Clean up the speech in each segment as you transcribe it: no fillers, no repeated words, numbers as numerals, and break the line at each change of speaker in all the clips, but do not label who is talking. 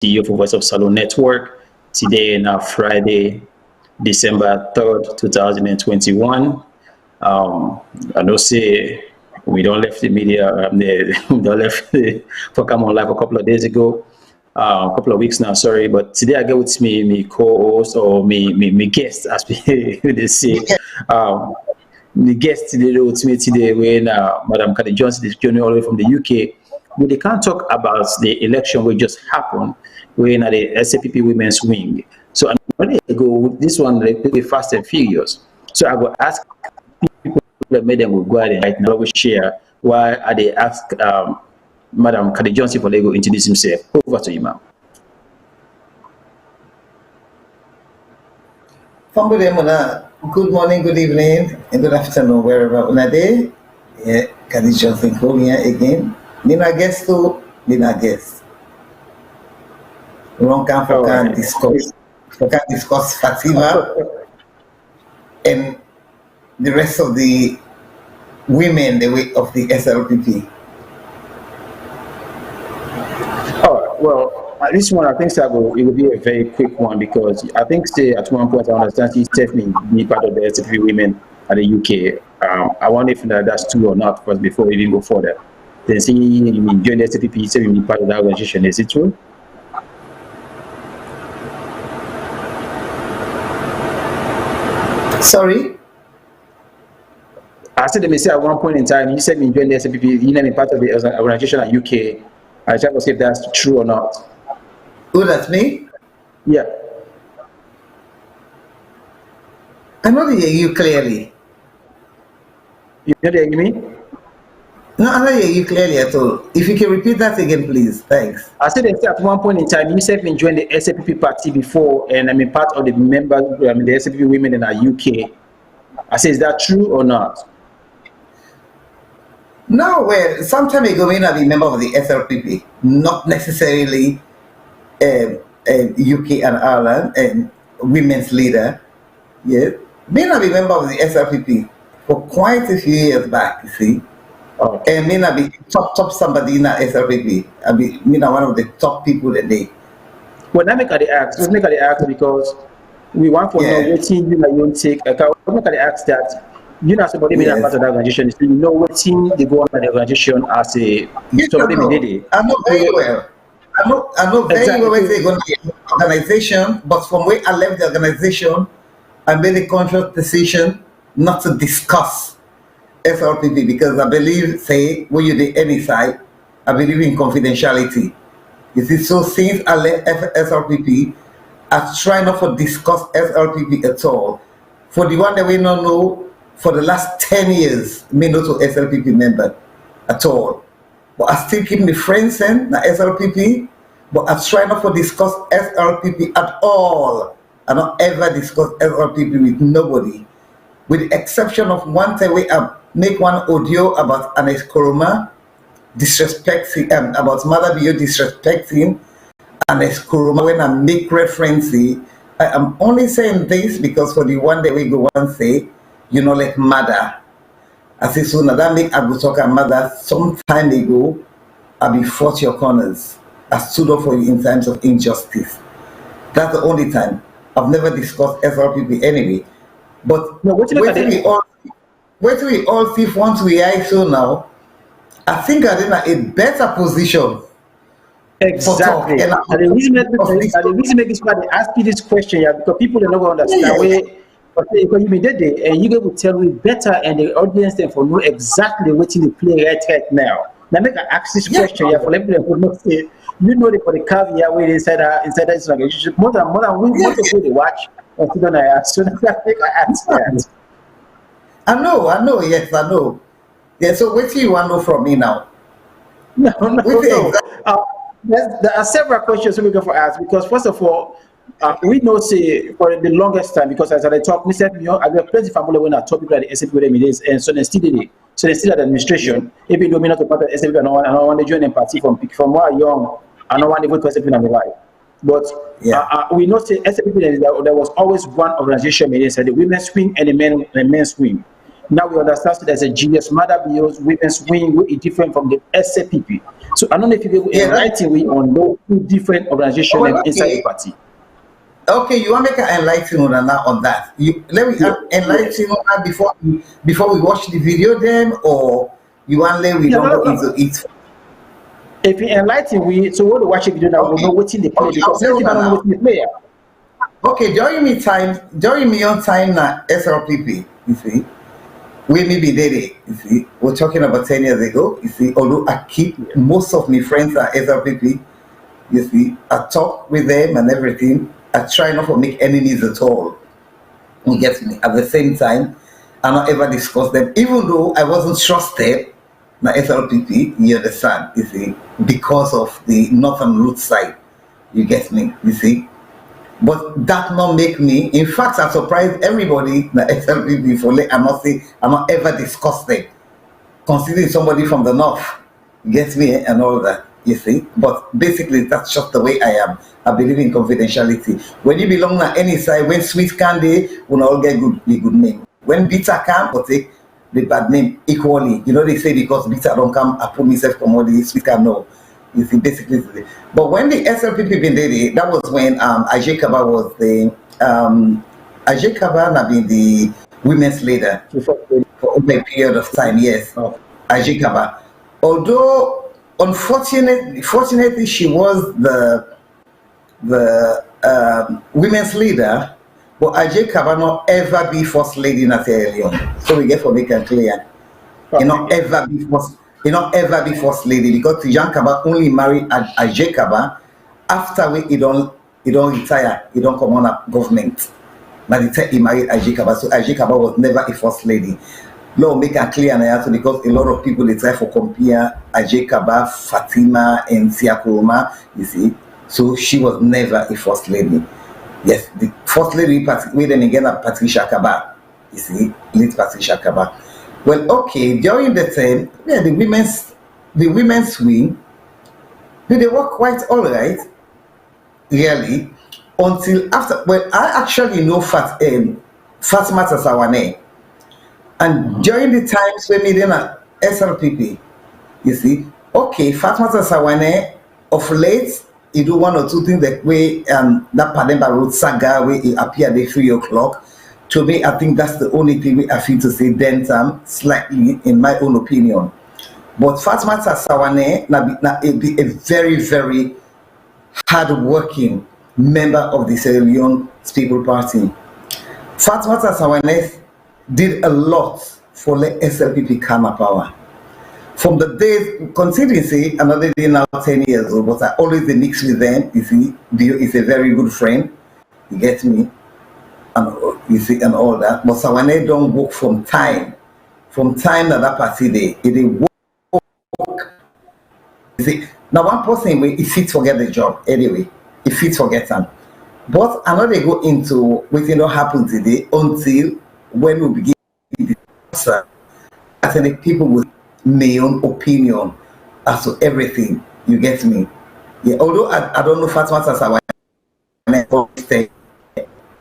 CEO for Voice of Salone Network. Today, now Friday, December 3rd, 2021. I know say we don't left the media, we don't left for come on live a couple of days ago, a couple of weeks now, sorry. But today I get with me co-host or me guest, as they say. The guest today with me today when Madam Kadi Johnson is joining all the way from the UK. But they can't talk about the election which just happened when at the Slpp Women's Wing. So I'm going to go with this one like fast and furious. So I will ask people that made them go ahead and right now we share why are they ask Madam Kadi Johnson for Lego introduce himself. Over to you, ma'am.
Good morning, good evening, and good afternoon, wherever una day. Yeah, Kadi Johnson here again. Nina guest to Nina guest. Wrong can for can discuss Fatima and the rest of the women of the SLPP.
Oh well. This one, I think it will be a very quick one because I think say at one point I understand she Stephanie be part of the SLP women at the UK. I wonder if that's true or not first before we even go further. Then see you join the SLP, you say you be part of that organization. Is it true?
Sorry?
I said they may say at one point in time you said you joined the SLP, you know, be part of the organization at UK. I try to see if that's true or not.
Oh, that's me?
Yeah.
I don't hear you clearly.
You don't hear me?
No, I don't hear you clearly at all. If you can repeat that again, please. Thanks.
I said at one point in time, you said you joined the SLP party before, and I'm a part of the members, the SLP women in the UK. I said, is that true or not?
No, well, some time ago, when I be a member of the SLPP, not necessarily UK and Ireland and women's leader. Yeah, may I be a member of the SLPP for quite a few years back, you see.
Okay.
And may I be top somebody in the SLPP. I be one of the top people in the.
Well, now make the ask. Let's make the ask because we want for know what team you don't take. Make the ask that. You know somebody being part of the organization, so you know what team they go on by the organization as a somebody did it.
I know very well. I know very well where they go to the organization, but from where I left the organization, I made a conscious decision not to discuss SLPP because I believe, say, when you do any side, I believe in confidentiality. You see, so since I left SLPP, I try not to discuss SLPP at all. For the one that we don't know, for the last 10 years, me not to SLPP member at all. But I still keep my friends in the SLPP, but I try not to discuss SLPP at all. I don't ever discuss SLPP with nobody. With the exception of one time where I make one audio about Anes Koroma, disrespecting, about Mother Bio disrespecting Anes Koroma when I make reference. I am only saying this because for the one day we go and say, you know, like mother. I say, so now that make I go talk about mother. Some time ago, I be fought your corners. I stood up for you in times of injustice. That's the only time. I've never discussed SLPP anyway. But
no,
wait till we all see once we are so now, I think I'm in a better position.
Exactly. And the reason make this why they ask you this question, yeah, because people don't know understand where. Because you made that day, and you will tell me better, and the audience then for know exactly what you play right now. Now make an ask this question, yeah, for people who not say, you know, for the caveat where inside that organization more than we want to go to watch and sit on the ask. So that's make an ask that.
I know, yes, I know. Yeah, so what do you want to know from me now?
No. There are several questions we go for ask because first of all. We know say for the longest time because as I talk, myself, you know, I got plenty of family when I talk people at the SLP with and so they still did it. So they still at the administration. Even though me not a part of SLP, I don't want to join the party from where young, I don't want to vote for SLP in my life. But we know say SLP there was always one organization, the women's wing and the men's wing. Now we understand that there's a Julius Maada Bio's women's wing, which is different from the SLPP. So I don't know if you will
Yeah,
enlighten me on those two different organizations
well,
inside the
okay.
party.
Okay, you want to make an enlighten on that. You let me
Yeah. Yes.
enlighten on that before we watch the video then, or you want let we
Yeah,
don't
no,
go
no.
into it.
If you enlighten we, so when we watch a video now, we'll
Okay.
know what's in the play
Okay, I'll
because
say
let's
on
people don't know
now.
what's in the player.
Okay, during me on time now SLPP, you see. We maybe did it, you see. We're talking about 10 years ago, you see, although I keep
Yeah.
most of my friends are SLPP, you see, I talk with them and everything. I try not to make enemies at all. You get me? At the same time, I not ever discuss them, even though I wasn't trusted by SLPP, you understand, you see, because of the northern root side. You get me, you see. But that not make me, in fact, I surprised everybody that SLPP for late, I not ever discuss them considering somebody from the north gets me and all that, you see. But basically, that's just the way I am. I believe in confidentiality. When you belong to any side, when sweet candy, we all get the good name. When bitter come, we take the bad name equally. You know, they say because bitter don't come, I put myself commodity, sweet can no. You see, basically. But when the SLPP been did it, that was when Ajay Kaba was the Ajay Kaba had been the women's leader for over a period of time, yes.
Oh,
Ajikaba. Although fortunately she was the women's leader, but Ajikaba not ever be first lady in Sierra Leone. So we get for make it clear. He not
okay.
ever be first. He not ever be first lady because Tijan Kaba only married Ajikaba after he don't retire. He don't come on up government. But the time he married Ajikaba, so Ajikaba was never a first lady. Lord make it clear and also because a lot of people they try for compare Ajikaba, Fatima, and Siakuruma, you see. So she was never a first lady. Yes, the first lady we then again at Patricia Kaba, you see, late Patricia Kaba. Well, okay, during the time, yeah, the women's wing, they work quite all right, really, until after. Well, I actually know Fatima Tasawane. And
Mhm.
during the times when we did at SLPP, you see, okay, Fatma Sawane of late, you do one or two things that way that Pademba Road saga where it appeared at 3 o'clock. To me, I think that's the only thing we I feel to say then slightly in my own opinion. But Fatma Sawane na be a very, very hard-working member of the Sierra Leone People Party. Fatma Sawane did a lot for let SLPP come a power. From the days, considering say another day now 10 years old, but I always mix with them. You see, Dio is a very good friend. You get me, and you see, and all that. But so when they don't work from time that party day, it they work. You see, now one person will if fit forget the job anyway, if fit forget them. But I know they go into what you know happen today until when we begin the answer. I think people with my own opinion as to everything. You get me? Yeah. Although I don't know Fatma Sawana.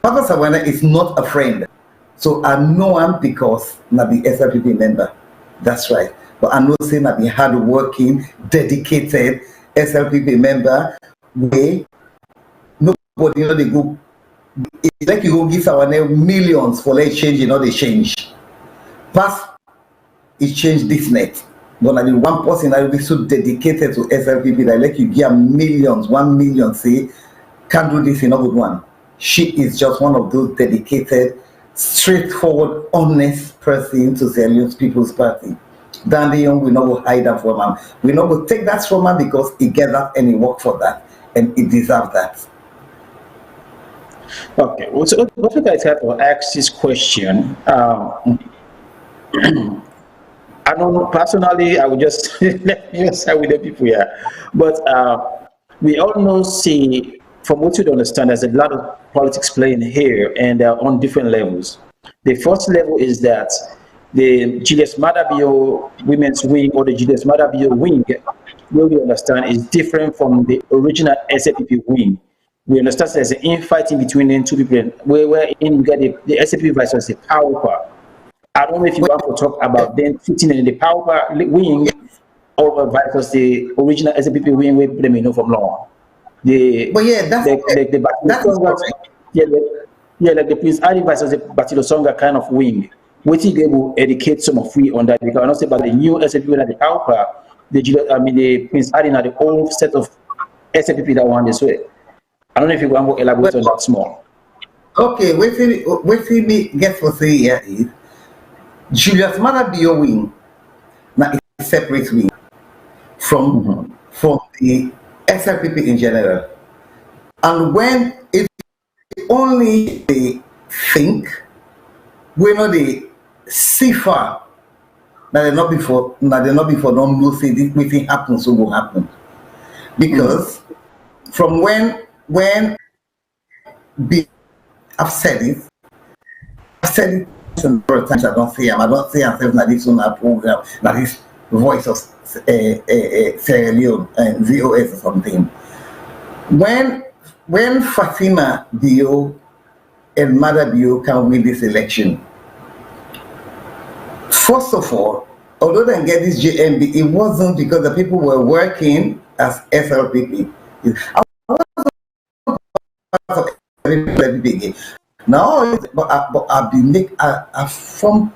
Fatma Sawana is not a friend. So I know him because na the SLPP member. That's right. But I know say na the hardworking, dedicated SLPP member. Way nobody you know they go. It's like you go give someone millions for let change, you know they change. Pass it changed this net. But like the one person that will be so dedicated to SLPP that like you give millions, 1 million, say, can't do this in a good one. She is just one of those dedicated, straightforward, honest person to the Alliance People's Party. Dandy Young, we not go hide that from him. We not go take that from him because he get that and he work for that. And he deserve that.
Okay. Well, so what you guys have to ask this question. I know personally, I would just let me just start with the people here. But we all know, see, from what you understand, there's a lot of politics playing here and on different levels. The first level is that the Julius Madabio women's wing or the Julius Madabio wing, where we understand is different from the original SAPP wing. We understand there's an infighting between the two people, where in you get the SAPP vice versa, power. I don't know if you want to talk about them fitting in the power wing over versus the original SLPP wing we put them in from law. The
But yeah, that's
the
that is
Songa,
correct.
yeah, like the Prince Ali versus the Batilo Songa kind of wing. We think they will educate some of we on that because I don't say about the new SLPP that the power, the Prince Ali and the old set of SLPP that one this way. I don't know if you want to elaborate on that small.
Okay, wait till me get for say here is Julius Mother be your wing. Now it's a separate wing from the SLPP in general. And when it's only they think, we know they see far that they're not before don't know say this thing happens, so will happen. Because from when I've said it, several times. I don't say I'm saying that this on our program, that is voice of Sierra Leone and VOS or something. When Fatima Bio and Mother Bio can win this election, first of all, although they get this JMB, it wasn't because the people were working as SLPP. I was SLPP. Now, but I've formed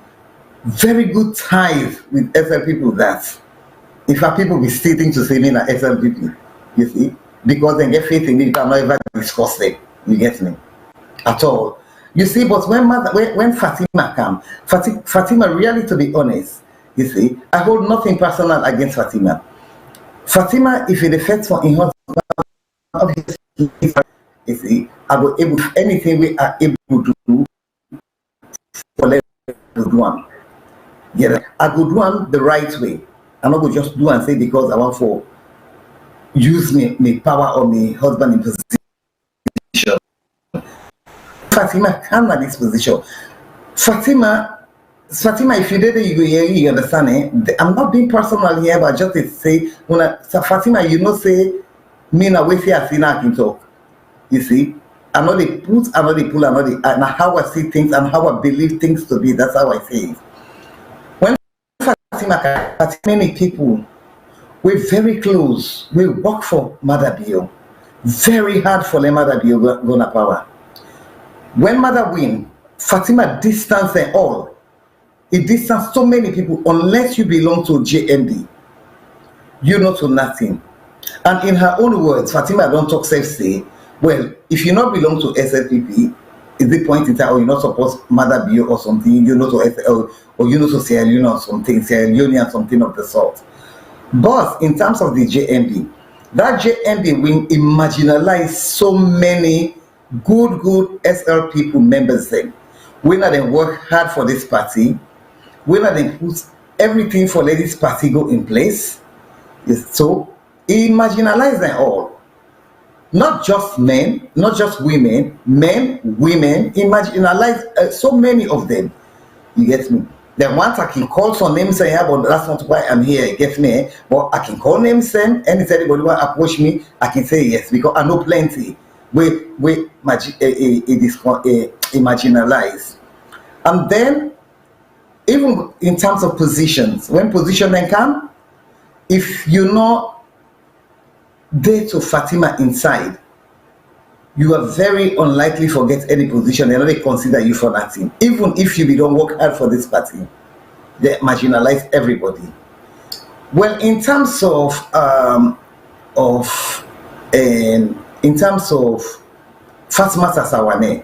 very good ties with SL people that in fact people be stating to say me na SL people, you see, because they get faith in me, you cannot ever discuss them, you get me, at all. You see, but when Fatima come, Fatima really, to be honest, you see, I hold nothing personal against Fatima. Fatima, if it affects in her, you see, I will able anything we are able to do for let do one. Yeah, I could do one the right way. I'm not going to just do and say because I want for use me power or me husband in position. Fatima can at this position. Fatima, if you did it, you understand it. I'm not being personal here, but just to say, Fatima, you know, say me na way I see I can talk. You see, I know they put, I know they pull, I know they, and how I see things and how I believe things to be. That's how I say it. When Fatima, many people, we're very close. We work for Mother Bio, very hard for them. Mother Bio gonna power. When Mother win, Fatima distance and all. It distance so many people. Unless you belong to JMD, you know to nothing. And in her own words, Fatima don't talk safe say. Well, if you not belong to SLPP, is the point in time, or you not support Mother Bio or something, you know to SL, or you know to Sierra Leone or something, Sierra Leone and something of the sort. But in terms of the JMB, that JMB will marginalize so many good SL people members then. When they work hard for this party, when they put everything for let this party go in place, so he marginalize them all. Not just men, not just women, men, women, marginalize so many of them. You get me? Then once I can call some names and yeah, but that's not why I'm here, you get me? But I can call names and if anybody want to approach me, I can say yes, because I know plenty. We marginalize. And then, even in terms of positions, when position then come, if you're not there to Fatima inside, you are very unlikely to get any position. They don't consider you for nothing. Even if you don't work hard for this party, they marginalize everybody. Well, in terms of in terms of Fatma Sawane,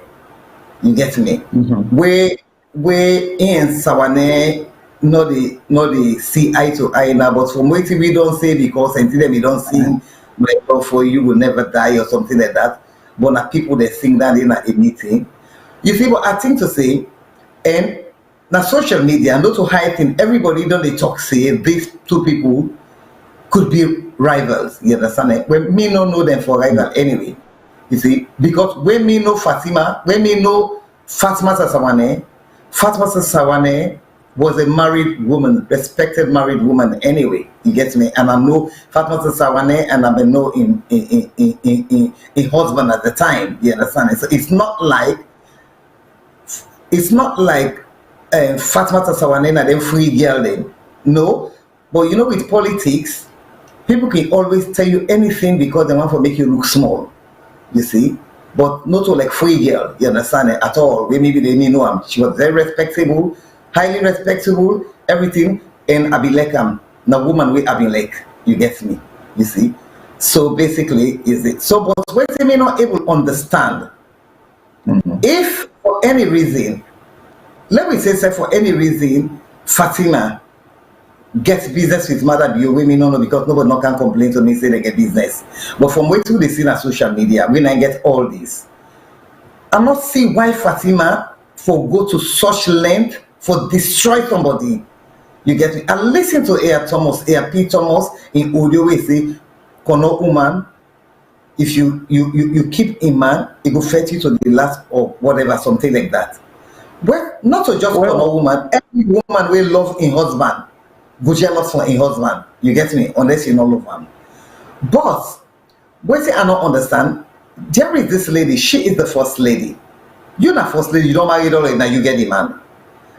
you get me? Where in Sawane not the see eye to eye now, but from waiting we don't say because until then we don't sing my love for you will never die or something like that. But now people they sing that in a meeting. You see what I think to say, and now social media, not to hide thing, everybody don't they talk say these two people could be rivals. You understand it? When me no know them for rival anyway. You see, because when me know Fatima, when me know Fatma Sawane was a married woman, respected married woman anyway. You get me? And I know Fatma Sawane and I know in husband at the time. You understand? So it's not like Fatma Tasawane and then free girl then. No. But you know, with politics, people can always tell you anything because they want to make you look small. You see? But not to like free girl, you understand it, at all. Maybe they didn't know him. She was very respectable, highly respectable, everything. And I be like now woman with I be like, you get me, you see? So basically is it. So but when they may not able to understand, if for any reason, let me say for any reason, Fatima gets business with Mother Bio, we may not know because nobody no can complain to me say they get business. But from where to they see on social media, when I get all this, I'm not see why Fatima for go to such length for destroy somebody. You get me? And listen to Air Thomas, Air P. Thomas in audio we say, Kono woman, if you keep a man, it will fetch you to the last or whatever, something like that. Well, not to just Kono woman, every woman will love in husband. Go jealous for a husband, you get me, unless you don't love him. But what I don't understand, there is this lady, she is the first lady. You're not first lady, you don't marry already, now you get the man.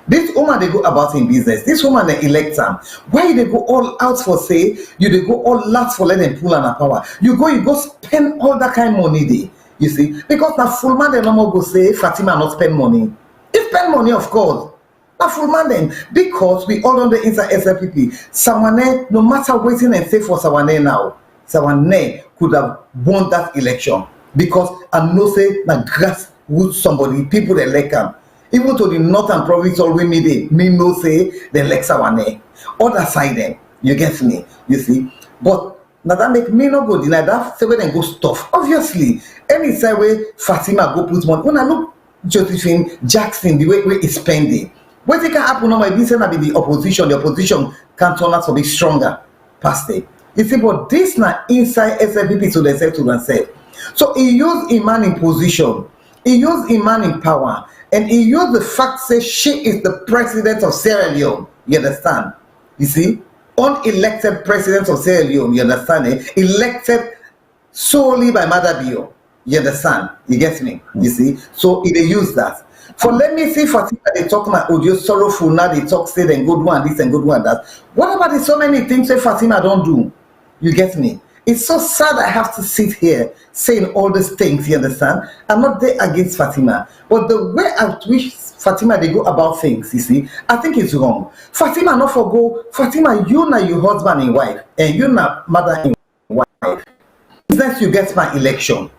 This woman they go about in business, this woman they elect them. Why they go all out for say, you they go all out for let them pull on a power. You go spend all that kind of money there, you see, because now full man they no more go say Fatima not spend money. They spend money, of course. Now full man then, because we all on the inside SLPP. Sawane, no matter waiting and say for Sawane now, Sawane could have won that election because I know say na grassroots somebody, people that like him. Even to the northern province always me know say they like Sawane. Other side them, you get me, you see. But now that make me not go deny that say when they go stuff. Obviously, any side way Fatima go put money. When I look Josephine Jackson, the way it's spending. What can happen now? Maybe be the opposition can turn out to be stronger past it. You see, but this now inside SLPP to themselves to themselves. So he used a man in position, he used a man in power, and he used the fact say she is the president of Sierra Leone. You understand? You see? Unelected president of Sierra Leone, you understand it? Elected solely by Mother Bio. You understand? You get me? You see? So they use that. For let me see Fatima, they talk about audio sorrowful now, they talk say then good one, this and good one that. What about the so many things say Fatima don't do? You get me? It's so sad I have to sit here saying all these things, you understand? I'm not there against Fatima. But the way at which Fatima they go about things, you see, I think it's wrong. Fatima not for go, Fatima, you na your husband and wife, and you na mother and wife. Business you get my election.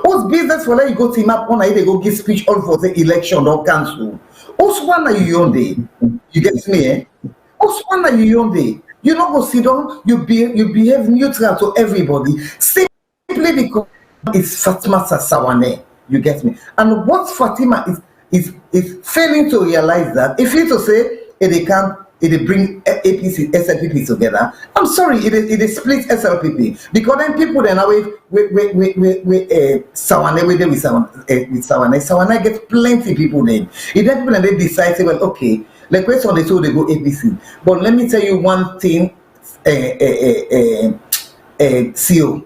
Whose business for let you go team up on they go give speech all for the election or cancel? Whose one are you on day? You get me, eh? Whose one are you on day? You not go sit down, you behave neutral to everybody simply because it's Fatima Sawane. You get me? And what Fatima is failing to realize that if you to say they can't they bring APC, SLPP together. I'm sorry, it split SLPP because then people then away Sawane with them with Sawane. Sawane get plenty people then. If then people then they decide say, well, okay, like question they told they go APC. But let me tell you one thing, CEO.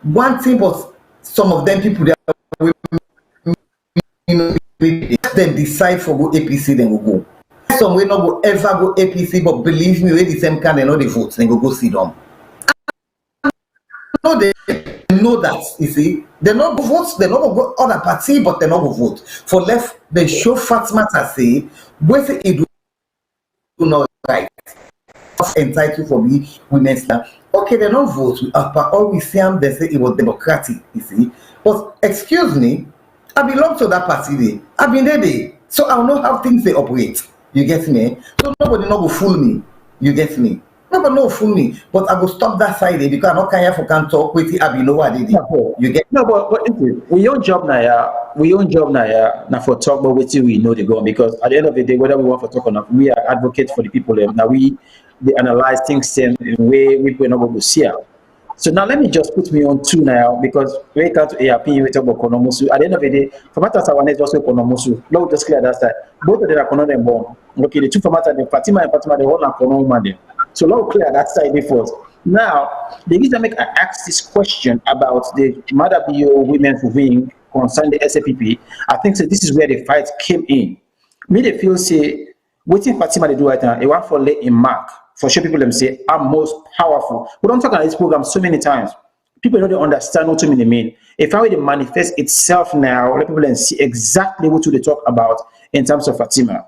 One thing was some of them people that them decide for go APC, then go go. Some will not go ever go APC, but believe me, with the same kind, they know the votes, then go sit down. No, they know that, you see. They not go vote, they not go other party, but they not go vote. For left, they show Fatima to say, whether it do not right. Entitled for me, women's land. Okay, they don't vote. But all we see them, they say it was democratic, you see. But excuse me, I belong to that party there. I've been there. So I know how things they operate. You get me? So nobody no go fool me. You get me? Nobody no fool me. But I go stop that side because I'm not kind for can talk with it. I be know what I did. You get
no, but we own job now, yeah. We own job now, yeah. Now for talk, but wait till we know they go because at the end of the day, whether we want for talk or not, we are advocates for the people. Now we analyze things in a way we will not go to see. So now let me just put me on two now because we come to ARP, we talk about Konomosu. At the end of the day, Famata Sawane is also Konomosu. Now just clear that side. Both of them are Kono born. Okay, the two Famata, the Fatima and Fatima, the whole are Kono woman. So now clear that side first. Now, the reason I ask this question about the Mother BO women who win concern the SLPP, I think so this is where the fight came in. Me they feel say Waiting Fatima they do right now, it want for let in mark for sure people them say I'm most powerful. We don't talk about this program so many times. People don't understand what to mean. If I were to manifest itself now, let people then see exactly what they talk about in terms of Fatima.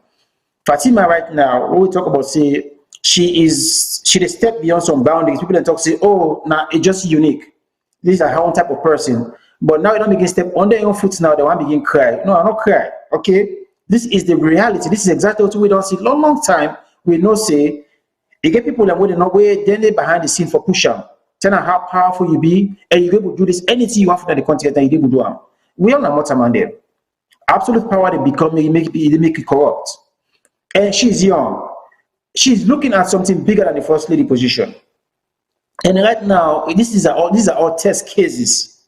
Fatima right now, when we talk about say she dey step beyond some boundaries. People then talk say, oh, now it's just unique. This is her own type of person. But now you don't begin step under your own foot now, they want to begin cry. No, I don't cry. Okay? This is the reality. This is exactly what we don't see. Long time, we know say, you get people that wouldn't know where then they behind the scene for push them. Tell them how powerful you be, and you're able to do this. Anything you want from the continent, and you're able to do them. We all know what I'm on there. Absolute power they become, they make it corrupt. And she's young. She's looking at something bigger than the first lady position. And right now, these are all test cases.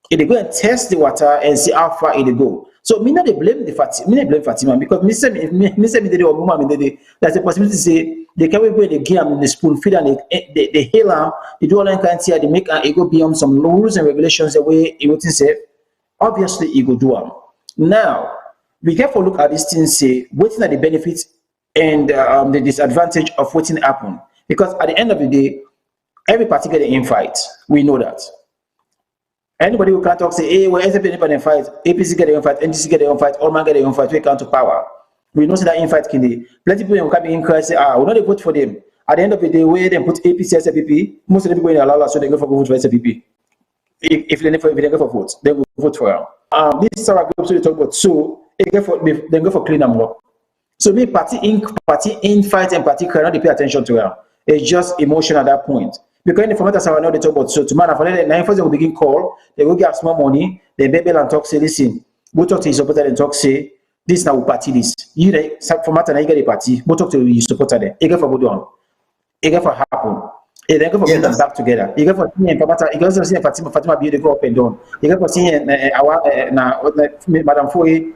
If they go and test the water and see how far it go. So me not they blame Fatima because me say me they or woman me there's a possibility to say they can go the game in the spoon feed and they hail them, they do all that kind of thing, they make it go beyond some rules and regulations the way it would say. Obviously it go do them. Now we careful look at this thing say waiting at the benefits and the disadvantage of waiting happen. Because at the end of the day, every party get an infight. We know that. Anybody who can't talk say, hey, well, SFP independent fight, APC get their own fight, NDC get their own fight, all man get their own fight, we come to power. We know that in fight can be. Plenty of people will come in and say, we're not vote for them. At the end of the day, where they put APC, SFP, most of the people in Alala, so they go for vote for SFP. If they go for votes, they will vote for them. This is our group, so they talk about, so they go for clean them up. So me, party in fight and party cry, not they pay attention to them. It's just emotion at that point. Because in the format as I know they talk about so tomorrow for the 9 first they will begin call, they will get small money, they baby and talk say listen, go talk to your supporter and talk say this now party this. You the format and you get a party, go talk to your supporter there. You get for go on. You get for happen. You then go for them back together. You get for seeing format, you get for seeing Fatima be they go up and down. You get for seeing Madam Foy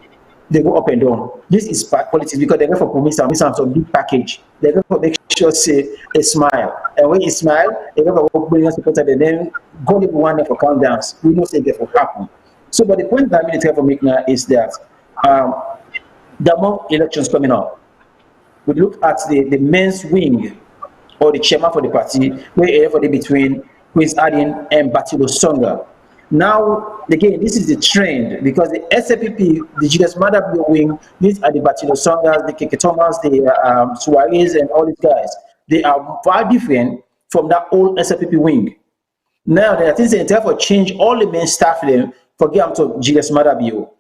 they go up and down. This is politics because they go for promise some big package. They go for make sure say a smile. And when you smile, they go for bring us supported and then go to one for countdowns. We know say they for happen. So but the point that I'm going to tell for make now is that the more elections coming up, we look at the men's wing or the chairman for the party, where for the between Prince Adin and Batilo Songa. Now, again, this is the trend because the SLPP, the Julius Maada wing, these are the Batilo Songas, the Keke Thomas, the Suarez, and all these guys. They are far different from that old SLPP wing. Now, I think they therefore change all the main staff them for get them to Julius Maada BO.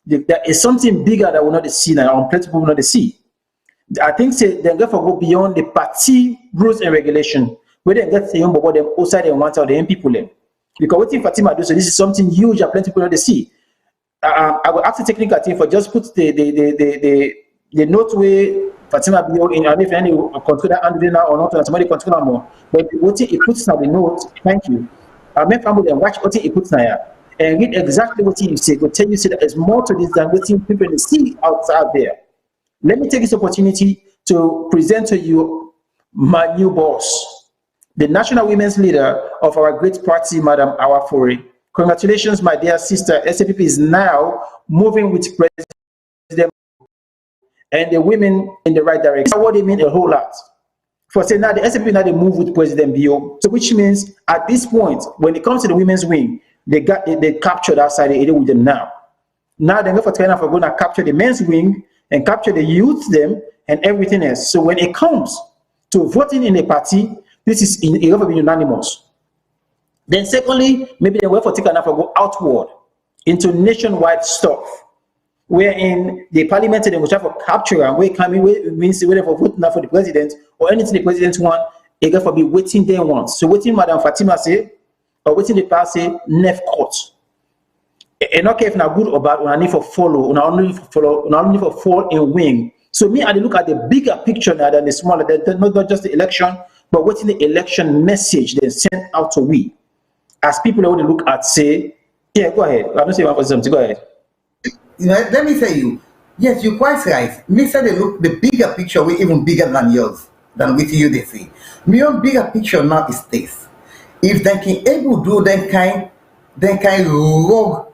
There is something bigger that we not see now, on plenty people not see. I think they therefore go beyond the party rules and regulation, where they get the young about them outside and one side the young people them. Because what if Fatima do so, this is something huge that plenty people don't see. I will ask the technical team for just put the note where Fatima be in, and if any control that handle now or not, and somebody control them more. But what he puts now the note, thank you. I make family and watch what he puts now and read exactly what he say. Will tell you say that there's more to this than what people see outside there. Let me take this opportunity to present to you my new boss, the national women's leader of our great party, Madam Awafori. Congratulations, my dear sister. SLPP is now moving with President and the women in the right direction. What they mean a whole lot. For saying now the SLPP now they move with President Bio. So which means at this point, when it comes to the women's wing, they captured outside the area with them now. Now they go for China for going to capture the men's wing and capture the youth them and everything else. So when it comes to voting in a party, this is unanimous. Then secondly, maybe they will for take enough go outward into nationwide stuff, wherein the parliament they will try to capture and where coming means whether for voting for the president or anything the president want, they got for be waiting there once. So waiting Madam Fatima say, or waiting the past say, nef court. And not care if not good or bad, when I need for follow, when I only for fall in wing. So me, I look at the bigger picture now than the smaller, not just the election, but what's in the election message they sent out to we as people want to look at say, yeah, go ahead. I'm not saying one for something. Go ahead.
You know, let me tell you, yes, you're quite right. Me say they look the bigger picture, we even bigger than yours, than with you they see. My own bigger picture now is this: if they can able do that kind rogue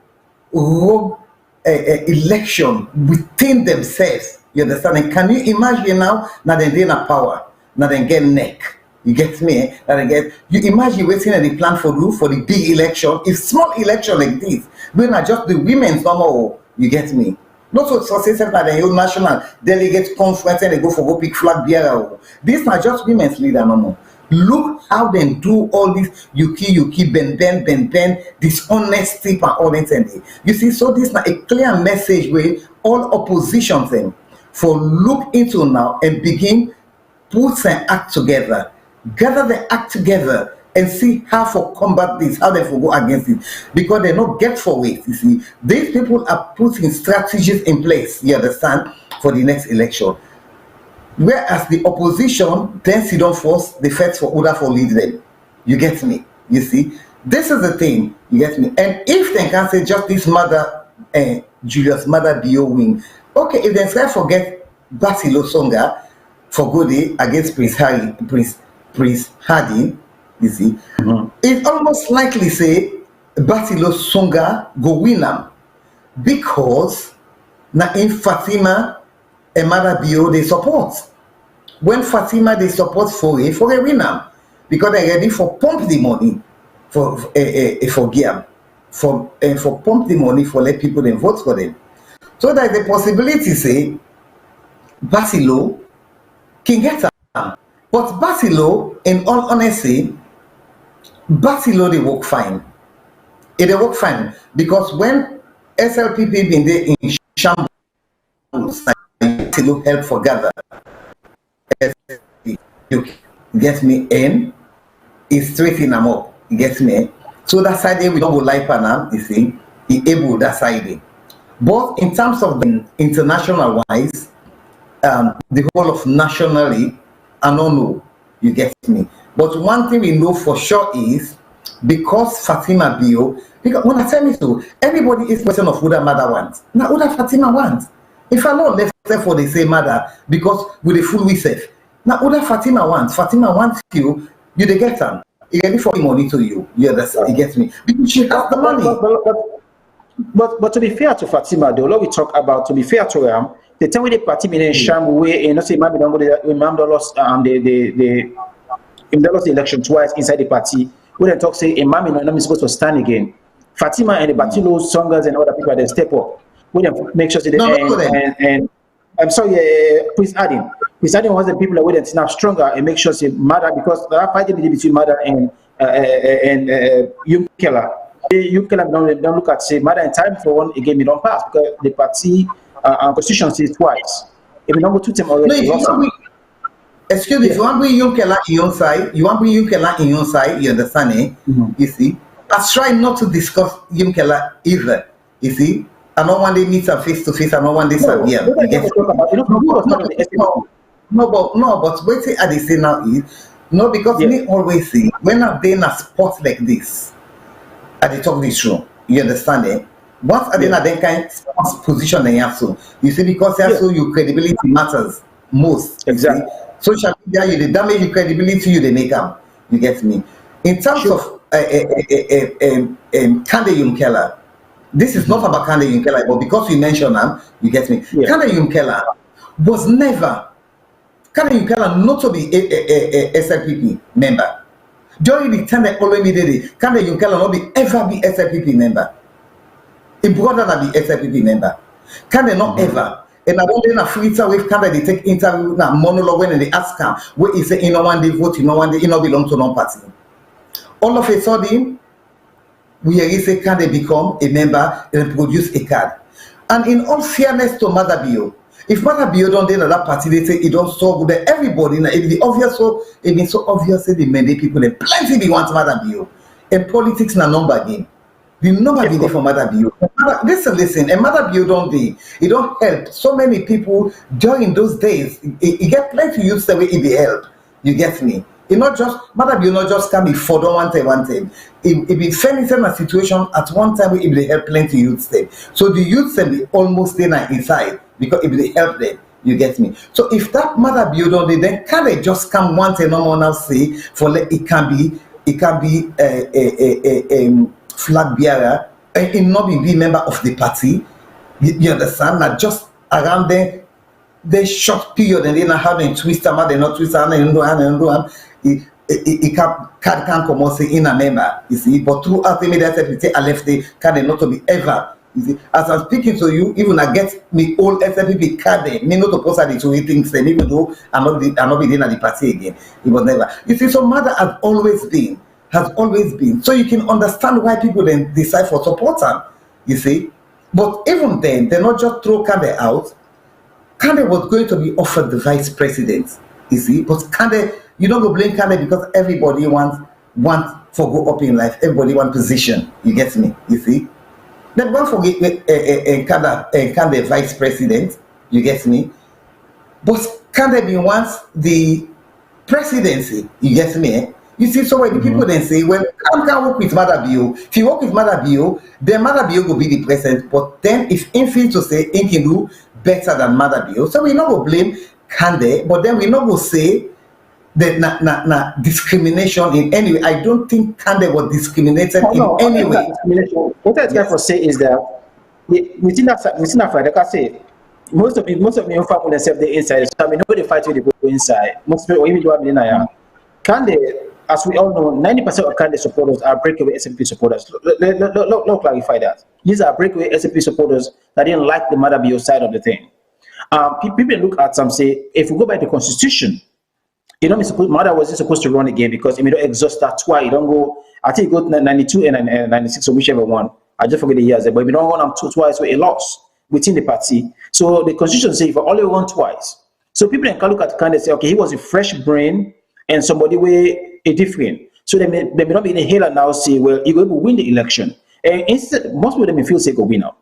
election within themselves, You understand? And can you imagine now? Now they in a power. Now they get neck. You get me? Now they get. You imagine waiting and the plan for the big election. If small election like this, when are just the women's normal. You get me? Not so successful by the whole national delegate conference and they go for go pick flag bearer. These are just women's leader no more. Look how they do all this yuki, ben, dishonesty and all that. You see, so this is a clear message where all opposition thing for look into now and begin put and act together, gather the act together and see how for combat this, how they for go against it. Because they not get for it, you see. These people are putting strategies in place, you understand, for the next election. Whereas the opposition then sit down force the facts for order for lead them. You get me? You see? This is the thing, you get me? And if they can say just this mother, Julius Mother Bio win, okay, if they try forget Basilo Songa for good against Prince Hardy, you see, it's almost likely say Basilo Songa go win them because na in Fatima and Mother Bio they support. When Fatima they support for a winner because they're ready for pump the money for Giam for pump the money for let people then vote for them. So there's a possibility say Basilo can get them. But Basilo, in all honesty, Basilo they work fine. They work fine because when SLPP been there in shambles, Basilo help for gather. You get me in, it's straighten them up. You get me? So that side we don't go like now, you see, he able that side. But in terms of the international wise, the whole of nationally, I don't know, you get me. But one thing we know for sure is because Fatima Bio, because when I tell me so, everybody is question of who that mother wants. Now who that Fatima wants. If I not left for the same mother, because with the full we safe. Now who that Fatima wants you they get them. He ready for money to you. You understand? He gets me. Because she has the money.
But to be fair to Fatima, the lot we talk about, to be fair to them, the time when the party in sham way, you know, say Imam don't go the Imam lost the election twice inside the party. We then talk say Imam is supposed to stand again. Fatima and the Batilo songers and other people they step up. We then make sure that and I'm sorry, Prince Adin was the people that would snap stronger and make sure say mother because there are fighting between mother and Keller. Don't look at say mother in time for one again we don't pass because the party constitution says twice. If we don't go to them already,
excuse me, if you want to bring Yunkela in your side, you understand it? You see? I try not to discuss Yunkela either. You see? I don't want to meet her face to face, I don't want this here. No, but wait till I say now is no, because me always say when I'm in a sport like this, I dey talk this true. You understand it? Once I then kind of position in Yasu, you see, because Yasu your credibility matters most.
Exactly.
Social media, you the damage your credibility, you the make up. You get me? In terms of Kande Yunkela, this is not about Kande Yunkela, but because you mentioned him, you get me? Kande Yunkela was never Kande Yunkela not to be a SLPP member. During the time that already did it, Kande Yunkela not be ever be SLPP member. A brother that be SLPP member. Kande not ever. And I don't know if free with Kande they take interview now monologue when they ask him where he say no one day vote, one day no belong to no party. All of a sudden, we hear say Kande become a member and produce a card. And in all fairness to Mother Bio, if Mother Bio don't do that party, they say it don't so good. Everybody, it be obvious so it means so obviously the mandate people they plenty be want Mother Bio. And politics na number game. The number be there for Mother Bio. Listen, and Mother Bio don't do it don't help so many people during those days. It get plenty use the way it be help. You get me? It not just Mother Bio not just can be for one time. It be fairly in a situation at one time where it will help plenty youth them. So the youth them be almost there inside because it will help them. You get me? So if that Mother Bio don't do, then can they just come one time no more now say for it can be a flag bearer and not be member of the party. You understand? Not just around there they short period and then how they twist them, how they not twist them, and do and it can't come out say in a member, you see. But throughout the media, they say I left the can not to be ever. You see, as I'm speaking to you, even I get me all SLPP card, me not to post the two things, then even though I'm not being at the party again. It was never. You see, so mother has always been. So you can understand why people then decide for support her, you see. But even then, they not just throw Kande out. Kande was going to be offered the vice president, you see. But Kande, you don't go blame Kande because everybody wants for go up in life. Everybody want position. You get me, you see. Then don't forget Kande vice president, you get me. But Kande be wants the presidency, you get me, eh? You see, so when the people then say, well, can't work with Mother Bio. If you work with Mother Bio, then Mother Bio will be the president. But then if in feel to say he can do better than Mother Bio, so we not go blame Kande, but then we not go say that discrimination in any way. I don't think Kande was discriminated in any way.
What I try to say is that within that fight, like I say, most of my own family themselves they inside. So I mean, nobody fight with the people inside. Most people, or even though I'm in Kande. As we all know, 90% of Kande supporters are breakaway SLP supporters. Let's clarify that. These are breakaway SLP supporters that didn't like the Mother Bio side of the thing. People look at some say, if we go by the constitution, you know, Mother wasn't supposed to run again because if you don't exhaust that twice, you don't go. I think you go 92 and 96 or whichever one. I just forget the years, but if you don't run them twice, with a loss within the party. So the constitution says if you only run twice. So people can look at Kande and say, okay, he was a fresh brain and somebody way a different. So they may not be in a hell now say, well, you're going to win the election. And instead, most of them may feel say go win now.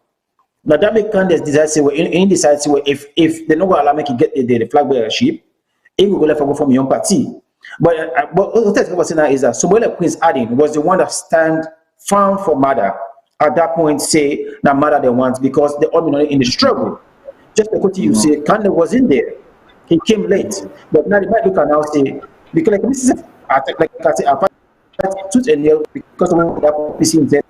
Now that make candidates decide say, well, in decide say, well, if they not going to allow me to get the flag bearership, it will go left from your own party. But what I was saying now is that somebody like Prince Adin was the one that stand firm for Mother. At that point, say that Mother they want because they all been in the struggle. Just because you say Kande was in there, he came late. But now they might look and now say because like this is like I say, tooth and nail because of that PC said,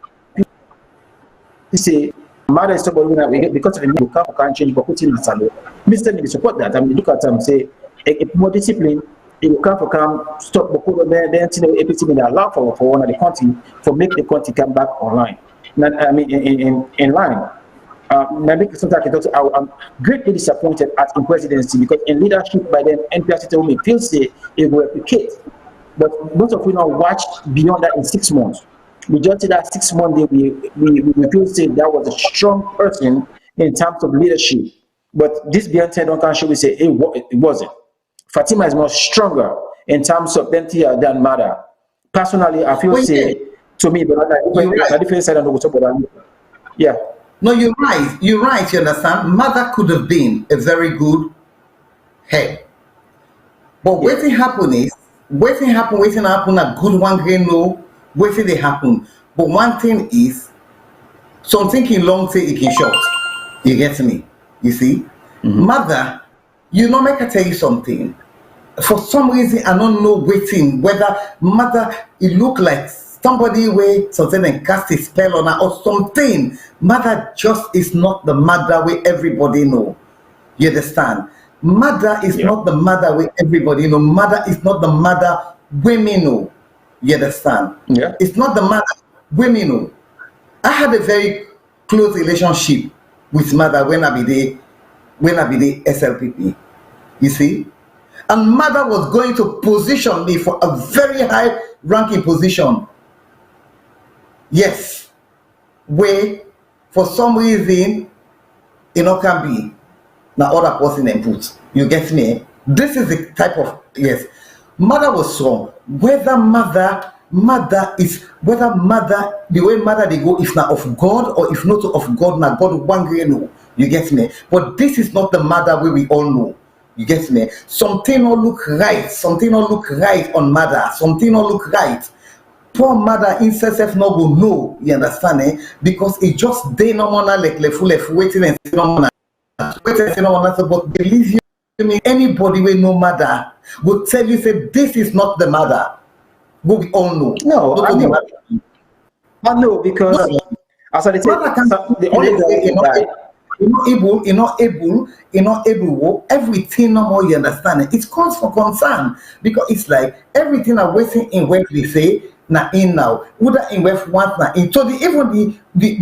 he say, Mother is somebody we get because of the new can't change, but put in a Salone. Mr. Me support that. I mean, look at them say, a more discipline, it will come for stop the then everything they allow for one of the country for make the country come back online. I mean, in line. Maybe sometimes I'm greatly disappointed at in presidency because in leadership by then NPRC will make feel say it will replicate. But most of we now watched beyond that in 6 months. We just did that 6 months we feel say that was a strong person in terms of leadership. But this beyond 10 don't show we say it wasn't. Fatima is more stronger in terms of than Mother. Personally, I feel say to me, but I different side and talk about that. Yeah.
No, you're right. You're right. You understand? Mother could have been a very good head. But waiting happen, a good one grain no, waiting they happen. But one thing is, something can long say it can short. You get me? You see? Mother, you know, make I tell you something. For some reason, I don't know waiting whether Mother, it look like somebody way something and cast a spell on her or something. Mother just is not the Mother way everybody know. You understand? Mother is not the Mother way everybody know. Mother is not the Mother women know. You understand?
Yeah.
It's not the Mother women know. I had a very close relationship with Mother when I be the SLPP. You see? And Mother was going to position me for a very high ranking position. Yes, where for some reason, can be now other person input. You get me? This is the type of Mother was strong. Whether mother, the way Mother they go, if not of God or if not of God, now God one grain no. You get me? But this is not the Mother way we all know. You get me? Something don't look right. Something don't look right on Mother. Something don't look right. Poor Mother in herself no go know, you understand, because it just they no wanna like full waiting and see no wanna but believe you me, anybody will know Mother will tell you say this is not the Mother. But we all know.
No, I know because as I say, the only guy
you're not able, everything no more, you understand it. It's cause for concern because it's like everything are waiting in where they say na in now. Whether in where once na in. So the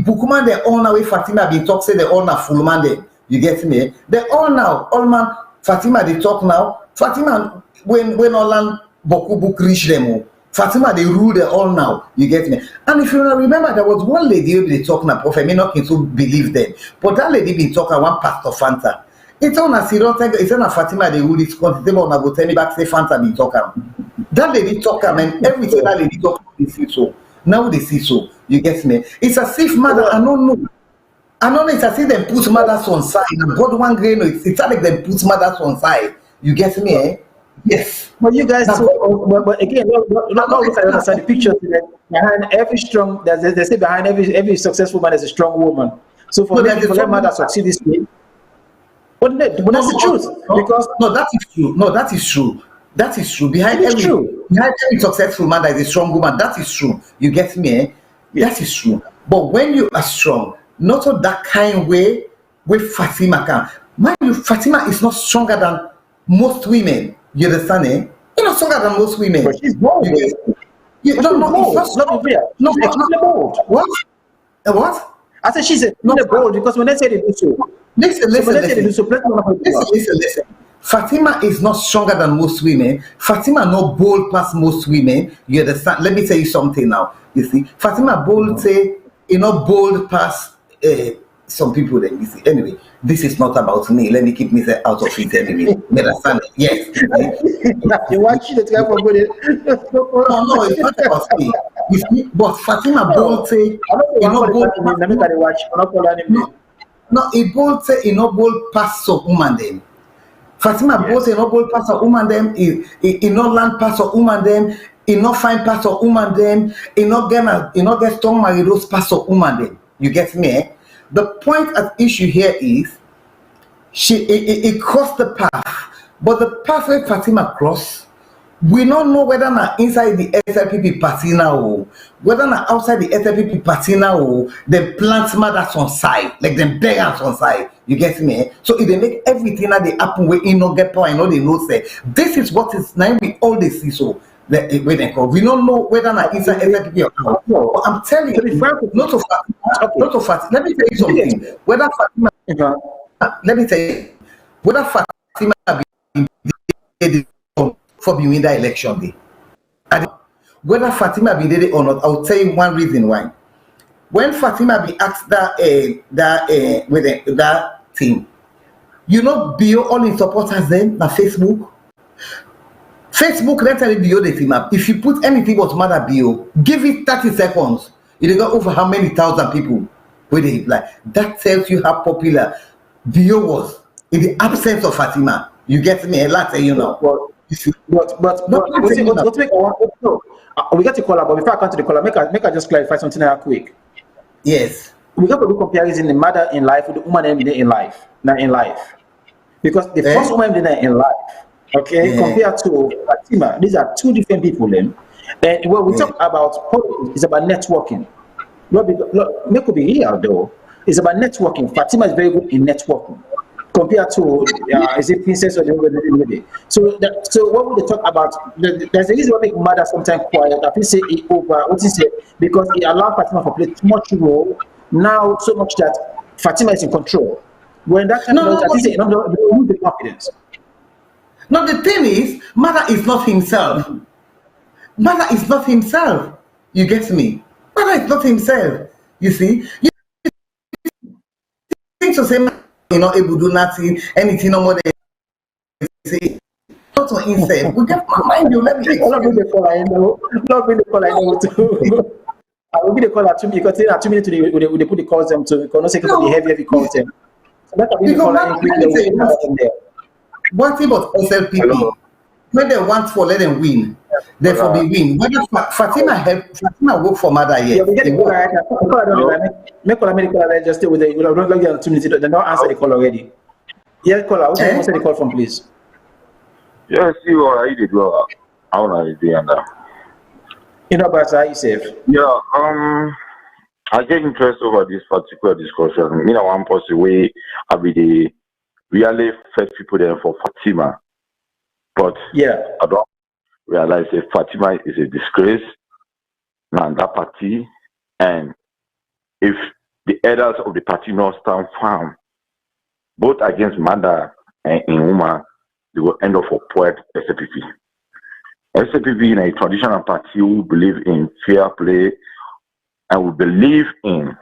bookman they all now Fatima be talk say they all na full man they. You get me? They all now, all man Fatima they talk now. Fatima when all land boku book reach them. Fatima, they rule the all now. You get me? And if you remember, there was one lady who be talking about prophet. Me not to believe them, but that lady been talking one pastor Fanta. It's on a serious thing. It's on a Fatima. They rule it. Consider on a go tell me back say Fanta be talking. That lady talking and everything that lady talking they see so. Now they see so. You get me? It's as if mother. I don't know. I don't know. It's as if them put mothers on side. And God one grain. It's like them put mothers on side. You get me? Eh? Yes.
But you guys, but again, look at the picture behind every strong. They say behind every successful man is a strong woman. So for that man that succeed this way, but that's the truth. Because
that is true. No, that is true. That is true. Behind every successful man that is a strong woman, that is true. You get me? Eh? Yes. That is true. But when you are strong, not of that kind way with Fatima can. Mind you, Fatima is not stronger than most women. You understand? Eh? You're not stronger than most women.
But she's bold.
No, it's not strong. No, bold. What? What?
I said she's not bold because when they say they do so.
Listen. Fatima is not stronger than most women. Fatima not bold past most women. You understand? Let me tell you something now. You see, Fatima bold say, bold past some people then you see. Anyway, this is not about me. Let me keep me out of it anyway. You understand? Yes.
You watch the guy for good.
No, it's not about me. You see, but Fatima bold say, no, it bold say, bold past some woman them. Fatima bold say, bold past some woman them. Not land past some woman them. Not find past some woman them. Not get strong married those past some woman them. You get me? Eh? The point at issue here is it crossed the path, but the path where Fatima crossed, we don't know whether not inside the SLPP party now, or whether not outside the SLPP party now, or they plant mothers on side, like them beggars on side. You get me? So if they make everything that they happen where in no get power, and all they know say this is what is now we all they see so. We don't know whether or not inside SLPP or not. But I'm telling you, not of Fatima. Let me tell you something. Whether Fatima, let me tell you, whether Fatima be for being that election day, and whether Fatima be there or not, I'll tell you one reason why. When Fatima be asked that thing, Bio all in supporters then na Facebook. Facebook, let tell you the thing up. If you put anything what's matter Bio, give it 30 seconds. You got over how many thousand people where they reply. That tells you how popular Bio was in the absence of Fatima. You get me? A lot, you know.
Let's make one. No, we got to call her, but before I come to the caller, make I just clarify something real quick.
Yes.
We got to do comparison the mother in life with the woman in life, not in life, because the first woman in life. Okay, compared to Fatima, these are two different people then. And when we talk about politics, it's about networking. Make could be here though. It's about networking. Fatima is very good in networking compared to is it Princess or the other. So what would they talk about? There's a reason why make mother sometimes quiet. I feel say it over what is it because it allows Fatima to play too much role now so much that Fatima is in control. When that time I think say lose the confidence.
Now the thing is, mother is not himself. Mother is not himself. You get me? Mother is not himself. You see? You think to say able to do nothing, anything no more than say not to himself. We get mind you, let me explain.
Not bring the caller, too. I will be the caller to me because they are 2 minutes to they put the calls them to because the heavy calls them. So that will be the caller.
One thing about SLPP, when they want for let them win, therefore be win. Whether Fatima work for mother yet.
Yeah, we get the caller. Make caller just stay with the. We'll not get 2 minutes. They don't answer the call already. Yeah, caller. What's answer the call from, please?
Yes, you are. You did well. How are you doing now?
But are you safe?
Yeah. I get interest over this particular discussion. Me, I want to the way I be the really first people there for Fatima, but
Yeah.
I don't realize that Fatima is a disgrace and that party, and if the elders of the party not stand firm, both against Manda and Inuma, they will end up for poet SLPP. SLPP in a traditional party who believe in fair play and we believe in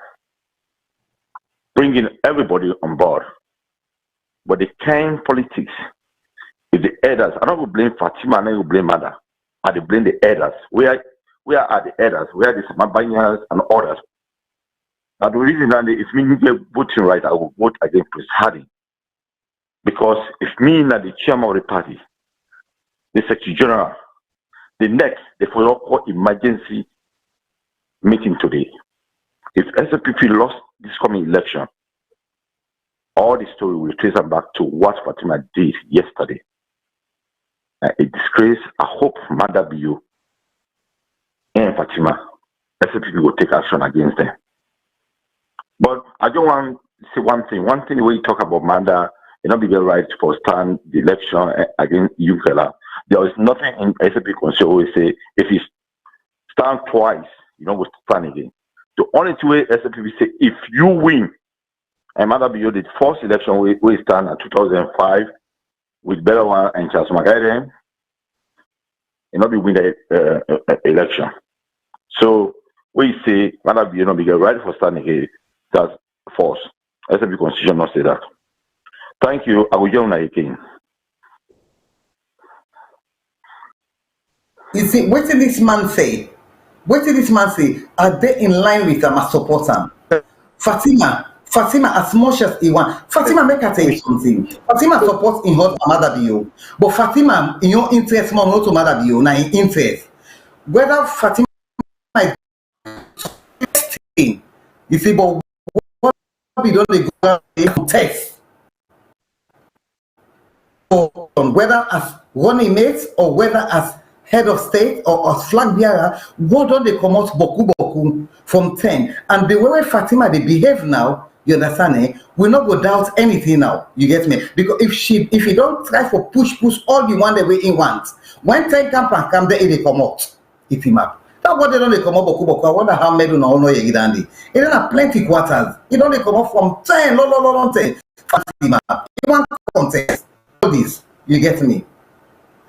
bringing everybody on board. But the kind politics is the elders. I don't blame Fatima and I will blame Manda. I blame the elders. Where are the elders? Where are the Samabanyas and others? Now the reason that if me get voting right, I will vote against Prince Hardy. Because if me not the chairman of the party, the secretary general, the next they follow call emergency meeting today. If SLPP lost this coming election, all the story will trace them back to what Fatima did yesterday. A disgrace. I hope Manda Bio and Fatima, SLPP will take action against them. But I don't want to say one thing. One thing when you talk about Manda, you not be the right for stand the election against you fella. There is nothing in SLPP Council always say if you stand twice, you don't go stand again. The only two way SLPP say if you win, and Manda Bio did first election we stand at 2005 with Belawan and Charles Magaiden, and not be win the election. So we say Manda Bio not be the right for standing again. That's false. SLPP Constitution not say that. Thank you. I will join again.
You see, what did this man say? What did this man say? Are they in line with them as support them? Fatima, as much as he want, Fatima make her tell you something. Fatima supports in hot Manda Bio, but Fatima in your interest more not to Manda Bio, now in interest. Whether Fatima is you see, but what we don't go contest. Whether as running mates or whether as head of state or as flag bearer, what don't they come out boku from 10? And the way Fatima they behave now, you understand, eh? We not go doubt anything now. You get me? Because if you don't try for push all the one the way in wants, when 10 come there, they come out. If him up. That's what they don't come out boku. I wonder how many no you get Andy. It don't have plenty quarters. It don't come out from 10, long 10. Fatima, you want contest. This, you get me?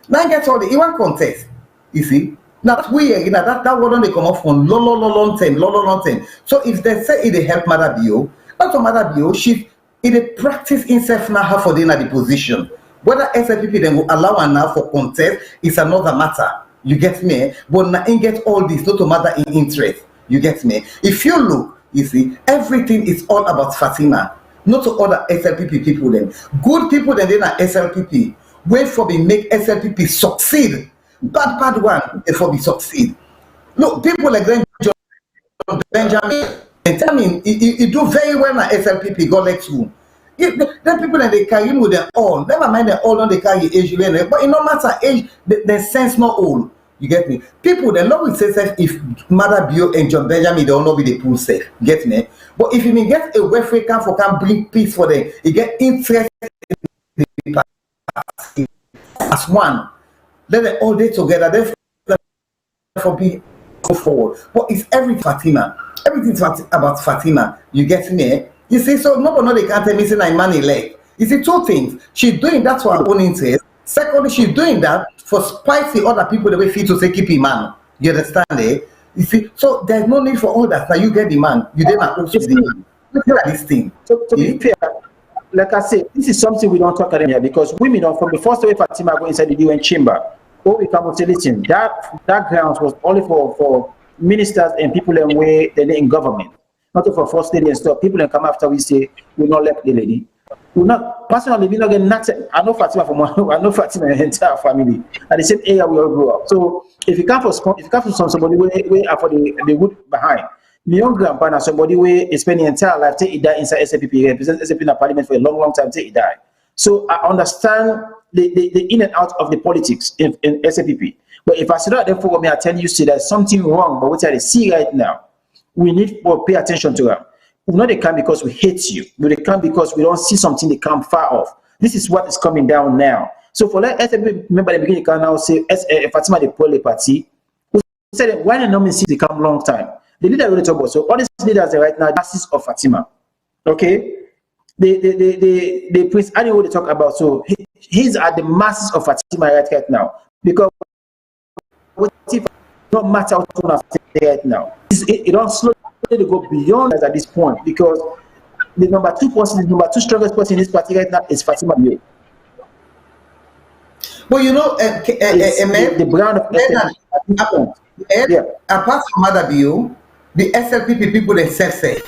Now get all the even contest. You see? Now that's weird, you know, that one they come off from long time. So if they say it help Manda Bio, not Manda Bio, she it practice himself now how for the position. Whether SLPP then will allow her now for contest is another matter. You get me? But now ain't get all this not to matter in interest. You get me? If you look, you see, everything is all about Fatima. Not to other SLPP people then. Good people then are SLPP. Wait for me make SLPP succeed. Bad one for me succeed. Look, people like John Benjamin and tell me he do very well at SLPP, God let you. Then people that they carry with them all. Never mind they all don't they carry age, but it no matter age, the sense not all. You get me? People they love with say if Manda Bio and John Benjamin they will not be the pool safe. Get me? But if you get a welfare camp for can bring peace for them, you get interest in the party as one. Let them all day together. Therefore, be go forward. But it's everything about Fatima. You get me? You see, so nobody they can't tell me say I'm money leg. You see, two things. She's doing that for her own interest. Secondly, she's doing that for spite the other people the way feel to say keep him man. You understand it? You see, so there's no need for all that. Now you get the man, you then also the man. Look at this thing.
So to be fair, like I say, this is something we don't talk about here because women from the first way Fatima go inside the UN chamber, all we come say, listen, that grounds was only for ministers and people in way they're in government, not for first lady and stuff. People that come after we say we not let the lady. We not personally we not get nothing. I know Fatima and her entire family. At the same area we all grew up. So if you come for somebody way for the wood behind. My young grandpa and somebody where he spent the entire life till he died inside SLPP, represent SLPP in the parliament for a long time till he died. So I understand the in and out of the politics in SLPP. But if I sit out there for me, I tell you, see there's something wrong, but what I see right now, we need to pay attention to them. We know they come because we hate you. They come because we don't see something they come far off. This is what is coming down now. So for let SLP remember the beginning, you can now say Fatima the Pole Party. Who said why not see they come long time? The leader really talk about. So all these leaders right now, masses of Fatima. Okay? The Prince Ali they talk about. So he's at the masses of Fatima right now. Because what if not matter what right now? It don't slowly go beyond us at this point because the number two strongest person in this party right now is Fatima Bio.
Well, you know,
the brand of SLP.
Apart from Mother Bio, the SLPP people themselves say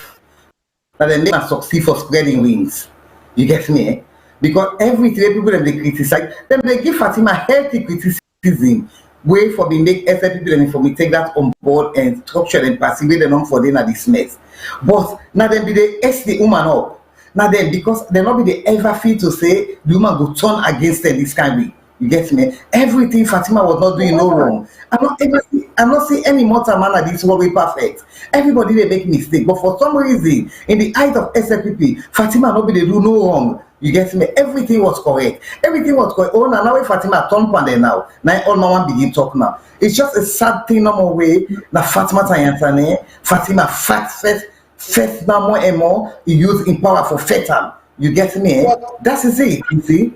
that they never succeed for spreading wings. You get me? Because every three people that they criticize, then they give Fatima healthy criticism. Way for me make SLPP and for me take that on board and structure and persuade them for them at this mess. But now then be they S the woman up. Now then because they not be they ever feel to say the woman go turn against them this kind of way. You get me? Everything Fatima was not doing no wrong. I'm not saying any mortal man at this will be perfect. Everybody they make mistake, but for some reason, in the eyes of SLPP, Fatima not be they do no wrong. You get me? Everything was correct. Everything was correct. Oh, now Fatima turn pan now. Now all mama begin talk now. It's just a sad thing, no more way. Now Fatima Tayantane, Fatima first now more and more he use in power for fatal. You get me? That is it. You see.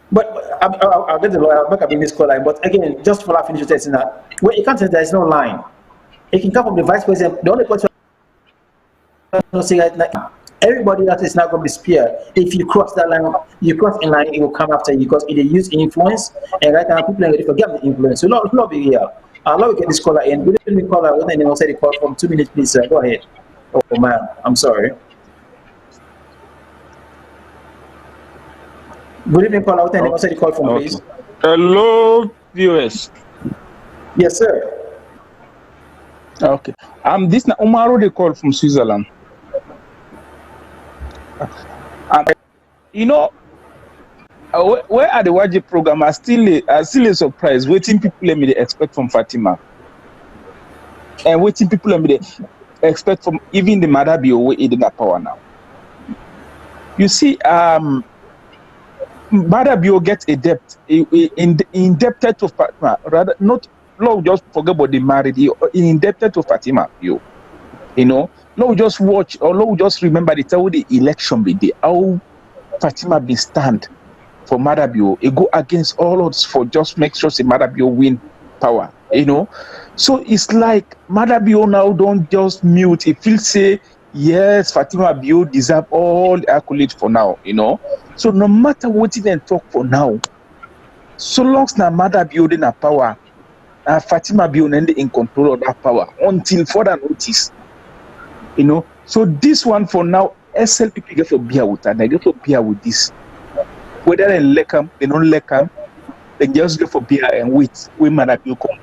But I'll get the lawyer. I'll back up in this call line. But again, just for finish with testing that, well, you can't say there is no line. It can come from the vice president. The only person I say right now, everybody else is not going to be spared. If you cross that line, you cross in line, it will come after you because it use influence. And right now, people are ready to forget the influence. So, love be here. I'll love get this caller in. Good evening, caller. When anyone say the call from 2 minutes, please, sir. Go ahead. Oh, man. I'm sorry. Good evening, caller. What anyone say the call from, please?
Hello, viewers.
Yes, sir.
Okay. This is Umaru, they call from Switzerland. You know, where are the YG program? I still a surprise. Waiting people let me they expect from Fatima, and waiting people let me they expect from even the Madabi way in that power now. You see, Madabi gets a debt, indebted to Fatima. Rather, not Lord just forget about the married. He indebted to Fatima. You know. Lord just watch or Lord just remember the election be there. How Fatima be stand for Madabio. It go against all odds for just make sure say Madabio win power. You know. So it's like Madabio now don't just mute. It feels say yes, Fatima Bio deserve all the accolades for now. You know. So no matter what he then talk for now, so long as na Madabio in a power, Fatima Bio in control of that power until further notice. You know, so this one for now, SLPP get to bear with and they get to bear with this. Whether they like them, they don't like them, they just get for bear and wait. We might not be come.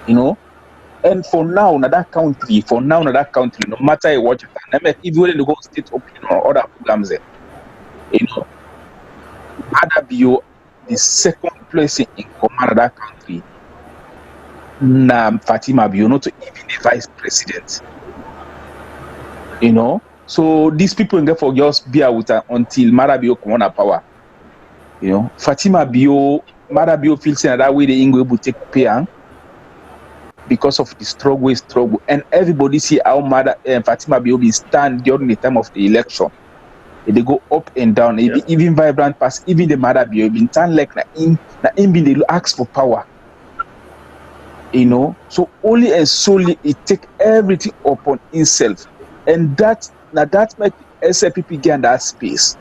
You know, and for now, in that country, no matter what you can, even when they go state open or other programs, there, you know, Adabio, the second place in command of that country, Fatima Bio, not even the vice president. You know, so these people therefore just bear with her until Marabio come on power. You know, Marabio feels in that way the English will take pay because of the struggle, and everybody see how Fatima Bio be stand during the time of the election. They go up and down, yes. Even vibrant past, even the Marabio been turn like na in be they ask for power. You know, so only and solely it take everything upon himself. And that make SLPP get that space.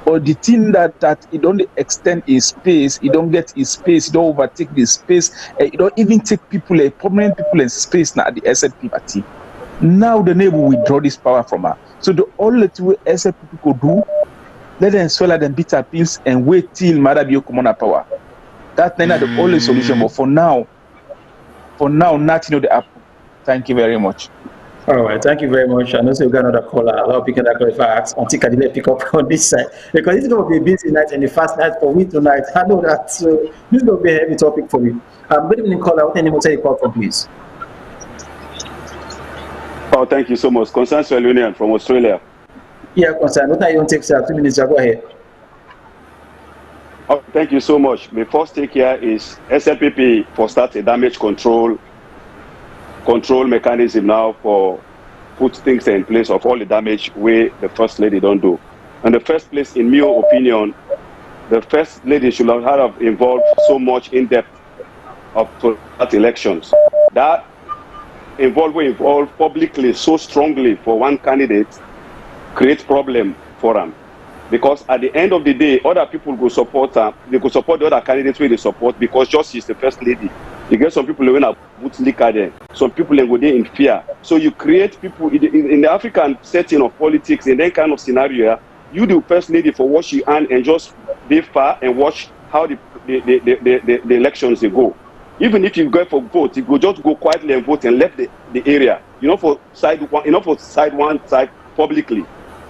Or the thing that it don't extend his space, it don't get his space, it don't overtake the space, it don't even take people, prominent people in space now at the SLPP party. Now the neighbor will withdraw this power from her. So the only way SLPP could do, let them swallow them bitter pills and wait till Madabio come on power. That's not the only solution. But for now, nothing of the happen. Thank you very much.
All right, thank you very much. I know we got another caller. I'll pick that call if I ask until I didn't pick up on this side because it's going to be a busy night and the fast night for me tonight. I know that. So this is going to be a heavy topic for me. Good evening, caller. What name will take your call from, please?
Oh, thank you so much. Concern Salone from Australia.
Yeah, concern. What are you going to take, sir? 2 minutes, go ahead.
Oh, thank you so much. My first take here is SLPP for start a damage control mechanism now for put things in place of all the damage where the First Lady don't do. And the first place, in my opinion, the First Lady should have involved so much in depth of that elections. That involve publicly so strongly for one candidate create problem for them. Because at the end of the day, other people go support her. They go support the other candidates where they support because just she's the First Lady. You get some people who are put liquor there. Some people go there in fear. So you create people in the African setting of politics in that kind of scenario. You the First Lady for what she earn and just be far and watch how the elections they go. Even if you go for vote, you go just go quietly and vote and left the area. For side one side publicly.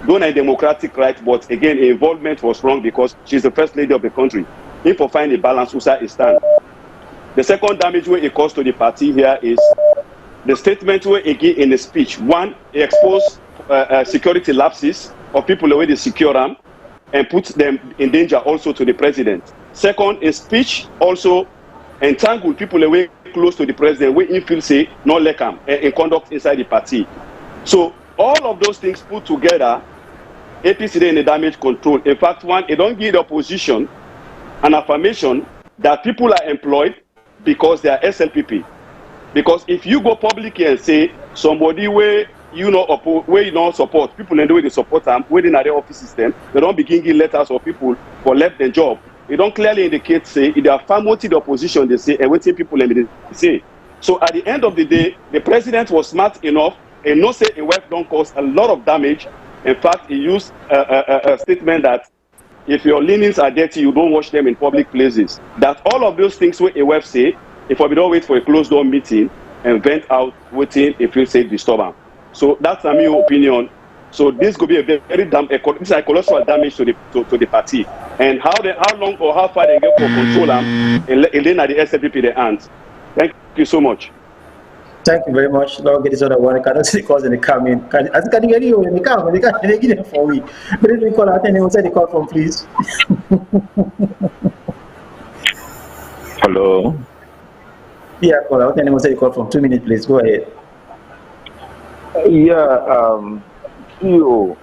Don't a democratic right, but again, involvement was wrong because she's the First Lady of the country. If we find a balance, USA is stand. The second damage where it caused to the party here is the statement where again in the speech. One, it exposed security lapses of people the way they secure them and put them in danger also to the president. Second, a speech also entangled people away close to the president where he feels say not like him in conduct inside the party. So all of those things put together, APC in the damage control. In fact, one, it don't give the opposition an affirmation that people are employed because they are SLPP. Because if you go publicly and say somebody where you don't support, people in the way they support them, within their office system, they don't begin giving letters of people for left their job. It don't clearly indicate say if they are far more to the opposition, they say and waiting people and they say. So at the end of the day, the president was smart enough and no say a wife don't cause a lot of damage. In fact, he used a statement that if your linens are dirty, you don't wash them in public places. That all of those things where a wife say, if we don't wait for a closed door meeting and vent out waiting if you say disturbance. So that's my opinion. So this could be a very psychological damage to the party. And how long or how far they get for control them and then at the SLPP the hands. Thank you so much.
Thank you very much. Lord, get this other one. I cannot see the calls in the coming. I think I get you in the car. They can't get it for me. But if we call out anyone, say the call from, please.
Hello.
Yeah, call out anyone, say the call from. 2 minutes, please. Go ahead.
CEO.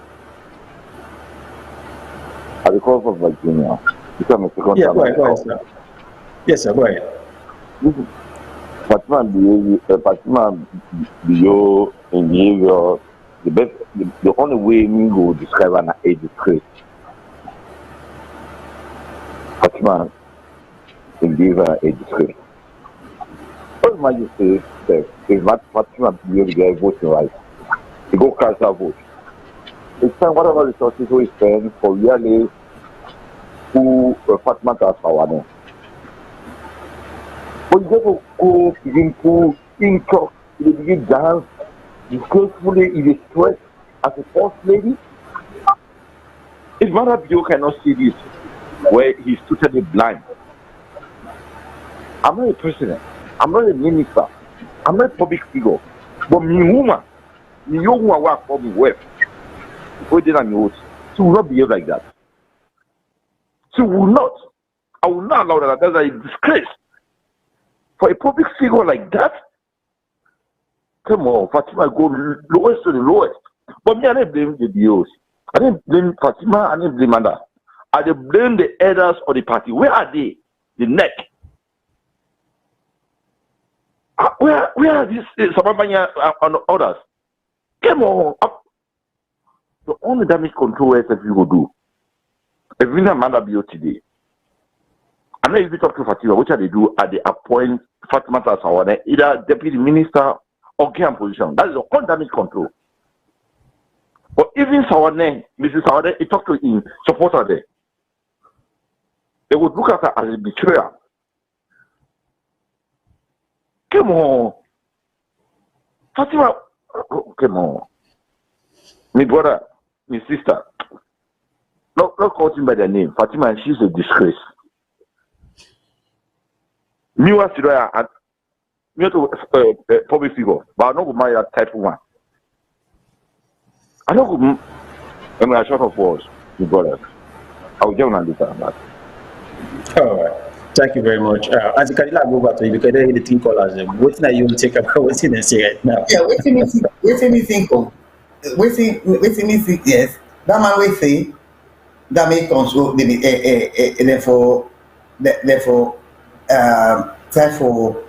I recall from Virginia.
Yeah, go ahead, sir. Yes, sir, go ahead.
Fatima behavior in behavior, the only way me go describe an age disgrace. Fatima in behavior a disgrace. What might you say is Fatima behavior voting right? You go cast a vote. It's time whatever resources we spend for really who Fatima has Salone. But you never go begin to think talk, you begin dance disgracefully in the stress as a First Lady. His mother Bio cannot see this, where he's totally blind. I'm not a president, I'm not a minister, I'm not a public figure, but me woman, me young woman work for me well. She will not behave like that. She will not. I will not allow that. That's a disgrace. For a public figure like that, come on, Fatima go lowest to the lowest. But me, I didn't blame the DOs. I didn't blame Fatima, I didn't blame Amanda. I didn't blame the elders of the party. Where are they? The neck. Where are these Sababanya and others? Come on. The only damage control SFU will do. If we Amanda Bio today, I know if you talk to Fatima, which are they do at the appoint Fatima Salone, either deputy minister or game position. That is the only damage control. But even Salone, Mrs. Salone, he talked to him, support her there. They would look at her as a betrayer. Come on. Fatima, come on. My brother, my sister, not call him by their name. Fatima, and she's a disgrace. Me was to public figure, but I'm not going to marry that type of one. I don't when I short of words, you got it. I'll get on later on that.
All right. Thank you very much. As you can go back to you because they the thing callers. What thing you take about what's in the say right now?
Yeah, wait till me think of. Wait till me think. Yes, that man will say that may control therefore try for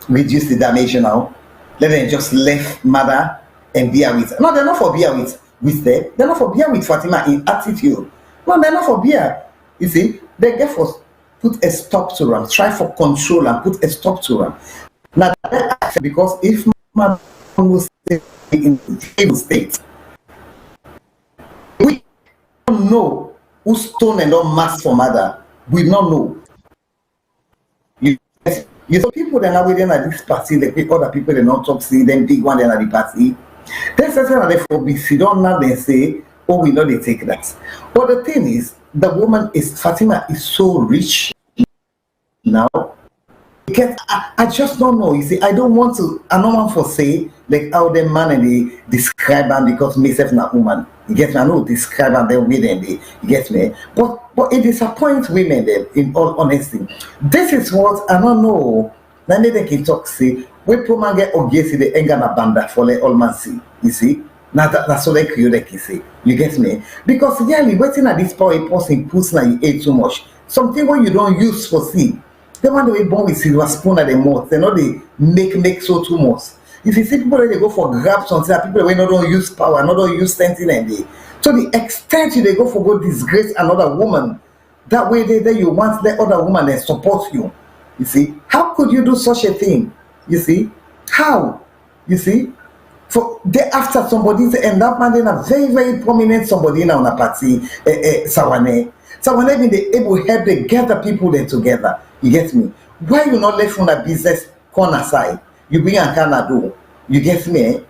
reduce the damage now. Let them just left mother and bear with. No, they're not for bear with them. They're not for bear with Fatima in attitude. No, they're not for bear. You see, they therefore put a stop to them. Try for control and put a stop to them. Now, because if man will stay in stable state, we don't know who stone and not mass for mother. We don't know. You saw people that are within at this party, the other people they not talk, see them big one they are the party. Then certain therefore be sit down now they say, oh, we know they take that. But the thing is, the woman is Fatima is so rich now. Because I just don't know. You see, I don't want to. I don't want to say like how the man and they describe them because myself not woman. You get me? I know describe them the way they. You get me? But it disappoints women. Then, in all honesty, this is what I don't know. Then they can talk. See, when woman get obviously the anger na banda for the all man see. You see. Now that's what they create. They say. You get me? Because really, waiting at this point, a person puts now you ate too much. Something what you don't use for see. The one they born with silver spoon at the mouth, they know they make so too much. If you see people that they go for grabs on people that don't use power, not don't use something and they to the extent they go for go disgrace another woman, that way they you want the other woman that support you. You see, how could you do such a thing? You see, how? You see, for they after somebody end up man, then a very prominent somebody in a party, Salone. Salone been able to help they gather people there together. You get me? Why you not left from the business corner side? You bring a Canada. You get me?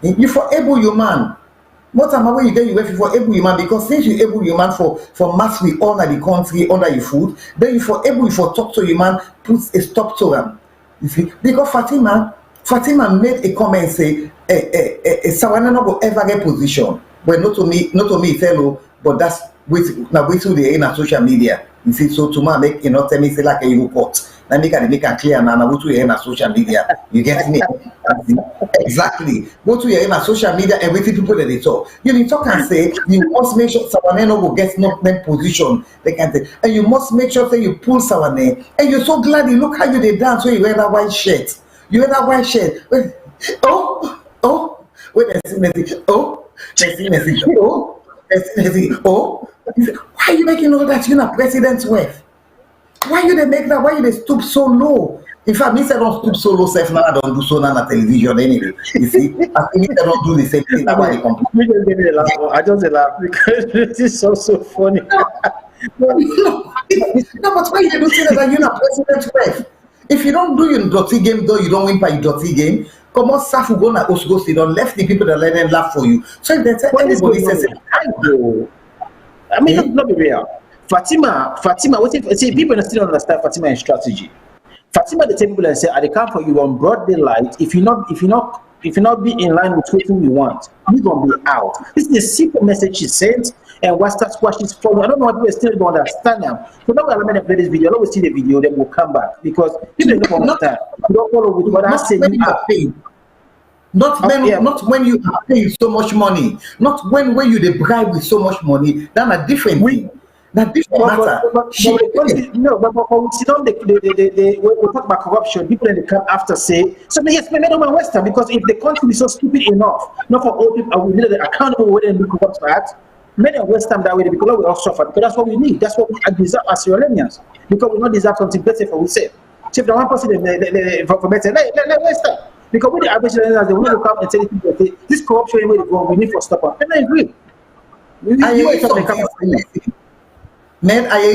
Eh? You for able your man. What am I when you get you for able your man? Because since you able your man for mass we honor the country under your food, then you for able you for talk to your man, put a stop to them. You see? Because Fatima made a comment say, Sawana not will ever get position. Well, not to me, fellow, but that's now wait till they in social media. You see, so to man make tell me say like a report. Now make a clear now go to your in social media. You get me? Exactly. Go to your in social media and wait till people that they talk. You need talk and say you must make sure someone no will get not them position. They can say, and you must make sure that you pull someone and you're so glad you look how you they dance when you wear that white shirt. You wear that white shirt. Wait a minute. Why are you making all that? You're not president's wife. Why you they make that? Why you they stoop so low? In fact, me say don't stoop so low. Self now I don't do so now on television anyway. You see, I think me say don't do the same thing. That's why they come.
I just laugh because this is so funny.
No, but why you do say that you're not president's wife? If you don't do your dirty game, though, you don't win by your dirty game. Come on, Safu go na Osgo, you don't left the people that let them laugh for you. So if they say anybody says,
I mean, not be real. Fatima, what if see people still don't understand Fatima's strategy? Fatima, the people that say, I come for you on broad daylight. If you not be in line with what you want, you're gonna be out. This is a simple message she sent, and what she's following. I don't know what people still don't understand now. So now I'm gonna play this video. I'll always see the video, then we'll come back because people don't understand. You don't follow with what I say.
Not when you are paying so much money. Not when you they bribe with so much money. That's a different thing. That different matter.
But we sit down. We talk about corruption. People in the camp after say, so yes, we made them Western because if the country is so stupid enough, not for all people, we need accountable when they do corrupt acts. Many of Western that way because we all suffer because that's what we need. That's what we deserve as Sierra Leoneans because we not deserve something better for we say. So if the one person for better, let Western. Because when the average learners, they will not come and tell you this corruption way to go, we need to stop it. And I agree.
I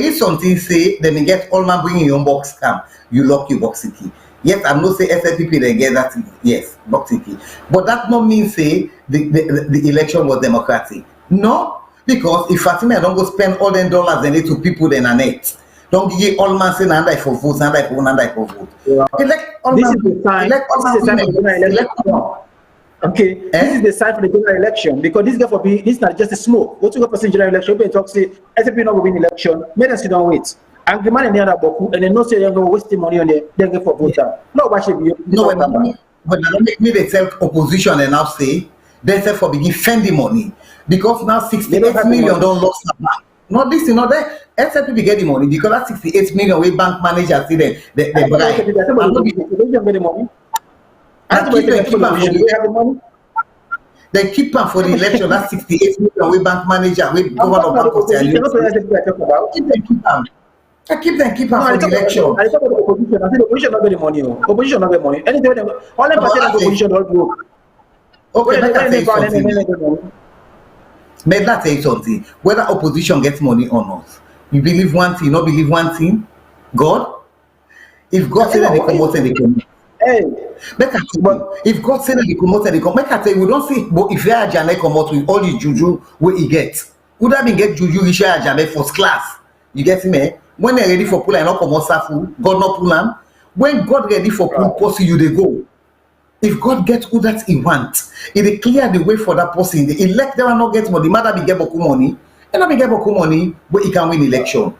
hear something say, then you get all man bringing your own box cam, you lock your box key. Yes, I'm not saying SLP they get that, yes, box key. But that not mean say the election was democratic. No, because if Fatima don't go spend all them dollars they need to people then a net. Don't give all man say and I for vote, and I for vote.
Yeah. Elect all
this
man. Is the time. Elect all man. Okay, this is the sign for the general election because this guy for be this is not just a smoke. What you go for the general election? We talk say SPP not will win election. Make them sit down wait. And the man in the other boku and then no say they're going to waste the money on the then go for voter. No, why should be
no when I make me they tell opposition and now say they say for begin spending money because now 68 million don't lost the bank. Not this, you know that SPP get the money because that 68 million we bank manager see they bribe.
They don't get the money.
They keep them for the election. That's 68 million. We bank manager, we governor bank of Salone. Keep them for the election.
I talk about the opposition. I say the opposition not get the money. Opposition not get money. Anything all them party the opposition don't do.
Okay, let me say something. Whether opposition gets money or not, you believe one thing, not believe one thing. God, if God said that they promote and they come.
Hey,
if God said that they come out and they come, make I tell you, we don't see. But if Yahya Jammeh come out with all the juju where he gets, would have been get juju Yahya Jammeh first class. You get me? When they're ready for pull and not come out safu, God not pull them. When God ready for pull, pussy you they go. If God gets who that he wants, it will clear the way for that person. The elect them not get money. Matter be get boku money, and not be get boku money, but he can win election.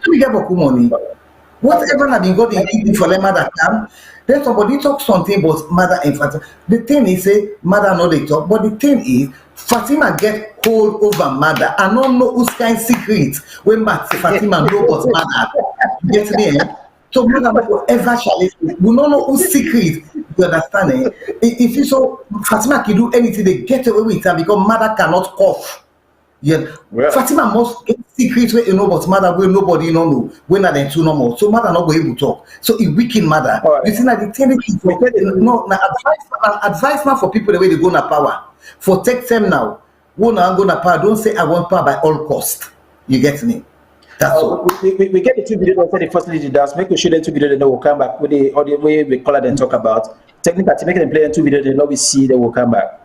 We get boku money. Whatever have been God in for them mother come. Then somebody talk something about mother and Fatima. The thing is say mother no they talk, but the thing is Fatima get hold over mother. I don't know who's kind secret when Fatima know about mother. You get me? So mother will ever challenge. We don't know who's secret. You understand? If you so Fatima can do anything, they get away with her because mother cannot cough. Yeah, Fatima must get secrets where you know about mother where nobody know when are they too normal. So mother not go able to talk. So it weaken mother. Right. You see that the tendency for no advice now for people the way they go na power. For take them now, when I go na power, don't say I want power by all cost. You get me? That's all.
We get the 2 video that the first lady does. Make sure the 2 video they will come back with the or the way we call it and talk about. Technically, to make them play 2 video, they know we see they will come back.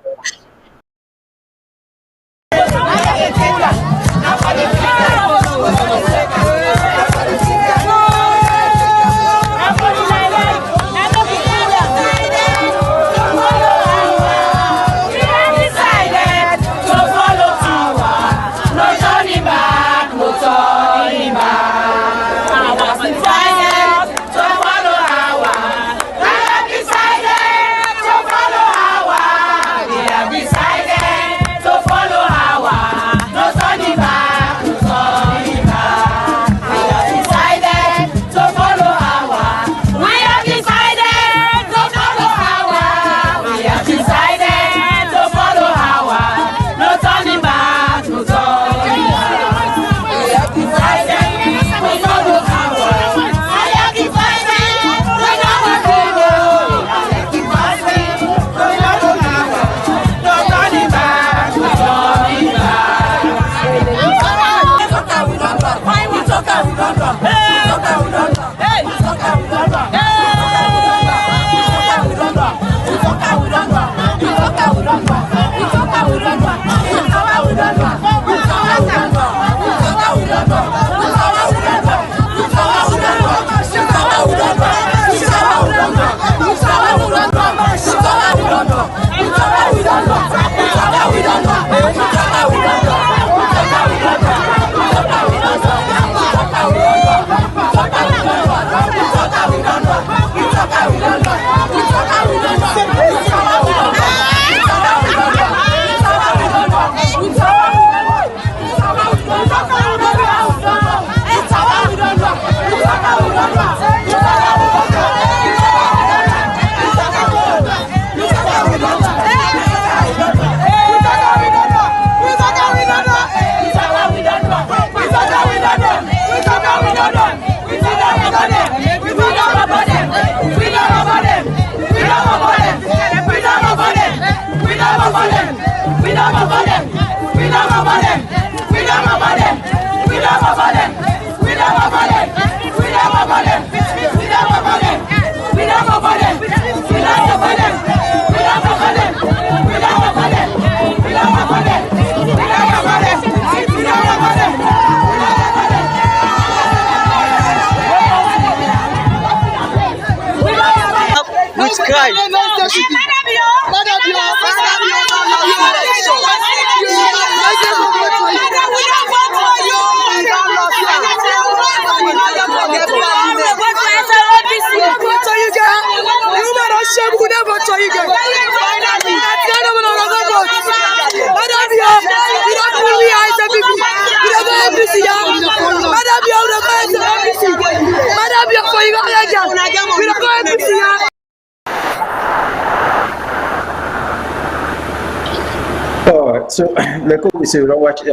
So like we say, we don't watch, we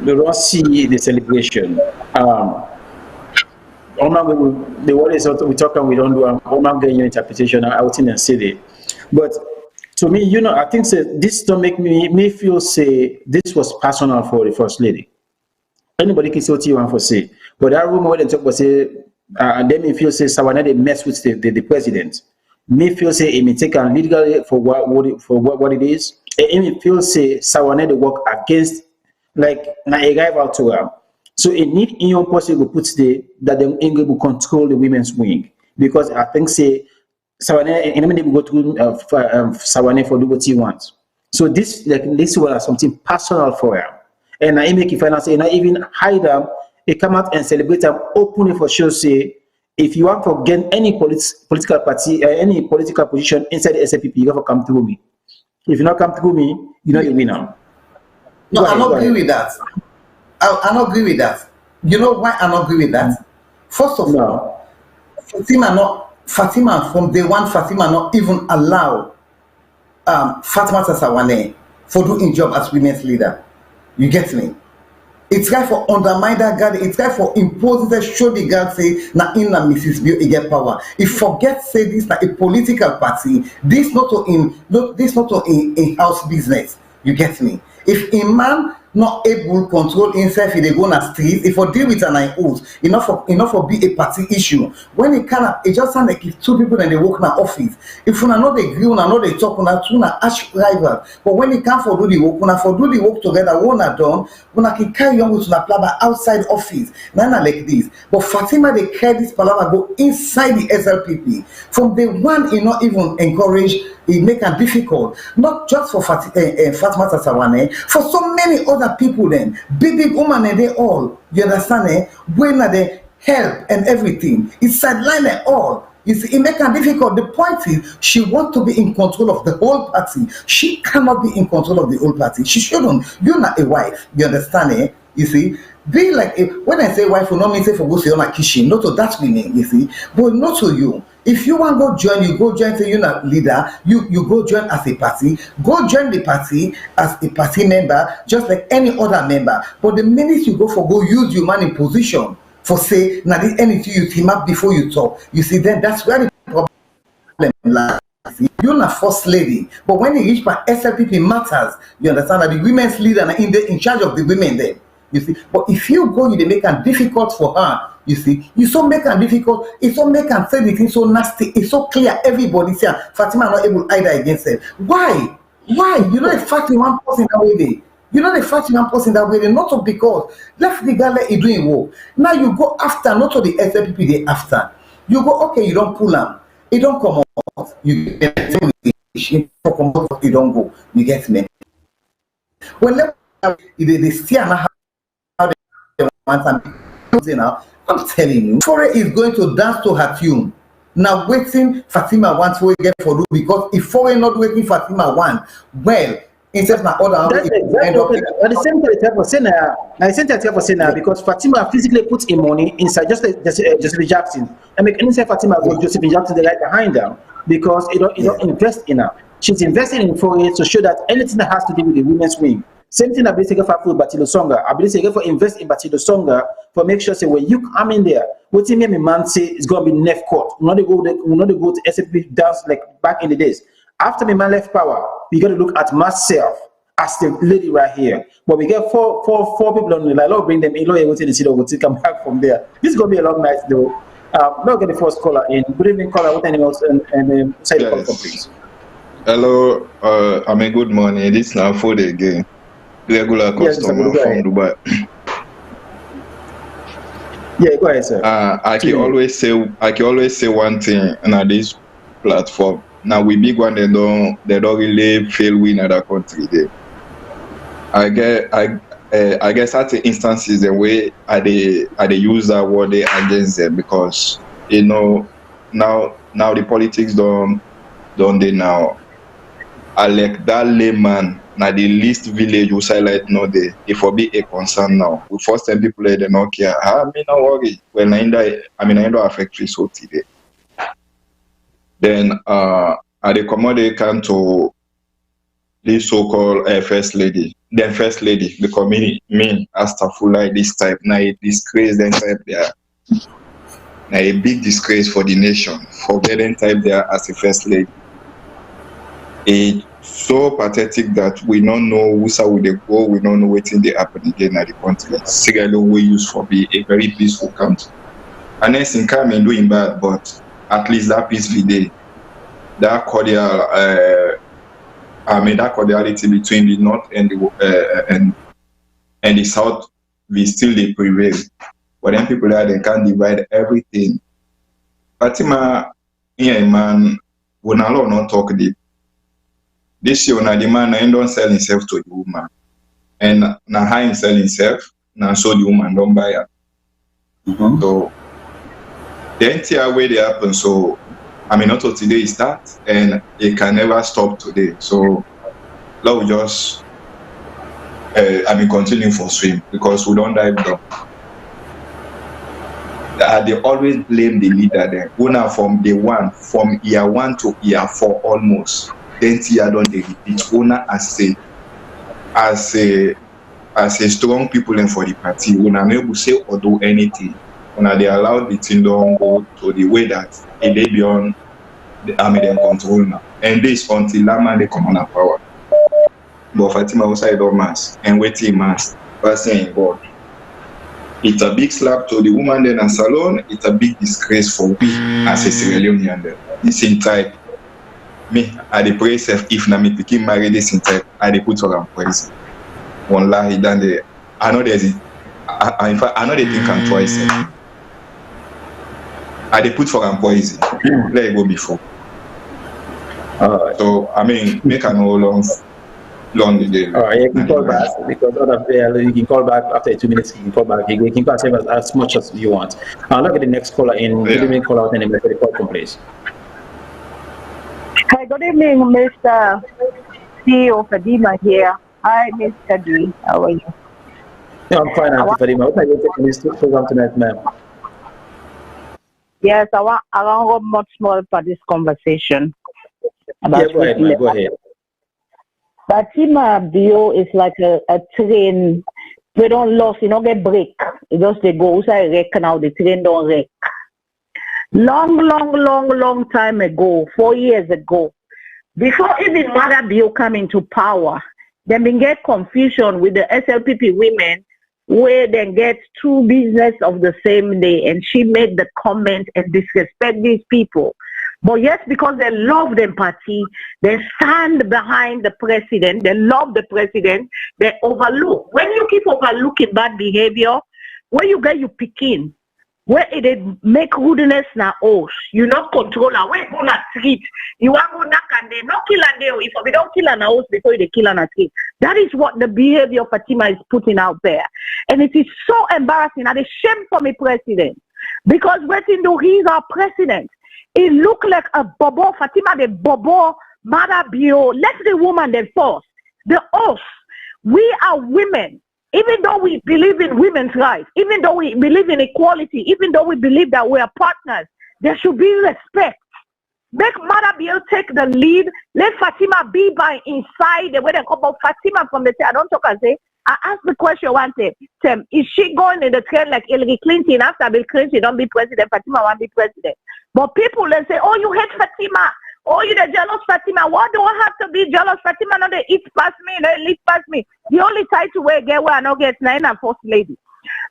don't see the celebration. The word is we talk and we don't do. I'm getting your interpretation out in the city, but to me, I think say this don't make me feel say this was personal for the first lady. Anybody can say what you want for say, but that rumor when they talk about say, and then me feel say Sawane they mess with the president. Me feel say it may take a legally for what it is. And me feel say Sawane they work against like na a rival to her. So it need in your possible put the that them England will control the women's wing because I think say Sawane and they go to Sawane for do what he wants. So this was something personal for her. And I make it finance and I even hide them, they come out and celebrate them openly for sure say if you want to gain any political party any political position inside the SLPP, you have to come through me. If you not come through me, you know the winner.
No, I don't agree with that. I don't agree with that. You know why I don't agree with that? First of all, Fatima from day one, Fatima not even allow Fatima Sawane for doing job as women's leader. You get me? It's right for undermine that guy. It's right for imposing that show the guy say na in na Mrs. Bill get power. If forget say this na a political party, this not in house business. You get me? If a man not able to control himself if they go on a street, if for deal with an oath, enough for be a party issue. When it just sound like if two people and they work in an office, if una know they agree, una know they talk, una two na ash rival. But when it come for do the work, una for do the work together, one are done, una can carry on with una plaba outside office. Nana like this. But Fatima they carry this palava go inside the SLPP. From the one, not even encourage. It make it difficult, not just for Fatima Sawane, for so many other people then, big woman and they all, you understand when they help and everything, it's sideline and all. You see, it make it difficult. The point is, she wants to be in control of the whole party. She cannot be in control of the whole party. She shouldn't. You're not a wife, you understand You see, be like, when I say wife, will not mean say for go see on a kitchen, not to that meaning, you see, but not to you. If you want to go join, you go join, say you're not leader, you go join as a party, go join the party as a party member, just like any other member. But the minute you go use your man in position for say, now this anything you team up before you talk, you see, then that's where the problem lies. You're not first lady, but when you reach by SLPP matters, you understand that the women's leader are in charge of the women there. You see, but if you go, you make it difficult for her. You see, you so make it difficult. It's so make and say anything so nasty. It's so clear. Everybody say Fatima not able either against them. Why? You know the fact one person that way there. You know the fact one person that way there. Not because left the guy let you doing work. Now you go after not to the SLPP they after. You go okay. You don't pull them. It don't come out. You come out. You don't go. You get me? When they still not how they want to now. I'm telling you, Fore is going to dance to her tune. Now waiting Fatima wants to get for do because if Fore not waiting Fatima want, well, instead of order
at the same time for saying because Fatima physically puts in money inside Josephine Jackson. I mean inside Fatima go Josephine Jackson they right behind them because it don't invest in her. She's investing in Fore to show that anything that has to do with the women's wing. Same thing I believe for Batilo Songa. I believe for invest in Batilo Songa for make sure say when you come in there, what you mean man say it's gonna be left court. We not to go to SFP dance like back in the days. After me man left power, we gotta look at myself as the lady right here. But we get four people on the line. Lord bring them in, Lord to the city to come back from there. This is gonna be a long night though. Now get the first caller in. Good evening, caller. What anyone else and say the call please.
Hello, I mean good morning. This is now for the again. Regular customer from Dubai.
Yeah, go ahead, sir.
I can always say one thing on this platform. Now we big one they don't really fail win other country there. I guess at the instances the way I they use that word against them because now the politics don't they now. I like that layman. Now the least village will highlight no day. It will be a concern now. We first time people they don't care. I mean no worry. When I don't affect so today. Then I recommend they come to this so-called first lady. then first lady, because me Astafullah this type, now a disgrace then type there. Now a big disgrace for the nation for getting type there as a first lady. It's so pathetic that we don't know who would they go, we don't know what they happen again at the country. Sierra Leone we used for be a very peaceful country. And then in coming doing bad, but at least that peace be there. That cordial that cordiality between the north and the south will still they prevail. But then people there they can divide everything. Fatima, yeah man, we not talk deep. This year the man I don't sell himself to the woman. And now how him sell himself, now so the woman don't buy it. So the entire way they happen, so not till today is that, and it can never stop today. So let we just continue for swim because we don't dive down. They always blame the leader then. Una from day one, from year 1 to year 4 almost. Then year don't they repeat Una as a strong people in for the party. Una able say or do anything. Una they allow the thing don't go to the way that it they beyond the army them control now. And this until Lama they come on power. But Fatima outside of mass and waiting mass. But saying God. It's a big slap to the woman then and Salone. It's a big disgrace for we as a Sierra Leonean then. This in type. Me, I the pray self if na me picking married this in type, I the put her on poison. One lie done the I know there's in fact I know they think I'm twice. I they put for am poison. Let it go before. So make a no long day.
Alright, you can call back because you can call back after 2 minutes. You can call back. You can call as much as you want. Look at the next caller in. Good evening, call out and the call please.
Hi, good evening, Mr. CEO Fadima here. Hi, Mr. D. How are you?
Yeah, I'm fine, Auntie Fadima. What are you taking this program tonight, ma'am?
Yes, I want go much more for this conversation.
Yeah, go ahead, ma'am. Go ahead.
Fatima Bio is like a train. We don't lose, get break. It just they go outside wreck now. The train don't wreck. Long time ago, 4 years ago, before even Mother Bio come into power, they been get confusion with the SLPP women where they get two business of the same day, and she made the comment and disrespect these people. But yes, because they love the party, they stand behind the president, they love the president, they overlook. When you keep overlooking bad behavior, where you get you picking, where it make rudeness na oath, you not control her, where you go na street, you want to knock and they not kill and they, if we don't kill an house before they kill an street. That is what the behavior Fatima is putting out there. And it is so embarrassing and a shame for me president. Because waiting though he's our president. It look like a bobo, Fatima the bobo, Mother Bio. Let the woman then force. The us. We are women. Even though we believe in women's rights, even though we believe in equality, even though we believe that we are partners, there should be respect. Make Mother Bio take the lead. Let Fatima be by inside. The way they call about Fatima from the I don't talk and say. I asked the question one day, Tim, is she going in the train like Hillary Clinton after Bill Clinton don't be president, Fatima won't be president? But people then say, oh, you hate Fatima. Oh, you the jealous Fatima. What do I have to be jealous? Fatima not they eat past me, they live past me. The only title where get where I not get nine and first lady.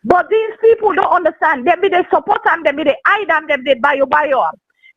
But these people don't understand. They be they support them, they be they hide them, they buy you.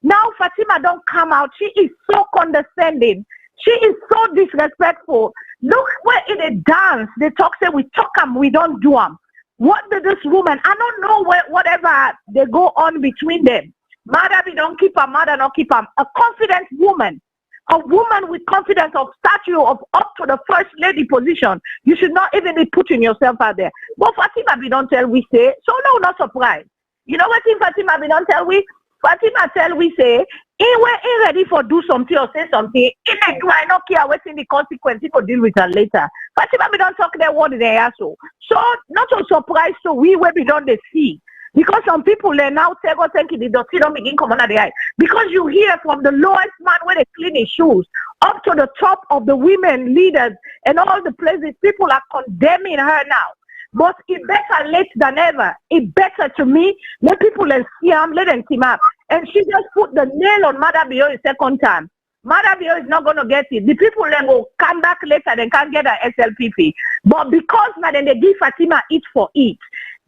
Now Fatima don't come out. She is so condescending. She is so disrespectful. Look where in a dance, they talk, say we talk them, we don't do them. What did this woman, I don't know whatever they go on between them. Mother, we don't keep her, mother, not keep her. A confident woman, a woman with confidence of stature of up to the first lady position. You should not even be putting yourself out there. But Fatima, we don't tell we say, so no, not surprised. You know what in Fatima, we don't tell we? Fatima tell we say, we're ready for do something or say something. If they do, I don't care what's in the consequence, people deal with her later. Fatima, we don't talk their word in their asshole. So, not so surprised, so we don't see. Because some people they now say, "Go thank you, the dirty don't begin come under the eye." Because you hear from the lowest man where they clean his shoes up to the top of the women leaders and all the places, people are condemning her now. But it better late than ever. It better to me. Let people see him, let them team up. And she just put the nail on Mother Bio a second time. Mother Bio is not going to get it. The people then will come back later, they can't get a SLPP. But because then they give Fatima it for it.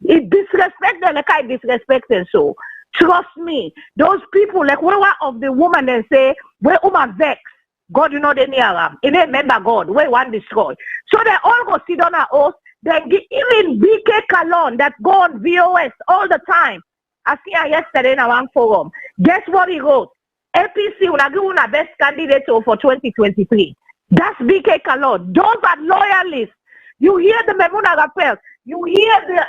It disrespect them like I disrespect them so. Trust me, those people like one of the woman and say, where vex. God, you know they near them. And they remember God, where one destroy. So they all go sit on our oath. Then even BK Salone that go on VOS all the time. I see her yesterday in one forum. Guess what he wrote? APC will give one best candidate for 2023. That's BK Salone. Those are loyalists. You hear the Memuna Rappel. You hear the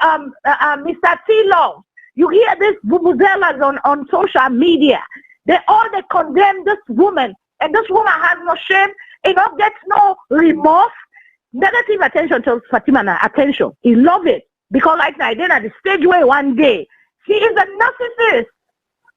Mr. T-Law. You hear these bubuzelas on social media. They condemn this woman. And this woman has no shame. Gets no remorse. Negative attention to Fatima attention. He love it. Because like now, then at the stage where one day, she is a narcissist.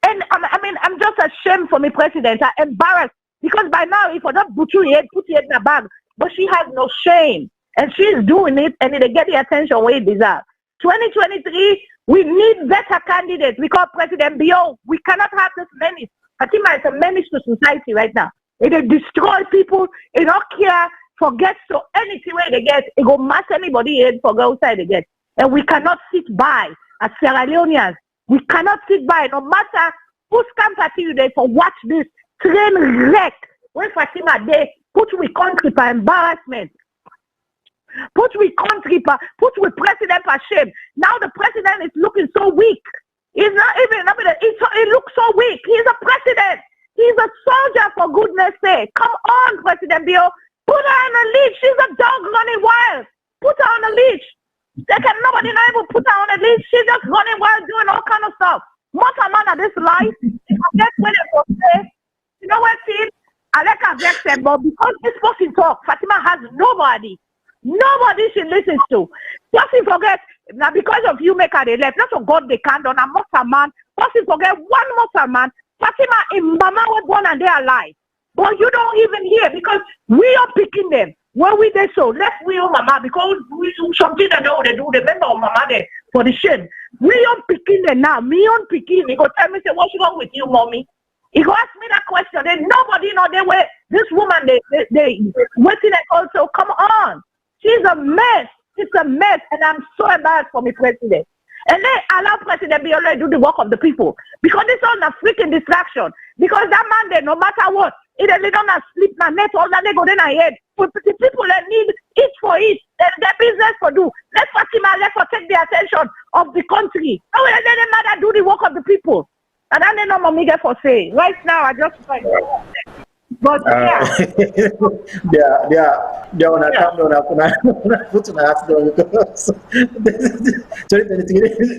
And I'm just ashamed for me, President. I'm embarrassed. Because by now, if I don't put your head in the bag, but she has no shame. And she's doing it, and they get the attention where it deserves. 2023, we need better candidates. We call President Bio. We cannot have this menace. Fatima is a menace to society right now. It destroy people. It don't care. Forget so anything where they get. It go mass anybody in for go outside they get. And we cannot sit by as Sierra Leoneans. We cannot sit by no matter who's come party today for watch this train wreck. When Fatima they put we country for embarrassment. Put we country for put we president for shame. Now the president is looking so weak. He's not even he looks so weak. He's a president. He's a soldier for goodness sake. Come on, President Bio. Put her on a leash. She's a dog running wild. Put her on a leash. Nobody not able to put her on a leash. She's just running wild, doing all kind of stuff. Most of man of this life, that's when it was say, you know what, see? I like her vex them, but because this person talk, Fatima has nobody. Nobody she listens to. Person forget, now because of you make her they left. Not for God they can't on a Muslim man. Person forget one Muslim man. Fatima and Mama was born and they are alive. But you don't even hear because we are picking them. When we they so let's we on Mama because we do something that they do the member of Mama there for the shame. We are picking them now. Me on picking. He go tell me say what's wrong with you, mommy? He go ask me that question. Then nobody know they were this woman they waiting and also come on. She's a mess. It's a mess, and I'm so embarrassed for me, President. And they allow President Biolay do the work of the people because it's all a freaking distraction. Because that man there, no matter what, it they don't sleep na net all that they go in ahead. For the people that need it for it, their business for do. Let Fatima let her take the attention of the country. Oh, and then the mother do the work of the people. And then they know mommy get for say. Right now, I just find but yeah.
They want to come down and put on a hat because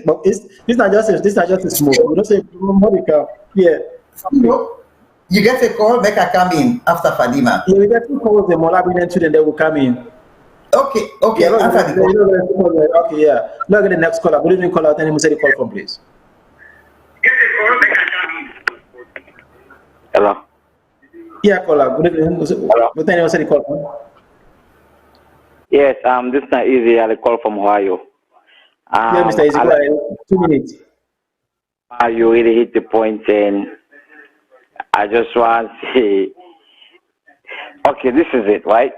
but it's not just a smoke. You don't say Monica. Yeah.
You get a call, make her come in after Fadima.
Yeah, we get two calls, the Molabin student, they will come in.
Okay,
Yeah,
answer the call.
Okay, yeah. Look at the next caller. Good evening, caller. Tell him to say the call from, please.
Hello.
Yeah, caller. Good evening. What time you say the call from?
Yes, this is not easy. I call from Ohio.
Yeah, Mr. Easy, go ahead. 2 minutes.
You really hit the point, and I just want to say, okay, this is it, right?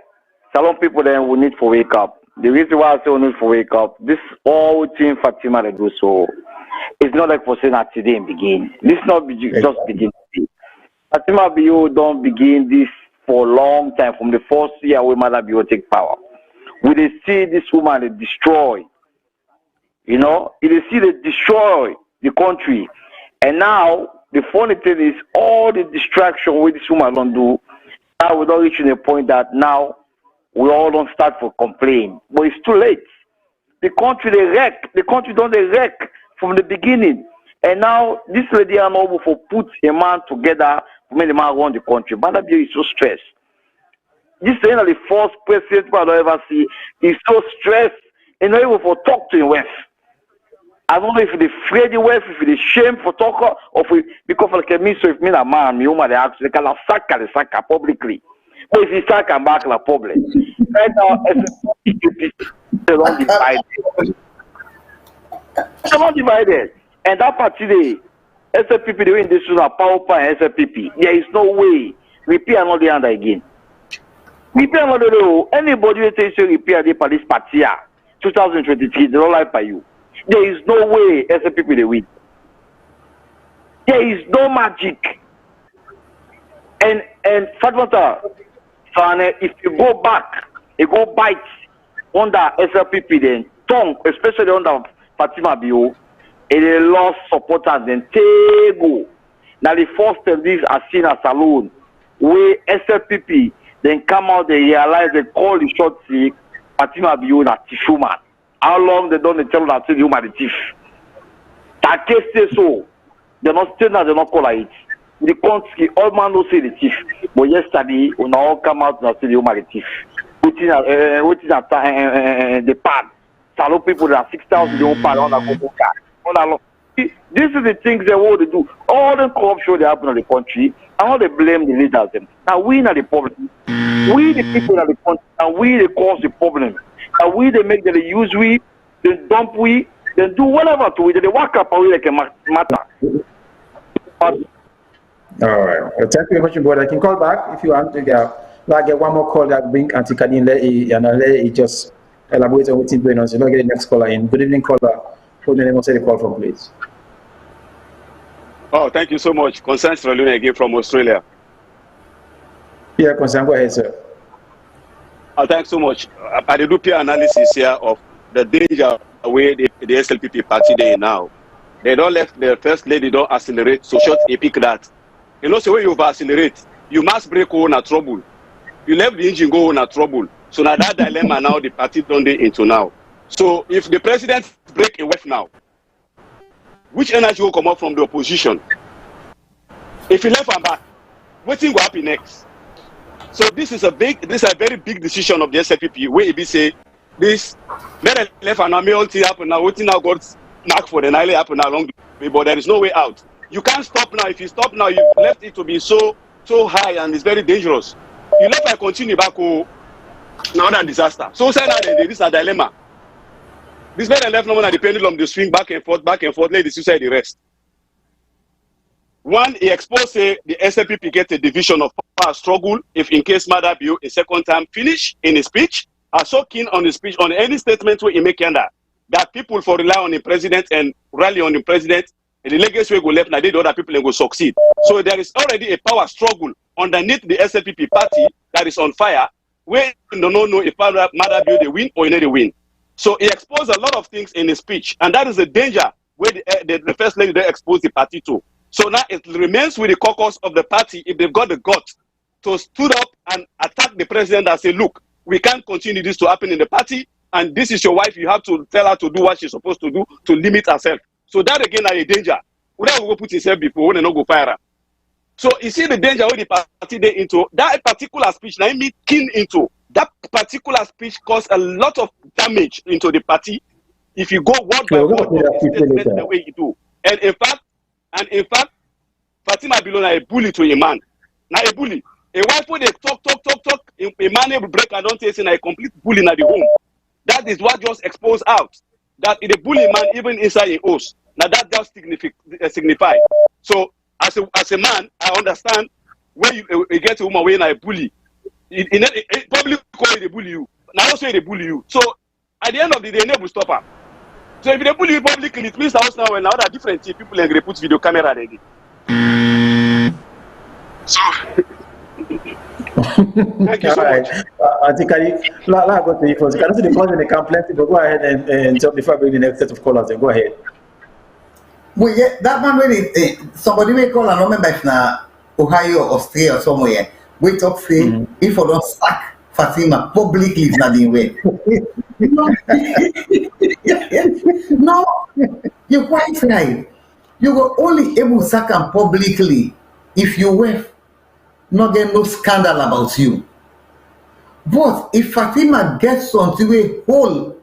Salone people then will need to wake up. The reason why I say we need to wake up, this whole thing Fatima they do so. It's not like for saying that today begin. This not just begin today. Fatima Bio don't begin this for a long time from the first year when Mother Bio take power. We they see this woman they destroy. You know, they see they destroy the country. And now the funny thing is all the distraction with this woman don't do. Now we don't reach to the point that now we all don't start for complain. But it's too late. The country they wreck. The country don't they wreck from the beginning. And now this lady are able for put a man together to make the man run the country. Mother Bio is so stressed. This is the first president I don't ever see. He's so stressed and not able for talk to him with. I don't know if they afraid the way, if they shame for talker, or if because like me, so if me a man, me woman they ask, they can sack publicly. But if you sack and back la public, right now, they don't divide. They're not divided, and that party they SLPP they win this one power and SLPP. There is no way repeat another hand again. Repeat another row. Anybody will say repeat the police party 2023. They don't like by you. There is no way SLPP they win. There is no magic. And Fatmata, if you go back, you go bite under SLPP then tongue, especially under Fatima Bio, and they lost supporters then take go. Now the first of these are seen as Salone, where SLPP then come out, they realize they call the short sick Fatima Bio that tissue man. How long they don't tell that the human the thief? That case say so. They're not still not, they're not call it. The country, all man don't say the thief. But yesterday, we all come out and say the human the thief. Waiting at the pad. Salone people that are 6,000 they don't pad on a go car. This is the things they want to do. All the corruption they happen in the country, and all they blame the leaders them. Now we are the problem. We the people in the country, and we they cause the problem. And we they make them use we, they dump we, they do whatever to it. They walk up away like a matter.
All right. Well, thank you very much, brother. I can call back if you want to get. Like get one more call that bring Auntie Kadin and let it just elaborate on what's going on. So not get the next caller in. Good evening, caller. Hold the name and say the call from, please.
Oh, thank you so much. Concern Salone again from Australia.
Yeah, Concern, go ahead, sir.
Thanks so much. I did do peer analysis here of the danger where the SLPP party they now. They don't let the first lady don't accelerate, so short a pick that. You know, so when you over accelerate, you must break on a trouble. You left the engine go on a trouble. So now that dilemma now the party don't they into now. So if the president break a wave now, which energy will come up from the opposition? If he left and back, what thing will happen next? So this is a very big decision of the SLPP where it be say this let left and now may all thing happen now. What thing now got mark for the night happen along the way, but there is no way out. You can't stop now. If you stop now, you've left it to be so high and it's very dangerous. You left and continue back now that disaster. So say now this is a dilemma. This man left no one at the pendulum, they swing back and forth, let the suicide the rest. One, he exposed the SLPP get a division of power struggle if in case Mada Bio a second time finish in his speech, are so keen on his speech, on any statement where he make that people for rely on the president and rally on the president, and the legacy will go left, now they the other people and go succeed. So there is already a power struggle underneath the SLPP party that is on fire, where you don't know if Mada Bio they win or they win. So he exposed a lot of things in his speech, and that is a danger where the first lady they exposed the party to. So now it remains with the caucus of the party if they've got the guts to stood up and attack the president and say, look, we can't continue this to happen in the party, and this is your wife, you have to tell her to do what she's supposed to do to limit herself. So that again are a danger. We don't go put himself before when they not go fire her. So you see the danger where the party they into, that particular speech now me keen into. That particular speech caused a lot of damage into the party. If you go word by word, the way you do, and in fact, Fatima Bilona a bully to a man. Now a bully, a wife who they talk. A man will break and don't say a complete bully in the home. That is what just exposed out that the bully man even inside a house. Now that just signify. So as a man, I understand when you get a woman when I bully. It probably call it a bully you. Now also they bully you. So at the end of the day, they will stop her. So if they bully you publicly, it means house now and now there are different people and they put video camera ready. So thank you so much.
I think I go to you first. Can I see the call in the complaint? But go ahead and jump before I bring the next set of callers. Then go ahead.
Well, yeah, that man really somebody may call and remember if na Ohio or Australia or somewhere. We talk say if I don't sack Fatima publicly is not the way. No, you're quite right. You were only able to sack him publicly if you were not get no scandal about you. But if Fatima gets onto a hole,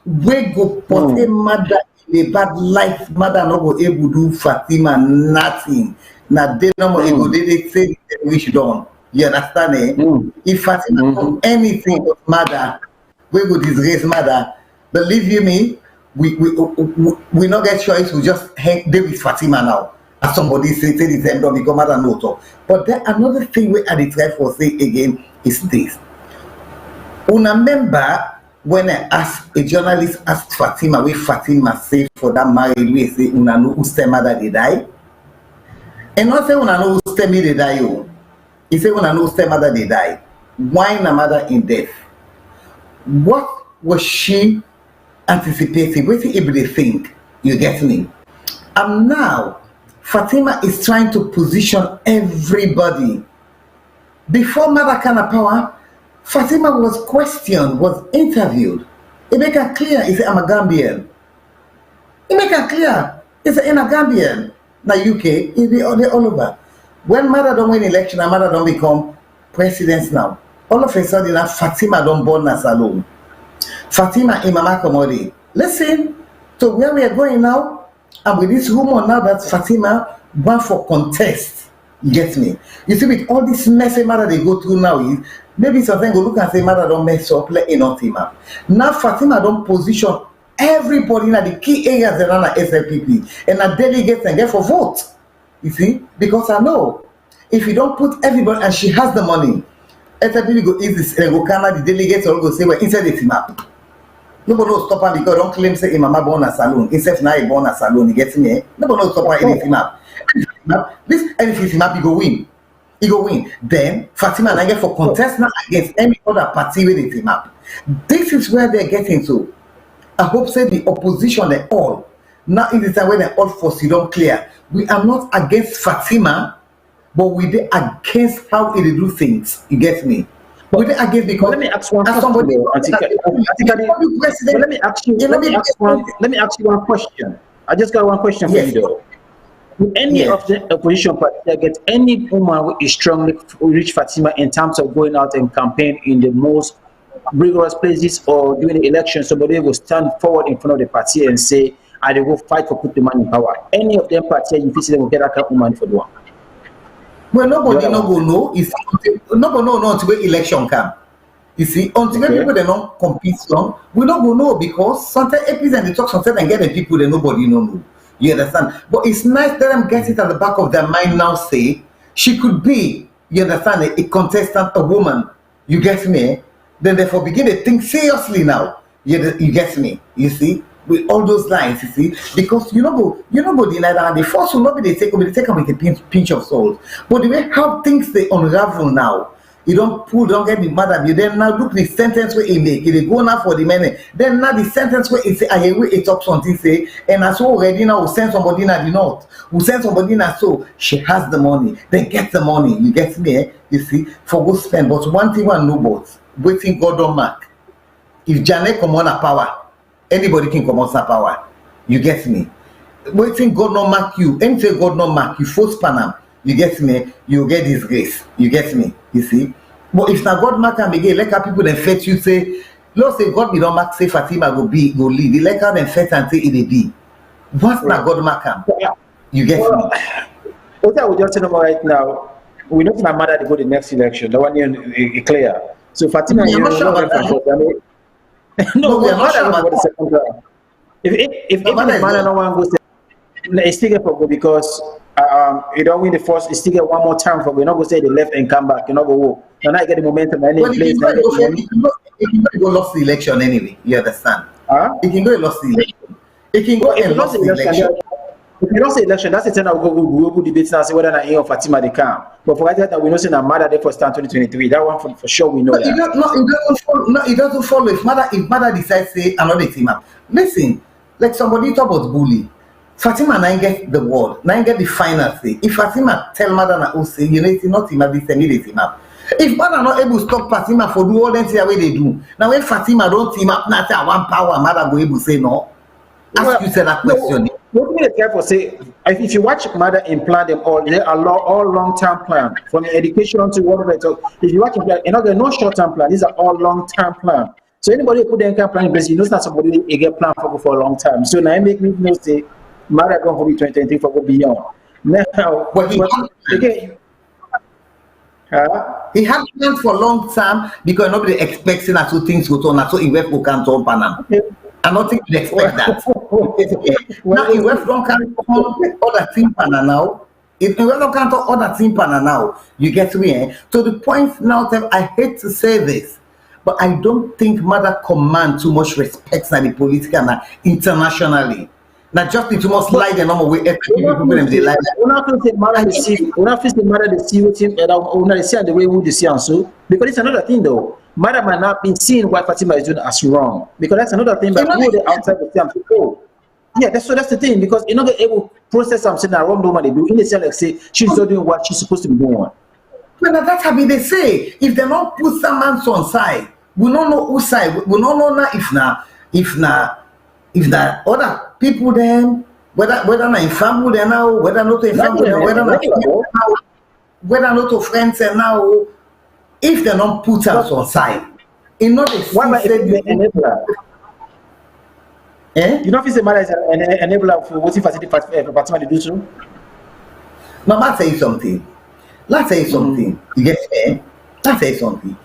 we go put a mother the bad life mother no go able do Fatima nothing. Now they no more able they say we should done. You understand If Fatima do anything with mother, we would disgrace mother. Believe you me, we not get choice, we just hang there with Fatima now. As somebody say this end don't become mother no talk. But then another thing we I try for say again is this. Remember when a journalist asked Fatima, where Fatima say for that marriage, we say una know whose mother they die. And not say una know whose me they die. He say una know whose mother they die. Why na mother in death? What was she anticipating? What did able to think? You get me? And now Fatima is trying to position everybody. Before mother kind of power, Fatima was questioned, was interviewed. He make it clear, he said, I'm a Gambian. He make it clear, he said, I'm a Gambian. Now UK, he be all over. When mother don't win election and mother don't become president now, all of a sudden now Fatima don't born as Salone. Fatima Imama Komodi. Listen to where we are going now, and with this rumor now that Fatima went for contest. You get me? You see, with all this messy matter they go through now, is maybe something go look and say, mother don't mess up, let in Fatima. Now Fatima don't position everybody in the key areas around the SLPP and a delegates and get for vote. You see? Because I know if you don't put everybody and she has the money, SLPP go easy go come the delegates or go say well inside the map. Nobody will stop her because don't claim say mama born a Salone. Instead now he born a Salone, you get me? Nobody will stop her in the map. This anything map you go win. He go win. Then Fatima and I get for contest now against any other party with the map. This is where they're getting to. I hope say the opposition they all now in the time when they all for don't clear. We are not against Fatima, but we are against how it do things. You get me? We are against because
let me ask one question. Let me ask you one question. I just got one question for you though. Do any of the opposition party get any woman who is strongly reach Fatima in terms of going out and campaign in the most rigorous places or during the election? Somebody will stand forward in front of the party and say, I will fight for put the man in power. Any of them party you feel they will get that woman for the one.
Well, nobody no go know. Nobody know until the election come. You see, until people they don't compete strong, we don't go know because sometimes APs and they talk sometimes and get the people that nobody know. You understand? But it's nice that I'm getting it at the back of their mind now. Say she could be, you understand, a contestant, a woman. You get me? Then therefore begin to think seriously now. You get me? You see, with all those lines, you see, because you know deny that the first will not be they take them with a pinch of salt. But the way how things they unravel now, you don't get me mad at you. Then now look the sentence where he make it go now for the money. Then now the sentence where he say I hear it talk something say and as already now we'll send somebody in the north. We'll send somebody in so she has the money. Then get the money. You get me? You see, for go spend. But one thing one know about waiting God don't mark. If Janet come on a power, anybody can come on a power. You get me? Waiting God not mark you. Anything God not mark you, force panam. You get me? You get disgrace. You get me? You see? But if now God mark and begin, like people then fetch you say, Lord say God be don't mark say Fatima go lead. The like how then fetch and say it be. What's now God mark him? You get me?
What I would just tell them right now, we know my mother to go the next election. The one is clear. So Fatima,
I'm not sure about that.
No, we are not sure about the second round. If the mother no one goes, it's still get for go because you don't win the first, you still get one more time for go. You not go say the left and come back. You not go walk. You not get the momentum. Any place.
He can go lost the election anyway. You understand? He can go and lost the election. He can go and lost the election.
If you don't say election, that's the time I will go debate now say whether or not or Fatima they come. But for that we know say that mother they for stand 2023. That one for sure we know that.
It doesn't follow. If mother decides say another team up. Listen, like somebody talk about bully. Fatima now get the word, now get the final say. If Fatima tell mother na who say, you know it's not team up, this team up. If mother not able to stop Fatima for do all them things the way they do. Now when Fatima don't team up, not one power, mother go able to say no. Ask you say that question.
What we careful say, if you watch mother and plan them all, they are all long-term plan from education to whatever. If you watch them, you know they're no short-term plan. These are all long-term plan. So anybody who put them kind of plan in place, you know, it's not somebody who get plan for a long time. So now it make me know say, Mara going for be 2023 for go beyond. Now,
But
again,
he had plans for long term because nobody expecting that two things go on. So he went for can't on Panam. I don't think you expect that. Now he went from can't on other thing Panam now. If you don't count other thing Panam now, you get me. To the point now that I hate to say this, but I don't think mother command too much respect in the political and internationally. Not just too much lie the normal way people they lie.
We're not going to say mother the see. We're not going to say mother the see with him. We're not see the way we see and so because it's another thing though. Mother might not be seeing what Fatima is doing as wrong because that's another thing. But who they outside the them to go. Yeah, that's the thing because you're not able to process something that wrong woman they do. In the sense like say she's not doing what she's supposed to be doing.
Well, that's how they say. If they don't put some man on side, we don't know whose side. We don't know now if na other people then whether na in family then now, whether not in family then, whether not to friends then now. If they don't put us on side, in not the
enabler. You know if it's a matter is an enabler for what if Fatima to do so?
No, let's say something. You get me? Let's say something.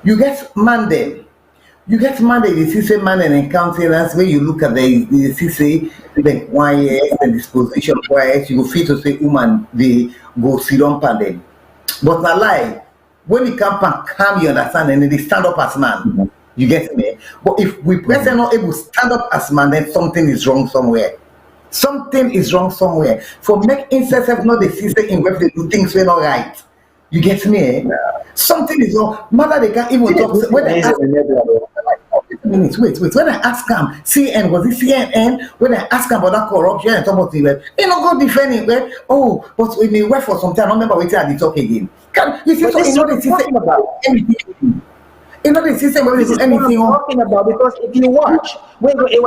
You get Monday. You see say man and encounterance where you look at the see say the quiet, the disposition quiet, you go fit to say woman they go sit on them. But na lie, when it come and calm, you understand, and they stand up as man. You get me? But if we present not able to stand up as man, then something is wrong somewhere. Something is wrong somewhere. For make incest not the system in where they do things not right. You get me? Something is wrong. Mother, they can't even talk. When I ask, wait. When I ask them, CN, was it CNN? When I ask them about that corruption and talk about the web, they don't go defending web. Oh, but we may wait for some time. I remember waiting at the talk again. You see, so it's not the system about anything. It's not the system where we do anything
I'm talking about because if you watch, when they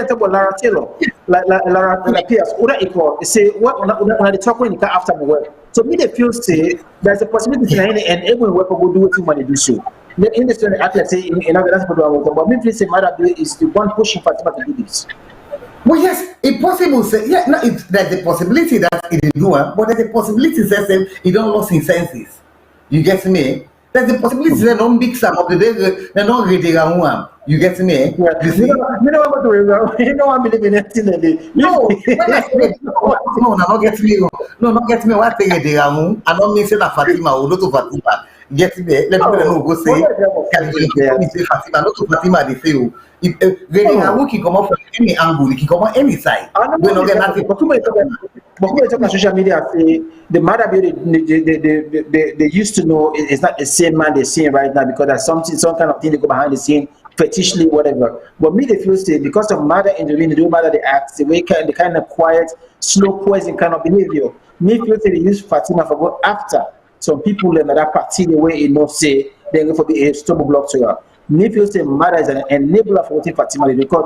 talk about Lara Taylor, Lara Pierce, or equal, they say what when they talk when you after the work. So me they feel say there's a possibility and every worker will do what you want to do so. In the story, athletes say in other that's what but me feel say Mother is the one pushing Fatima to do this.
Well, yes, it's possible. Say, yeah, no, there's the possibility that it is doing, but there's a possibility that he don't lose his senses. You get me? There's a possibility they don't mix up of the day they don't read the one. You get me?
You know what to remember. You know I'm believing anything that they
no, not get me. No, not get me. What they the Ramu? I don't mean say that Fatima or not to Fatima. Get me? Let me know go say. Can you say Fatima? Not to Fatima they say. If the Ramu can come up from any angle, he can come on any side. We don't get nothing.
But who talk on social media say the Mother they used to know it's not the same man they're seeing right now because there's some kind of thing they go behind the scene, fetishly, whatever. But me they feel say because of Mother in the ring, the Mother they act, the way the kind of quiet, slow poison kind of behavior. Me feel say they use Fatima for go after some people in that party the way it not say they're going to be a stubble block to her. Me feel say Mother is an enabler for what Fatima because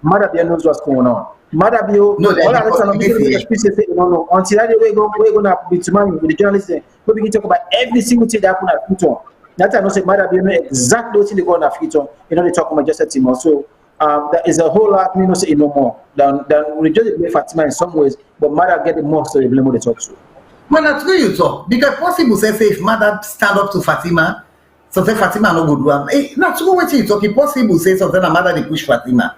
Mother knows what's going on. Mother Bio, no, all of until that way we're gonna be tomorrow with the journalists. We begin to talk about every single thing that happened at Futon. That time I say Mother Bio know exactly what they go on at Futon. You know they talk about just a team. So there is a whole lot me no say no more than we just blame Fatima in some ways, but Mother get the most of the blame when they talk to.
Man, that's where you talk because possible say if Mother stand up to Fatima, so say Fatima no good one. That's what you talk. It's possible say something that Mother they push Fatima.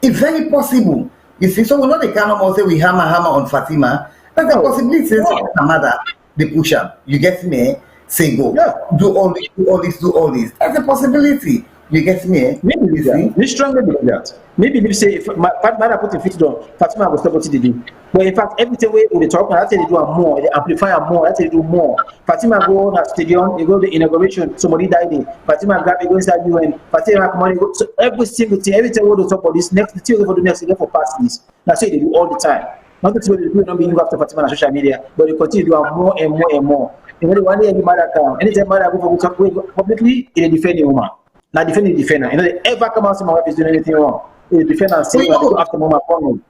It's very possible. You see, so we know the kind of say we hammer on Fatima. That's a possibility. Say Mother they push up. You get me? Say go. Yeah. Do all this. That's a possibility. You get me?
Maybe that. We strongly believe that. Maybe if you say if Mother put the feet down, Fatima will stop what they do. But in fact, everything we they talk, that's how they do more. They amplify more. That's how they do more. Fatima go on a stadium. They go to the inauguration. Somebody died there. Fatima grab. They go inside UN. Fatima have money. So every single thing, every time we talk about this, next the thing for the next, they go for past this. That's what they do all the time. Not that they do not being after Fatima on social media, but they continue to do more and more and more. You know, one day every Mother come. Anytime Mother go for publicly, they defend the woman. Not defending the defender. You know, they ever come out and say my wife is doing anything wrong. The defender and say go after mama problem.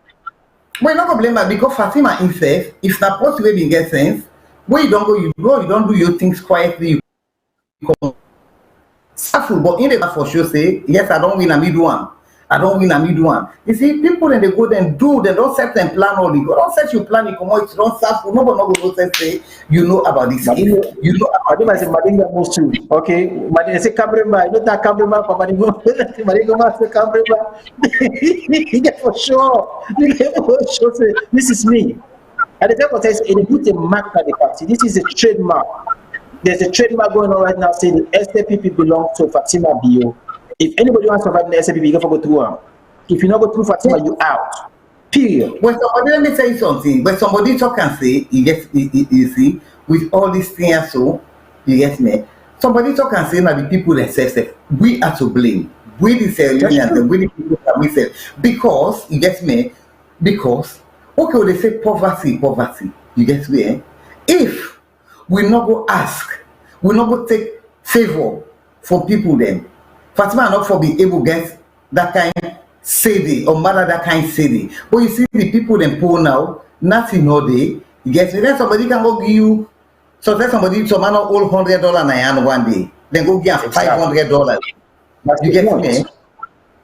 We're not gonna blame her because Fatima himself, if that possible in get sense, where you don't go, you don't do your things quietly. Suffer, but in the for sure say, yes, I don't win a mid one. I don't win a mid one. You see, people then they go then do, they don't set and plan all the go. Don't set you plan, you come out, you don't suffer. Nobody no go say, you know about this case. You know about
Madinga say Madinga Musu. Okay. Madinga say Cabrema. You know that Cabrema for Madinga. Madinga must say Cabrema. You get for sure. You get for sure. Say, this is me. And the people says, it put a mark at the party. This is a trademark. There's a trademark going on right now saying the SLPP belongs to Fatima Bio. If anybody wants to survive in the SLPP, you got to go through her. If you not go through Fatima, you out. Period.
When somebody, let me tell you something. When somebody talk and say, you see, with all these things, so you get me. Somebody talk and say, now the people that say, we are to blame. We the Salonians and we the people that we say, because you get me. Because okay, they say poverty. You get me? Eh? If we not go ask, we not go take favor from people then. Fatima not for be able to get that kind city or matter that kind city. But you see the people them poor now, nothing no day. You get me? Then somebody can go give you, so let somebody some man all $100 na one day. Then go give $500. You get me?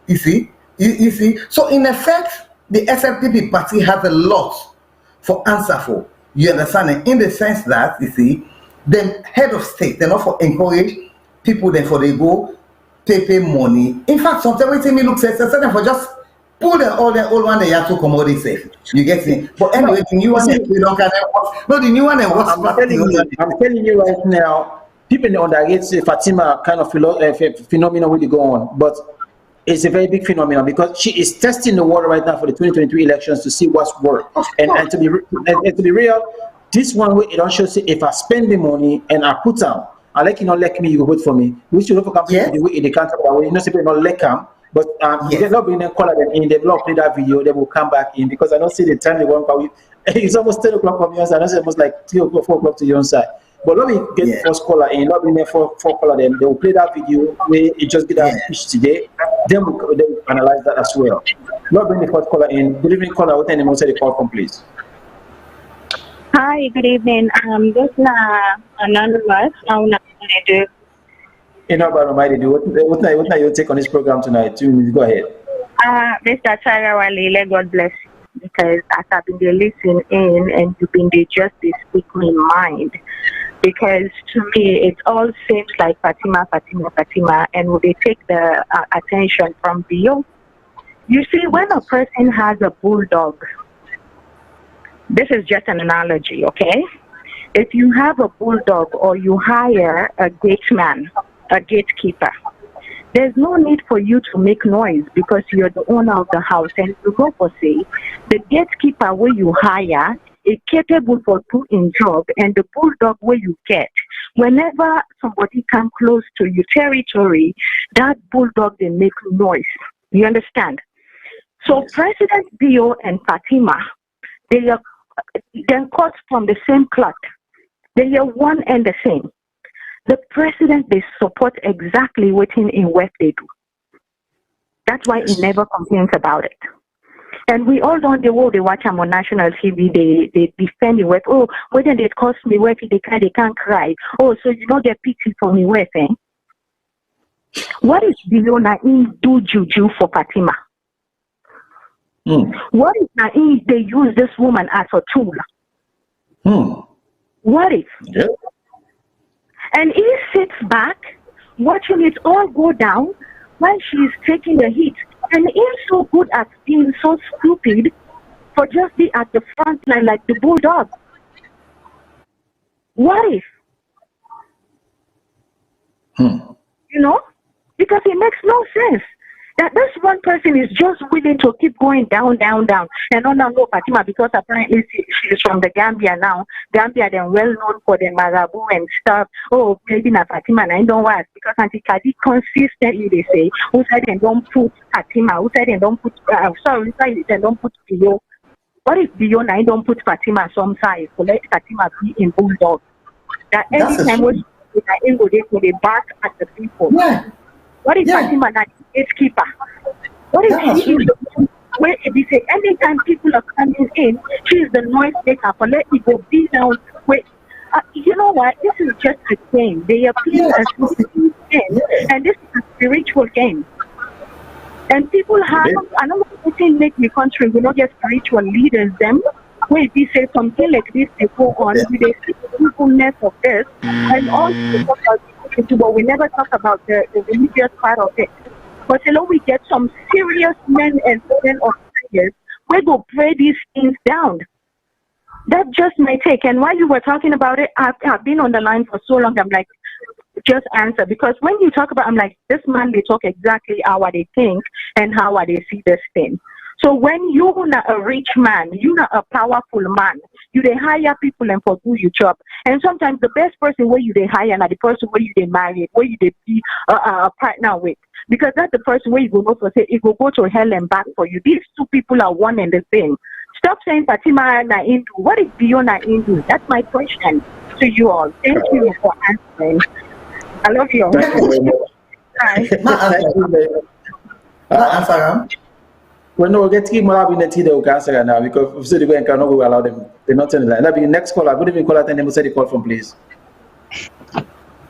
You see? You see? So in effect, the SLPP party has a lot for answer for. You understand? In the sense that, you see, the head of state, they not for encourage people then for they go pay money. In fact, sometimes we me look say for just pull the old one they have to commodity safe. You get me? But anyway, the new one we don't can no the new one and what's
I'm telling you right now, people underrate Fatima kind of phenomenon really go on, but it's a very big phenomenon because she is testing the water right now for the 2023 elections to see what's work. And to be real, this one way it don't show say if I spend the money and I put down, I like you not like me, you vote for me. We should not come the way in the country that way. You know, people not like them, but they not bring them, call them in, they block play that video, they will come back in because I don't see the time they want. It's almost 10 o'clock from your side. I know it's almost like 3 o'clock, 4 o'clock to your own side. But let me get the first caller in, not bring them four caller them. They will play that video where it just get that speech today. Then we'll analyze that as well. Not bring the first caller in. Good evening, caller. What name? Say the call from, please.
Hi, good evening. This is anonymous. I'm not going to do.
You know about my do. What are your take on this program tonight? 2 minutes. Go ahead.
Mr. Charawale, God bless you, because as I've been listening in and you've been just speak my mind. Because to me, it all seems like Fatima, and when they take the attention from Bio, you see, when a person has a bulldog, this is just an analogy, okay? If you have a bulldog or you hire a gateman, a gatekeeper, there's no need for you to make noise because you're the owner of the house. And you go for say, the gatekeeper where you hire is capable for doing job, and the bulldog where you get, whenever somebody come close to your territory, that bulldog, they make noise. You understand? So President Bio and Fatima, they are then cut from the same cloth. They are one and the same. The president, they support exactly what in what they do. That's why he never complains about it. And we all know the way they watch him on national TV, they defend the work. Oh, whether they cost me work, they can't cry. Oh, so you don't get pity for me work, eh? What is Naim do juju for Fatima? What if Naim they use this woman as a tool? What if?
Yeah.
And he sits back, watching it all go down while she's taking a hit. And he's so good at being so stupid for just be at the front line like the bulldog. What if? You know? Because it makes no sense. That this one person is just willing to keep going down. And no Fatima, because apparently she's from the Gambia now. Gambia, they're well known for the marabu and stuff. Oh, maybe not Fatima, and I don't want because Auntie Kadi consistently they say, who said they don't put Fatima, who said they don't put, who said they don't put Bio. What if Bio and I don't put Fatima some size? So let Fatima be in bulldog. That anytime when they bark at the people.
Yeah.
What if Fatima not gatekeeper? What if she is the one where they say anytime people are coming in, she is the noise maker for let me go be down. Wait, you know what? This is just a game. They are playing a game, and this is a spiritual game. And people have, I don't know what make the country, we not get spiritual leaders, them, where we say something like this, they go on, we they see the evilness of this, and also talk about but we never talk about the religious part of it. But you know, we get some serious men and women of prayers, we go pray these things down. That's just my take. And while you were talking about it, I've been on the line for so long, I'm like, just answer, because when you talk about, I'm like, this man, they talk exactly how they think and how they see this thing. So when you're not a rich man, you're not a powerful man, you they hire people and for do your job. And sometimes the best person where you they hire and the person where you they marry, where you they be a partner with, because that's the person where you go know for say it will go to hell and back for you. These two people are one and the same. Stop saying Fatima na Hindu. What is beyond na Hindu? That's my question to you all. Thank you for answering. I love you.
Thank you very much.
Hi.
Thank you very much. Well, no, get him more in the tea they answer now because if so, they cannot go allow them. They're not telling that. That'll be the next caller. Good evening, caller. And then say the call from, please.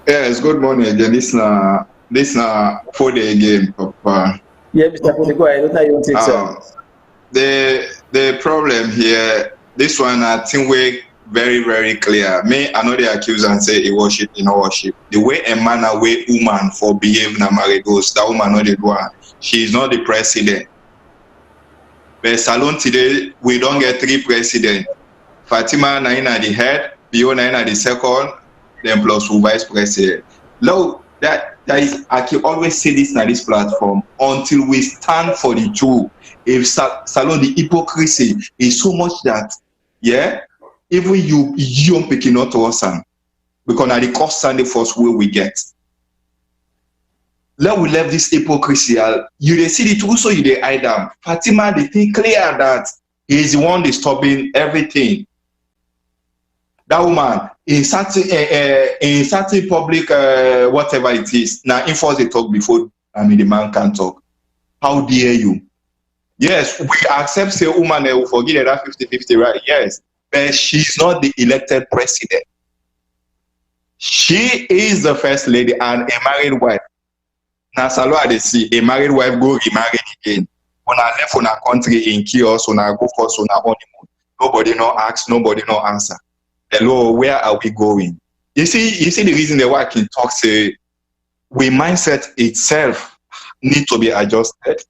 Yes, good morning again. This na 4-day game, Papa.
Yeah, Mr. Pode, go ahead. What are you want to say?
The problem here, this one I think we very, very clear. Me, I know they accuse and say he worship, he no worship. The way a man away woman for behave na married goes, that woman not the one. She is not the president. But Salone today, we don't get 3 presidents. Fatima na at the head, Bio na at the second, then plus 2 vice president. Now that is, I can always say this na this platform until we stand for the truth. If Salone, the hypocrisy is so much that, yeah, even you don't pick it to us, because at the cost and the first way we get. Let we left this hypocrisy. You they see the truth, so you they hide them. Fatima, they think clear that he is the one disturbing everything. That woman in certain public whatever it is. Now, enforce the talk before the man can talk. How dare you? Yes, we accept say woman will forgive that 50-50, right? Yes. But she's not the elected president. She is the first lady and a married wife. Now, Salone, they see a married wife go remarry again. When I left on our country in chaos, when I go first on our honeymoon, nobody no ask, nobody no answer. Hello, where are we going? You see the reason why I can talk say we mindset itself need to be adjusted.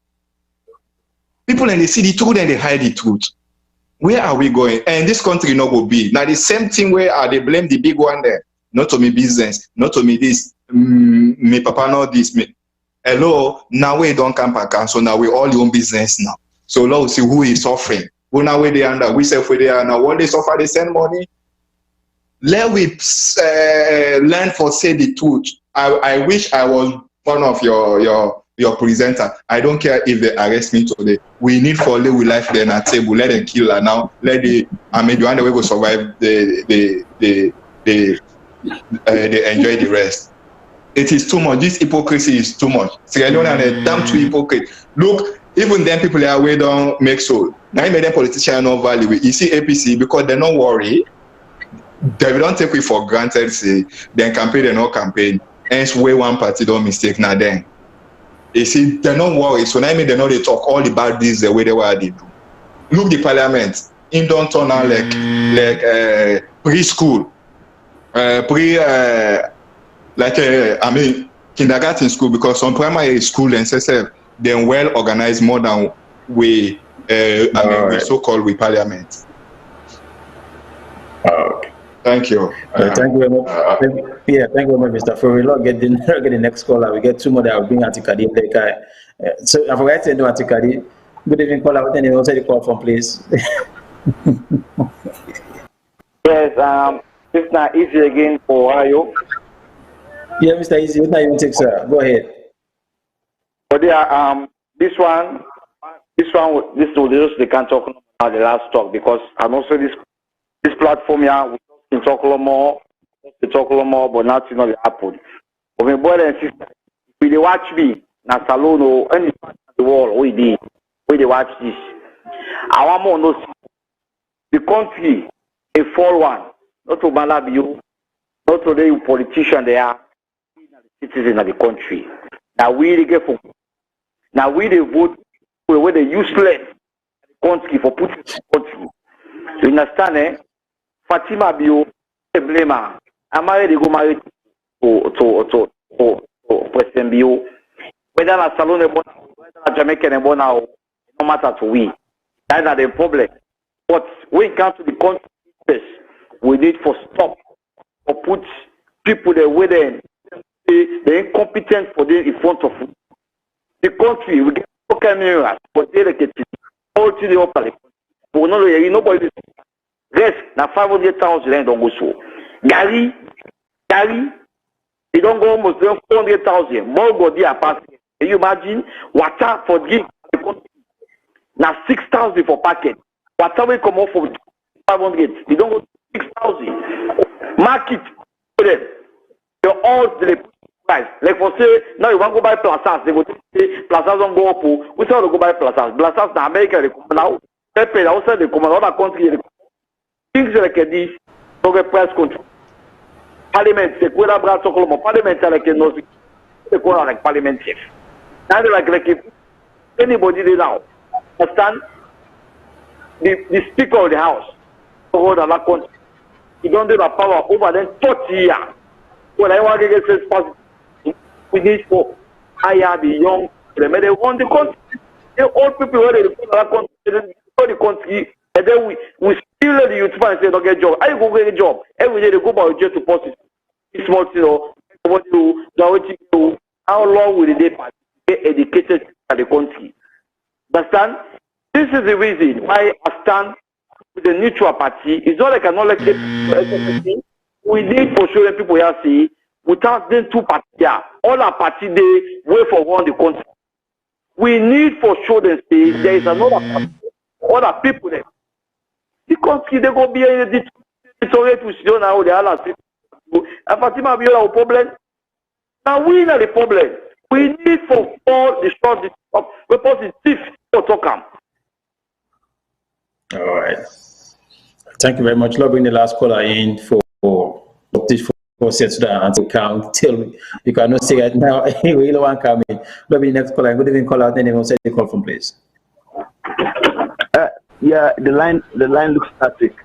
People and they see the truth and they hide the truth. Where are we going? And this country not will be. Now the same thing where they blame the big one there. Not to me business, not to me this, me papa not this, me. Hello, now we don't come back, so now we all own business now. So now we see who is suffering. Who now we they under, we say where they are now. When they suffer, they send money. Let we learn for say the truth. I wish I was one of your presenter. I don't care if they arrest me today. We need for live with life then at table. Let them kill her now. Let the the one way go survive. They enjoy the rest. It is too much. This hypocrisy is too much. Sierra Leone and a damn too hypocrite. Look, even then people are way don't make so. Now you made them politicians no value. You see APC because they're not worried. They don't take it for granted. Say then campaign, they no campaign. Hence way one party don't mistake now then. You see, they're not worried. So now they know they talk all about this the way they were they do. Look the parliament. In don't turn out like preschool. Kindergarten school, because some primary school and SSF then well organized more than we we so-called we parliament.
Okay.
Thank you.
Thank you very much. Thank you very much, Mr. For we not get the next caller. We get 2 more that will bring Antikadi. So I forgot to do Antikadi. Good evening, caller. What name? Also the call from, please.
Yes. It's not easy again for Ohio.
Yeah, Mr. Easy, what you take, sir? Go ahead.
But yeah, this one, they can't talk about the last talk, because I'm also this platform here. We can talk a lot more, but nothing not happened. But my brother and sister, if they watch me, na Salone or any part of the world, where they watch this, I want more know the country a fall one. Not to Malabio, not to the politician they are. citizens of the country. Now we they get for now we they vote where they useless country for putting the country. You understand, eh? Fatima Bio, blame her. I'm married to go married to President Bio. Whether na Salone, whether na Jamaican, no matter to we. That's not the problem. But when it comes to the country, we need to stop or put people there where they're incompetent for them in front of the country. We get cameras, but they're like all to the upper. But nobody rest now 500,000 don't go so. Gary, they don't go almost 400,000. More go there passing. Can you imagine water for drink the country? Now 6,000 for packet. Water will come off for 500. They don't go 6,000. Market for them. They all the price. Like for say now you want to go buy plazas, they go say plazas don't go up. We say to go buy plazas. Plazas in America they come now. They pay outside they come another country. Things like this, no get price control. Parliament, c'est quoi la bras sur le Parliament like no, c'est quoi like Parliament chef. Now like anybody they now. Understand? The Speaker of the House, hold on that country. He don't do the power over then 40 years. Well, I want to get this positive. We need for hire the young. They want the country. The old people where they put that country, the country, and then we still let the youth and say don't get a job. I go get a job. Every day they go by just to post it. Small thing, what you do, how long will they get educated at the country? Understand? This is the reason why I stand with the neutral party. It's not like I'm not elected. We need for sure that people here see without them two parties here, all our party they wait for one the country. We need for sure that say there is another party, other people there. The country they go be in the deteriorate to see now the other people. And Fatima be a problem. Now we are the problem. We need for all the short the positive for talk.
All right. Thank you very much. Love bring the last caller in for this process and to count till you cannot say it now. We don't want to come in. Love the next caller. Good evening, caller. Then say the call from please.
Yeah, the line looks static.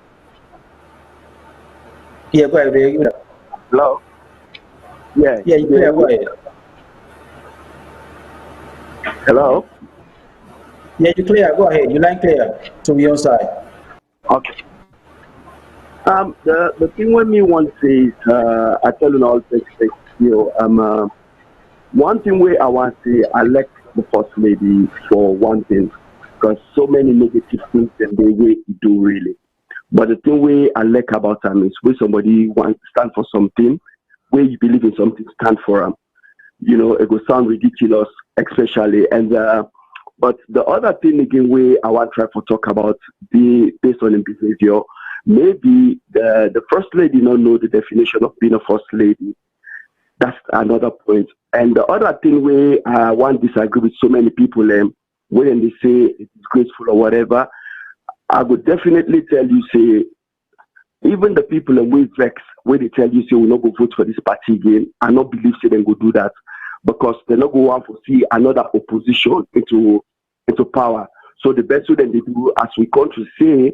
Yeah, go ahead.
Hello. Yeah.
Yeah, you go ahead.
Hello.
Yeah, you clear. Go ahead. You line clear to your side.
Okay. The thing with me one is I tell you all things. One thing where I want to say I like the first lady for one thing because so many negative things and the way you do really. But the thing where I like about them is where somebody wants to stand for something, where you believe in something, stand for them. You know, it will sound ridiculous, especially. And but the other thing again, where I want to try to talk about, based on the behavior, maybe the first lady don't know the definition of being a first lady. That's another point. And the other thing where I want to disagree with so many people, when they say it's disgraceful or whatever, I would definitely tell you, say, even the people in way vex, where they tell you, say, we'll not go vote for this party again, I not believe, say, they go do that because they not go want to see another opposition into power. So the best way that they do, as we come to say,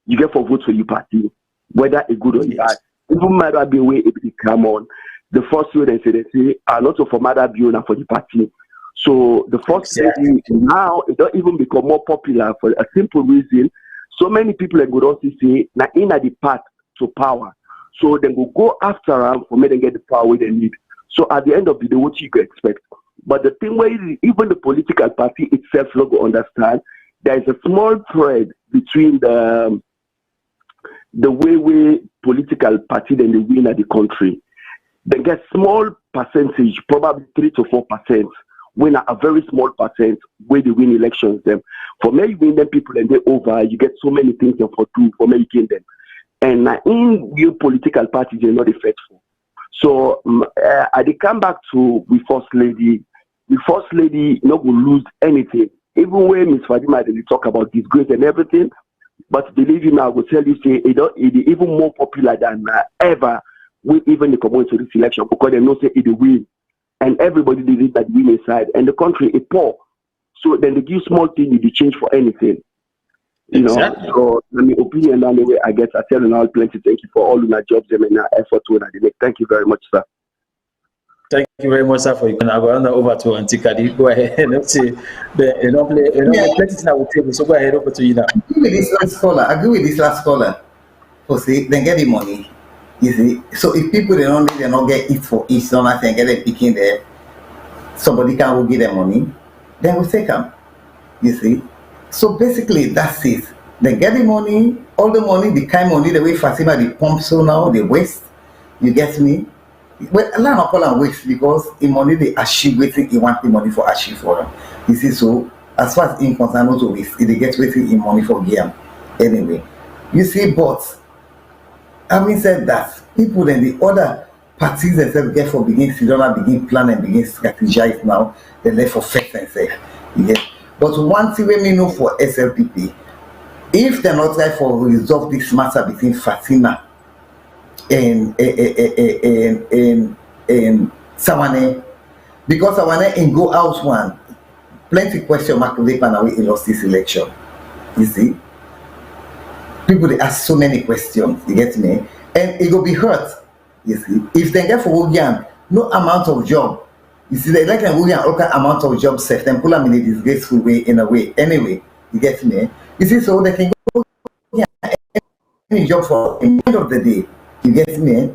you get for vote for your party, whether it's good or bad. Even matter be way if they come on. The first way they say, not for matter be on for the party. So the first lady now it don't even become more popular for a simple reason. So many people would also say, now in the path to power. So then we'll go after them for me to get the power they need. So at the end of the day, what you can expect. But the thing where even the political party itself not go understand, there is a small thread between the way we political party then they win at the country. They get small percentage, probably 3 to 4%. Win a very small percent where they win elections them. For me, you win them people and they over, you get so many things for two for me you gain them. And in your political parties, they're not effective. So I come back to the first lady. The first lady not will lose anything. Even when Ms. Fadima they talk about disgrace and everything, but believe me, I will tell you, say it even more popular than ever. We even come into this election because they know say it will win. and everybody did it by the women's side, and the country is poor. So then they give small thing, you change for anything. You
Exactly.
know, so I mean, opinion that way, I guess I tell you now plenty. Thank you for all your jobs and effort when I make. Thank you very much, sir.
Thank you very much, sir, for you. I will hand over to Auntie Kadi. Go ahead. Let's see. Plenty things I will tell you. So go ahead over to you now.
I agree with this last caller. I agree with this last caller. For see, then get the money. You see, so if people they don't get it for each one, and get a picking there, somebody can go get their money, then we take them. You see, so basically that's it. They get the money, all the money, the kind money the way Fatima the pump so now they waste. You get me? Well, I not call them waste because the money they achieve waiting, you want the money for achieve for them. You see, so as far as in concern not to waste, they get waiting in money for game anyway. You see, but having said that, people and the other parties themselves get for begin sit down and begin plan and begin strategize now, they left for fact and say, yeah. But one thing we know for SLPP, if they're not trying for resolve this matter between Fatima and Salone, because Salone and go out one, plenty question mark they pan away in lost this election. You see? People they ask so many questions, you get me? And it will be hurt, you see. If they get for Wogian, no amount of job. You see, they like Wogian okay amount of job safe, then pull them in a disgraceful way, in a way. Anyway, you get me? You see, so they can go any job for the end of the day. You get me?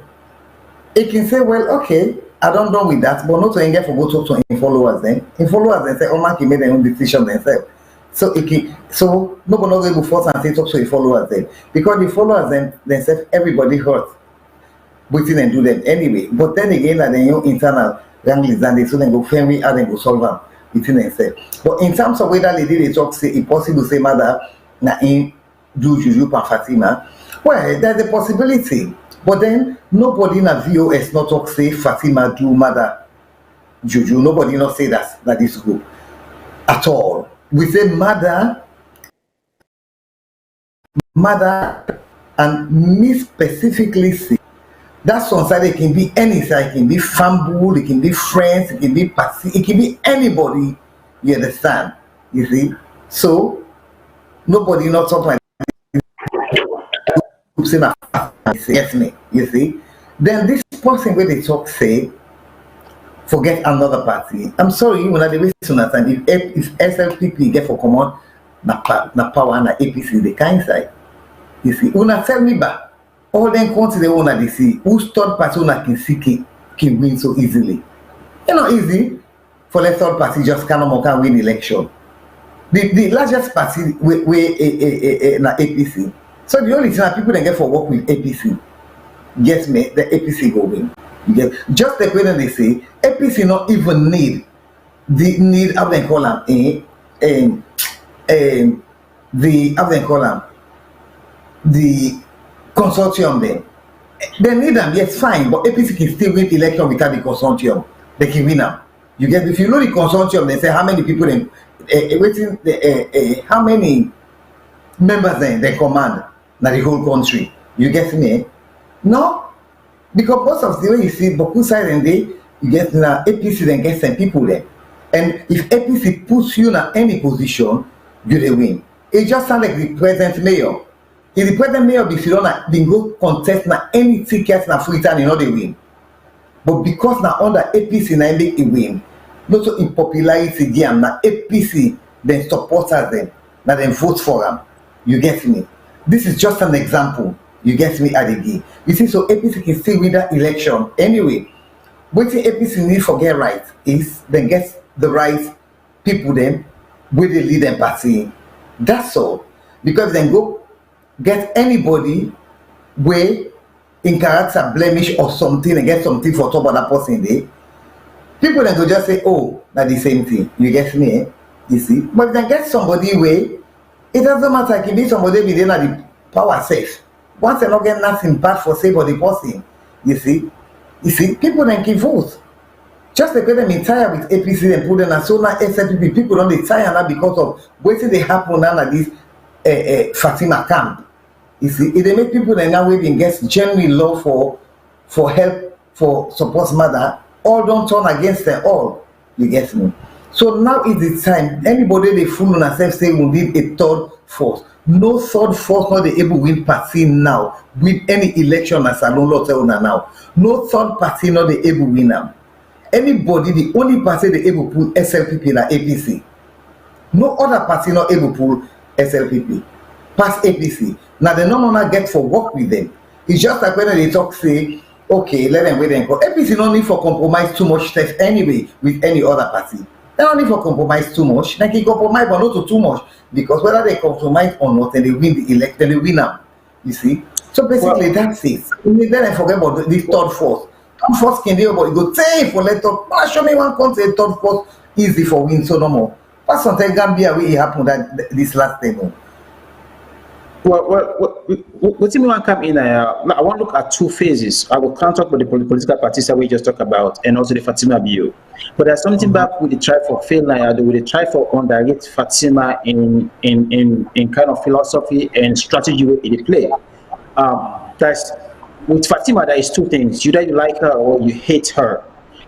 It can say, well, okay, I don't know with that, but not to get for go talk to in followers then. In followers they say, oh man, can make their own decision themselves. So it can, so nobody not going to force and say talk to the followers then. Because the followers then themselves everybody hurt. Waiting and do them anyway. But then again that then your internal wranglings and they so then go family and then go solve them between themselves. But in terms of whether lady they talk say impossible say mother na in do juju and Fatima, well there's a possibility. But then nobody in a VOS not talk say Fatima do mother juju. Nobody not say that is good at all. We say mother, and me specifically say that some side it can be any side, it can be family, it can be friends, it can be party, it can be anybody. You understand? You see? So nobody not talk like yes me. You see? Then this person where they talk say forget another party. I'm sorry, when I listen to time if SLPP get for common na power na APC the kind side. You see, una tell me back all them countries they wanna they see whose third party una can see can win so easily. You know easy for the third party just can win election. The largest party we na APC. So the only thing that people then get for work with APC. Yes, me, the APC go win. Yes. Just like when they say APC not even need how they call them the consortium then. They need them, yes, fine, but APC can still win election without the consortium. They can win them. You get if you know the consortium, they say how many people then how many members then they command na the whole country. You get me? No. Because most of the way you see Boku side and they you get na APC then get some people there. And if APC puts you in any position, you they win. It just sounds like the present mayor. If the present mayor be then go contest na any tickets na free time, you know they win. But because na under APC na make it win, not so in popularity game na APC then supporters them, na then vote for them. You get me? This is just an example. You get me at the game. You see, so APC can still win that election. Anyway, what the APC need for get right is then get the right people then with the lead and party. That's all. Because then go get anybody where in character blemish or something and get something for top of that person there. People then go just say, oh, that's the same thing. You get me? Eh? You see? But then get somebody where it doesn't matter. It can be somebody within the power safe. Once they not get nothing bad for say for the person, you see, people then can vote. Just like when them entire with APC and put them and so now SLPP, people don't retire now because of waiting they happen now at this Fatima camp. You see, if they make people then now waiting gets genuine love for help for support mother, all don't turn against them all. You get me? So now is the time. Anybody they fool on themselves say we need a third force. No third force not they able win party now. With any election as Salone law tell una now. No third party not they able win them. Anybody, the only party they able pull SLPP na APC. No other party not able pull SLPP. Pass APC. Now they no longer get for work with them. It's just like when they talk say, okay, let them wait and go. APC no need for compromise too much stuff anyway with any other party. They don't need for compromise too much. They can compromise but not too much. Because whether they compromise or not, then they win the election, they win them. You see? So basically that's it. Then I forget about this third force. Third force can do but you go say for let up. Show me one country third force easy for win so no more. But sometimes Gambia where it happened that this last time.
What do you want to come in? I want to look at two phases. I will can't talk about the political parties that we just talked about and also the Fatima bill. But there's something back with the try for fail now, with the try for underrate Fatima in kind of philosophy and strategy way they play. That's with Fatima, there is two things. Either you like her or you hate her.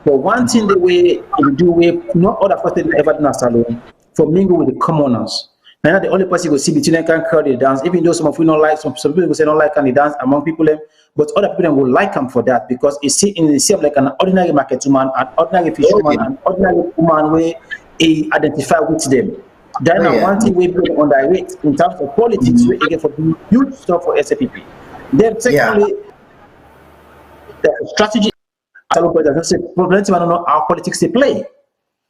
But one thing the way you do way not other person ever done a Salone for mingle with the commoners. Now the only person you go see between them can crowd the dance, even though some of you don't like some people will say don't like can dance among people them, but other people them will like them for that because it's see in itself like an ordinary market woman, an ordinary fisherman, an ordinary woman where he identify with them. Then one thing we put on the rate in terms of politics, we again for huge stuff for SLPP. Then secondly, the strategy I don't know how politics they play.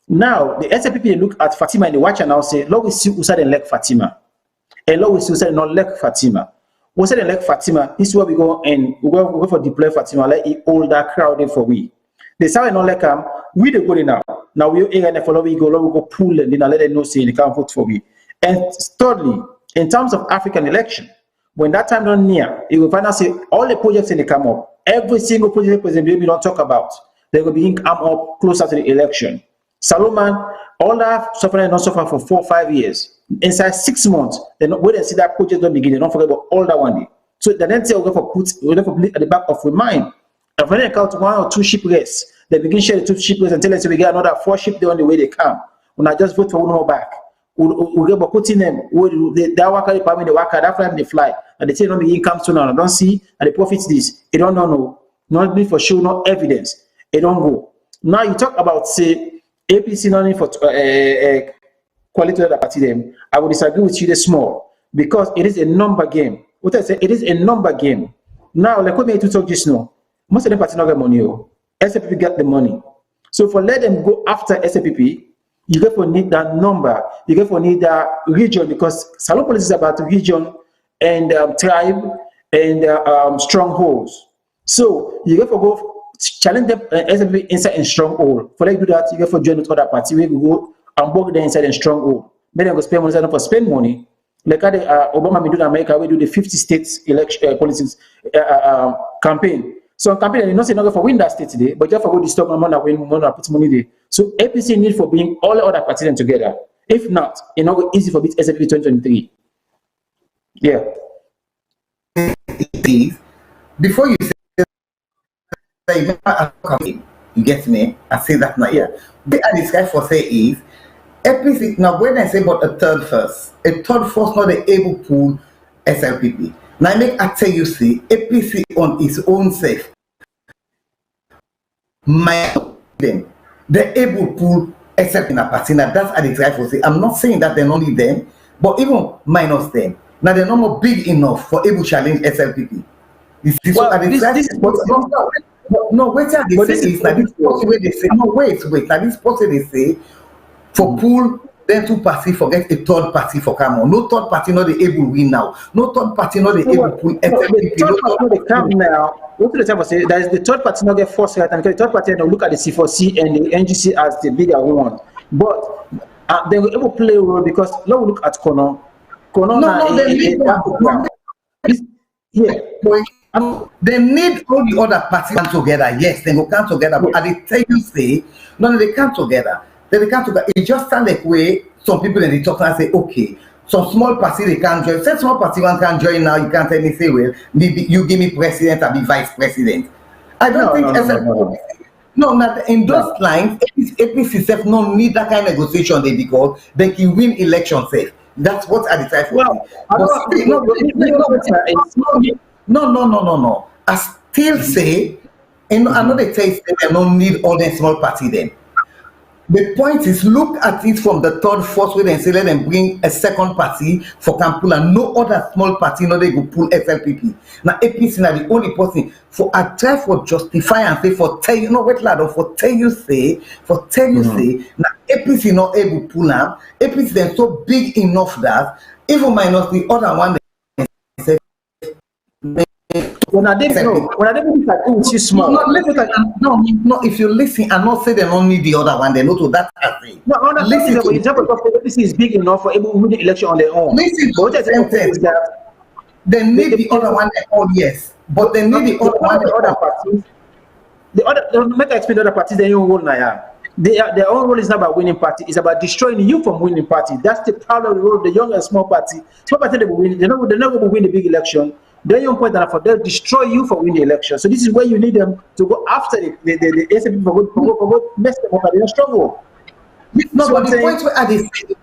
Now, the SLPP look at Fatima and they watch and now say, Lord, we see who said elect Fatima. And Lord, we see who said not elect Fatima. Who said elect Fatima? This is where we go and we go for deploy Fatima, let it hold that crowd for we. They say not like we the good now. Now we are follow we go pull and then let them know say they can't vote for we. And thirdly, in terms of African election, when that time don't near, you will find out say all the projects in the come up, every single project we don't talk about, they will be come up closer to the election. Salone, all that suffering and not suffer for 4 or 5 years. Inside 6 months, they not wait and see that project don't begin. They don't forget about all that one day. So the next year we'll go for at the back of our mind. And when they count 1 or 2 ship race, they begin share the 2 ship race until we get another 4 ship there on the way they come. When I just vote for one more back, we'll get putting them. That worker department, the worker that time they fly, and they say no begin come soon. I don't see and the profits this. They don't know. Not need for show, no evidence. They don't go. Now you talk about say. APC not need for quality of the party them. I would disagree with you this small because it is a number game. What I say, it is a number game. Now, like what me to talk just now, most of the party not get money. SLPP get the money. So for let them go after SLPP, you get for need that number. You get for need that region because Salone policy is about region and tribe and strongholds. So you get for go. Challenge them SLPP inside in stronghold. For like do that, you get for join with other party. We go and work there inside in stronghold. Then go spend money for spend money. Like how Obama do in America, we do the 50 states election politics campaign. So campaign, you know, say not for win that state today, but just for go disturb money when money put money there. So APC need for being all the other parties together. If not, it's not easy for beat SLPP 2023. Yeah.
Before you say. You get me? I say that now. Yeah. The other guy for say is APC. Now when I say about a third force not able to pull SLPP. Now I make I tell you see APC on its own self. Them they're able to pull SLPP in a party. Now that's the guy for say. I'm not saying that they're only them, but even minus them. Now they're not more big enough for able to challenge SLPP. This is No, wait till they say is that this possible they say no wait now this possible they say for pool then 2 party forget a third party for come on. No third party not the able win now. No third party not the able pull
the third party they come now. What do the time say that is the third party not get forced right and the third party now look at the C4C and the NGC as the bigger one. But they were able to play a role because now we look at Kono.
They need all the other parties come together. Yes, they will come together. But I tell you, say, no, they come together. They come together. It just sounds like way some people in the talk and say, okay, some small party they can't join. Say small party one can join now. You can't tell me say, well, maybe you give me president, I'll be vice president. I don't think. No, not in those lines, APC self no need that kind of negotiation they because they can win election safe. That's what I decide for.
Well, I
But
don't
still, no. I still say, and I know they say they don't need all the small party then. The point is, look at it from the third, fourth way and say, let them bring a second party for Kampula. No other small party, no, they go pull SLPP. Now, APC now the only person for I try for justify and say for tell you, no, wait, lad, for tell you say, now APC not able to pull up. APC then so big enough that even minus the other one, they say,
when I didn't like it too small.
No, if you listen and not say they don't need the other one, they know to that thing.
No, listen to APC is big enough for able to win the election on their own.
Listen to the sentence that they need the other one, yes, but they need the other one.
The other parties, make I explain the other parties, their own role now. Their own role is not about winning party, it's about destroying you from winning party. That's the parallel role of the young and small party. Small party they will win, they're not going to win the big election. Their young point that they'll destroy you for winning the election. So this is where you need them to go after the SLP for mess them up at their struggle.
No, but the point where they say,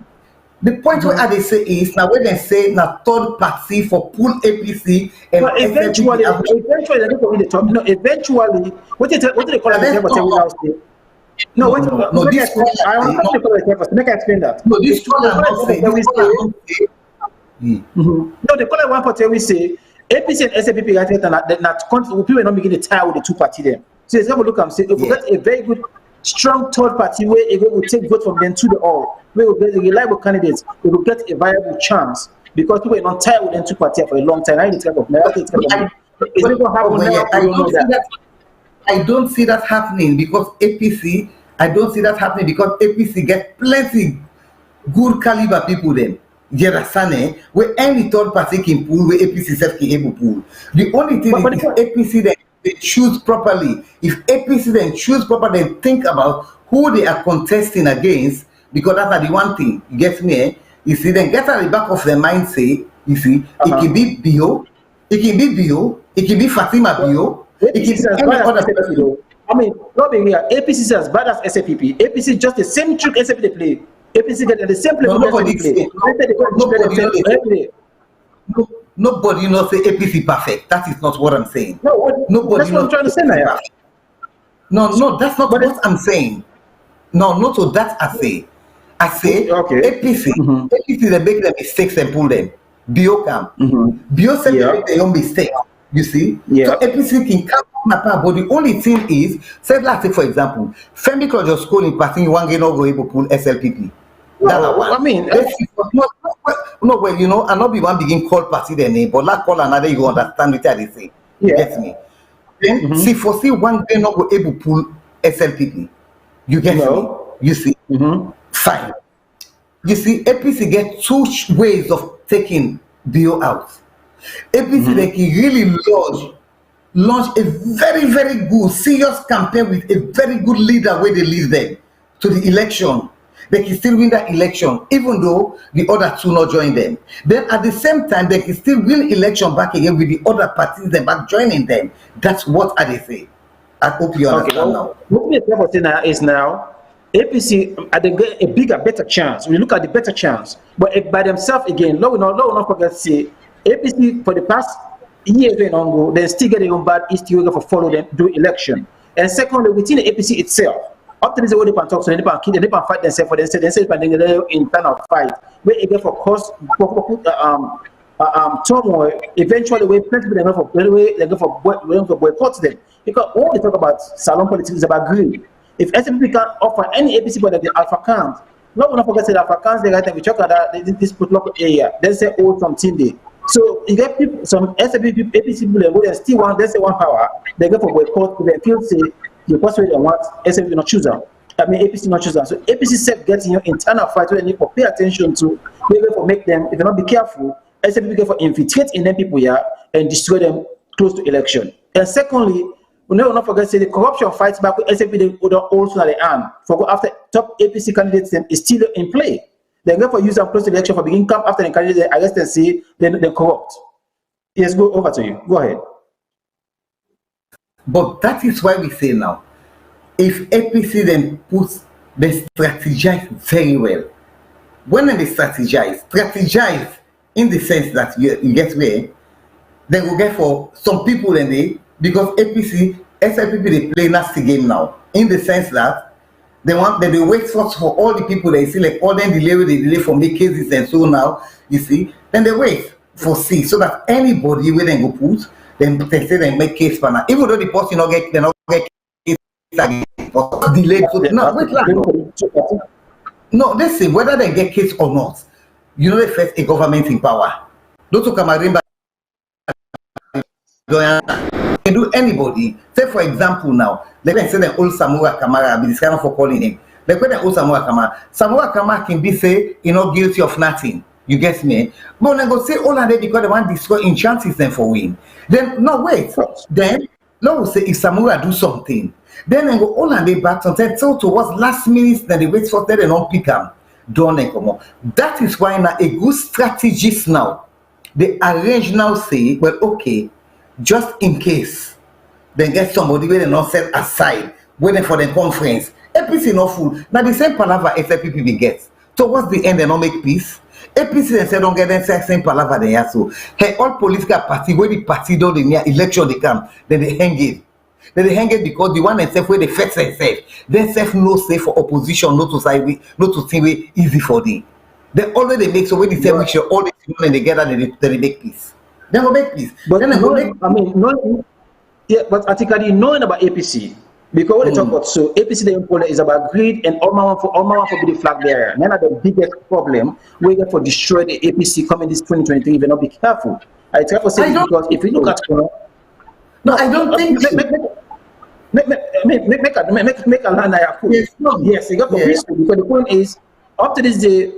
where they say is now when they say now third party for pull APC and
but eventually they're going to win the top. No, eventually what do they call it? No, wait.
No, this
I want to make I explain that.
No, this one
No, they call it one party. We say APC and SLP people are not beginning to tie with the two party them. So let's have a look and say if we get a very good, strong third party where it will take vote from them to the all, where we get a reliable candidates, we will get a viable chance because people are not tied with them two party for a long time. I don't
see that happening because APC. I don't see that happening because APC get plenty good caliber people then. Jerasane, where any third party can pull, where APC self can able pull. The only thing is if APC then they choose properly. If APC then choose properly, then think about who they are contesting against, because that's the one thing. You get me? Eh? You see, then get at the back of their mind say, you see, it can be Bio, it can be Fatima Bio, it can be any other person.
I mean, not being here, APC is as bad as SLPP. APC is just the same trick SLP they play. APC get the same play.
Nobody knows say APC perfect. That is not what I'm saying.
Nobody. That's what I'm trying to say now.
No, that's not what I'm saying. No, not to that I say. I say APC. APC they make the mistakes and pull them. Bio come. Bio said they make their own mistake. You see? So APC can come apart, but the only thing is, say let's say for example, Femi Claude just called in passing one game not go able to pull SLPP.
I mean,
well, you know, and not be one begin call party their name, but like call another, you understand what they say. You get me? Then see one game not go able to pull SLPP. You get me? You see? Fine. You see, APC get two ways of taking Bio out. APC they can really launch a very, very good, serious campaign with a very good leader where they lead them to the election. They can still win that election, even though the other two not join them. Then at the same time, they can still win election back again with the other parties them back joining them. That's what they say. I hope you understand now.
What we are saying is now, APC they get a bigger, better chance. We look at the better chance, but if by themselves again, no, we not forget to say APC for the past years going on, they still get their own bad history for follow them do election. And secondly, within the APC itself, up to this way they can talk, so they can fight themselves for themselves. They say they internal fight where again for cause turmoil. Eventually, we plenty people they go for boycott them because all they talk about Salone politics is about greed. If SLP can offer any APC but the Alpha Cans, no one forget that Alpha Cans they got them. We talk about this local area. They say all from Tinde. So you get people, some SLP APC people they still want. They say one power. They go for boycott. They feel say the person they want SLP not choose them. I mean APC not choose them. So APC self getting your internal fight where they need to pay attention to. They go for make them if you not be careful. SLP go for infiltrate in them people here and destroy them close to election. And secondly, we never not forget say the corruption fights back with SLP they would also at the end. For go after top APC candidates then is still in play. They go for use them close to the election for beginning come after the candidate arrest and see then they corrupt. Yes, go over to you. Go ahead.
But that is why we say now, if APC then puts, they strategize very well. When they strategize in the sense that you get where they will get for some people and they, because APC, SLPP, they play nasty game now in the sense that they wait for all the people they see, like all them delay for make cases and so now you see, then they wait for see so that anybody where they go put, then they say they make case for now, even though the person not get case again or delayed. So now wait like no, listen, whether they get case or not, you know, they first a government in power. Don't talk about can do anybody. Say for example now, they can say the old Samura Kamara, be this kind of for calling him. They call the old Samura Kamara. Samura Kamara can be say, you know, guilty of nothing. You get me? But they go say all of that because they want to destroy in chances then for win. Then no wait. Then no will say if Samura do something, then they go all and they back on so towards last minute, then they wait for that and don't pick them. Don't they come on? That is why now a good strategist now, they arrange now say, well, okay, just in case they get somebody where they not set aside, waiting for the conference. APC no fool. Now the same palaver SLPP we get. So what's the end? They not make peace. APC they say don't get them same palaver they have so. Hey, all political party where the party don't the near election they come, then they hang it. Then they hang it because the one themselves where they fix themselves. They self no safe for opposition, not to say not to see way easy for them. They already make so when they say which all the people and they gather they make peace. They will make peace.
But
then
but article knowing about APC, because when they talk about so APC the important is about greed and all man for be the flag bearer. None of the biggest problem we get for destroy the APC coming this 2023 if you not be careful. I try to say this because if you look at
no, I don't think
make a land I put. Yes, you got to be because the point is up to this day,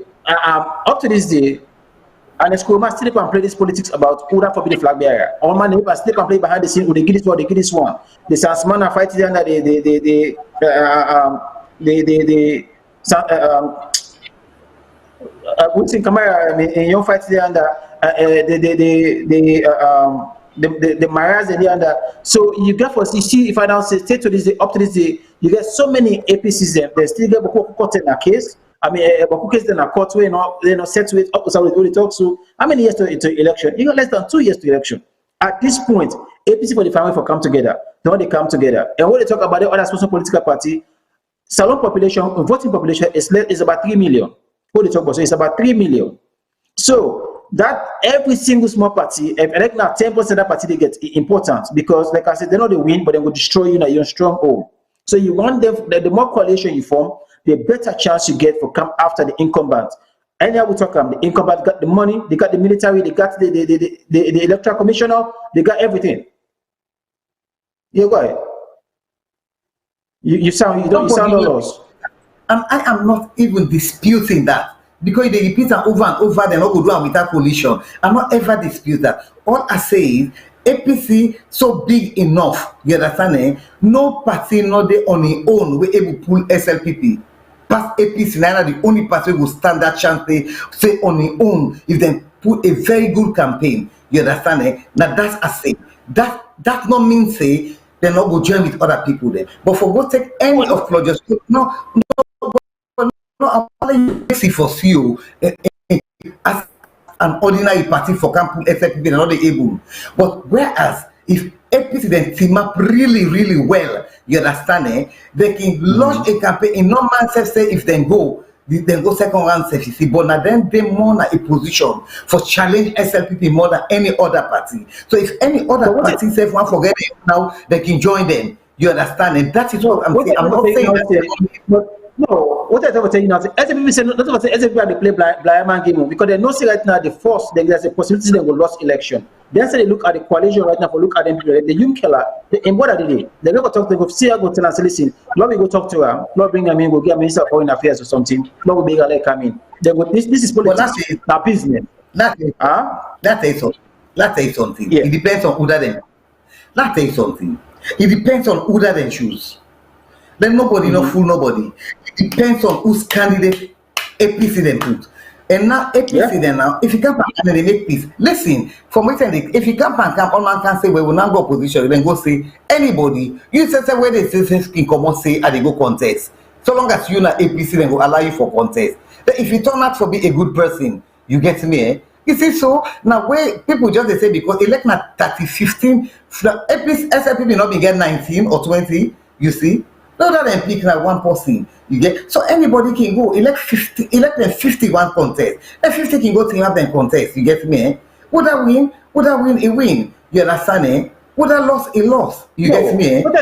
and the school must still and play this politics about who that forbid the flag bearer. All man neighbors still and play behind the scene. Who they get this one, they get this one. The Sansman are fighting under the Wilson Kamara in your fight there under the Maras and the under. So you get for see if I don't say to this day up to this day, you get so many APCs there. They still get caught in a case. I mean, but case in a court way, not set to it up with what they talk to. How many years to election? You got less than 2 years to election. At this point, APC for the family for come together. Now they come together. And when they talk about the other social political party, Salone population, voting population is about 3 million. What they talk about, so it's about 3 million. So that every single small party, if elect now 10% of that party they get important because, like I said, they know they win, but they will destroy you now. You're a stronghold. So you want them. The more coalition you form, the better chance you get for come after the incumbent. Anyhow, we talk about the incumbent got the money, they got the military, they got the electoral commissioner, they got everything. You go ahead. You sound lost.
And I am not even disputing that because they repeat it over and over. They're not going to do it without coalition. I'm not ever dispute that. All I say is APC so big enough. You understand? No party, not they on their own, we able to pull SLPP. Past APC, now the only party will stand that chance. They say on their own if they put a very good campaign. You understand? Now that's I say that not mean say they not go join with other people there. But for go take any of Claudius, no, I'm only for you as an ordinary party for campaign SLPP, they're not able. But whereas if APC then team up really well, you understand? They can launch a campaign in no man say if they go second round, you see, but now then they more a position for challenge SLPP more than any other party. So if any other party say one forget it now, they can join them. You understand? And that is what I'm saying. I'm not saying that.
No, what I tell you now, SLPP say not about SLPP they play blind man game because they know say right now the force there's a possibility they will lose election. Then say they look at the coalition right now for look at them the young killer. And what are they? They go talk to them. See I go tell and say listen. Not we go talk to her. Not bring them in. Go get Minister of Foreign Affairs or something. Not we make her come in. They go. This is politics. Not business.
That is something. Yeah. It depends on who that them. That is something. It depends on who that them choose. Then nobody, not fool nobody. It depends on whose candidate APC them put. And now APC then now, if you come back and they make peace, listen, from within if you come and come, all man can say we will not go opposition, then go say anybody, you say where they say come on say and they go contest. So long as you not APC, then will allow you for contest. Then if you turn out to be a good person, you get me, eh? You see, so now where people just they say because elect na 30-15, APC SLP not be get 19 or 20, you see. Rather than pick like one person, you get so anybody can go elect 50, elect them 51 contest. And 50 can go to have them contest, you get me? Eh? Would I win? Would I win a win? You understand? Eh? Would I lost a loss? You get me? Eh?
What I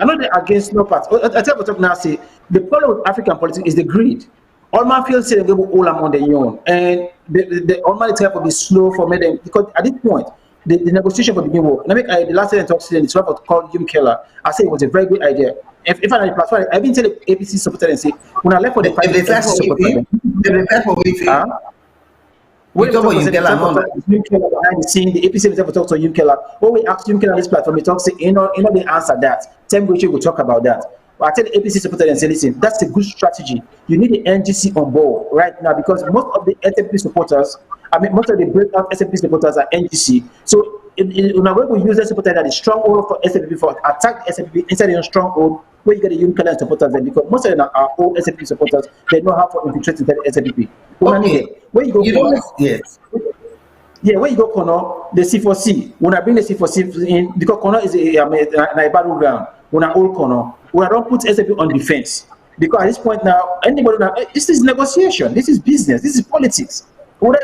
know they're against no part. I tell you now say the problem with African politics is the greed. All man feels say they go all on their own, and the all man itself will be slow for me because at this point. The negotiation for the new war. The last time I talked to them, it's about called Jim Keller. I said it was a very good idea. If I platform, I've been telling APC supporters and say when I left for the fight, they left for waiting. When talk about Jim Keller behind the scene, the APC never talk to Jim Keller. When we ask Jim Keller on this platform, we talk say, they answer that. Tim Gucci will talk about that. But I tell the APC supporters and say, listen, that's a good strategy. You need the NGC on board right now because most of the SLP supporters. Most of the breakout SLP supporters are NGC. So, in a way, we use the supporter that is stronghold for SLP for attack SLP inside your stronghold where you get the union supporters there because most of them are all SLP supporters. They know how to infiltrate inside the SLP. Okay. Where you go, yes. Yeah, where you go, Kono, the C4C. When I bring the C4C in, because Kono is a battleground. When I hold Kono, we don't put SLP on defense because at this point now, anybody now, this is negotiation. This is business. This is politics. No, it's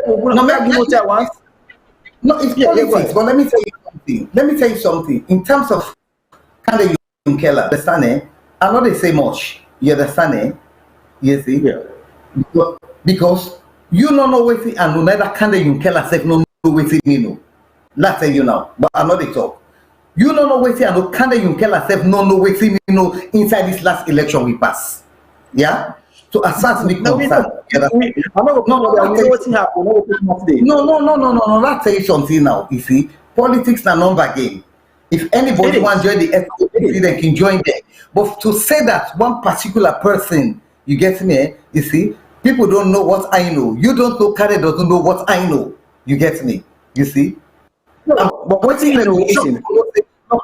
politics, but let me tell you something. In terms of kind of Keller, understand? I know they say much. You understand? You see? Yeah. Because you don't know what it and neither can the Keller say no what it mean. Let's tell you now, but I know they talk. You don't know what it and can the Keller say no what it mean inside this last election we pass. Yeah. So as far as we concerned, no. Let's tell you something now. You see, politics is a number game. If anybody wants to join the SPC, they can join there. But to say that one particular person, you get me? You see, people don't know what I know. You don't know. Karen doesn't know what I know. You get me? You see. No, but what you know is.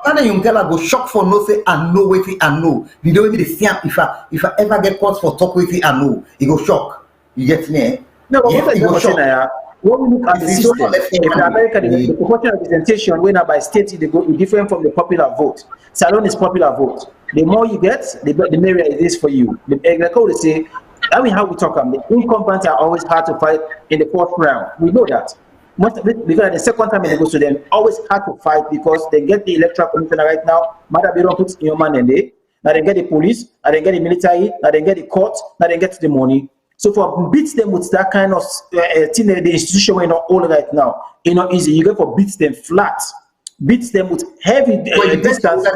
Kane Yungela go shock for no say and know what and know. You don't even see if I ever get caught for talk with it and know, he go shock. You get me? No, but what go shock. When we look at the system, in America, the proportional representation when by state they go different from the popular vote. Salone is popular vote. The more you get, the merrier it is for you. Like they say, how we talk the incumbents are always hard to fight in the fourth round. We know that. Most of it, because the second time it goes to them, always hard to fight because they get the electoral commissioner right now. Mother Biron puts in your man and now they get the police, now they get the military, now they get the court, now they get the money. So for beat them with that kind of thing, the institution we're not all right now, it's not easy. You go for beat them flat, beat them with heavy distance.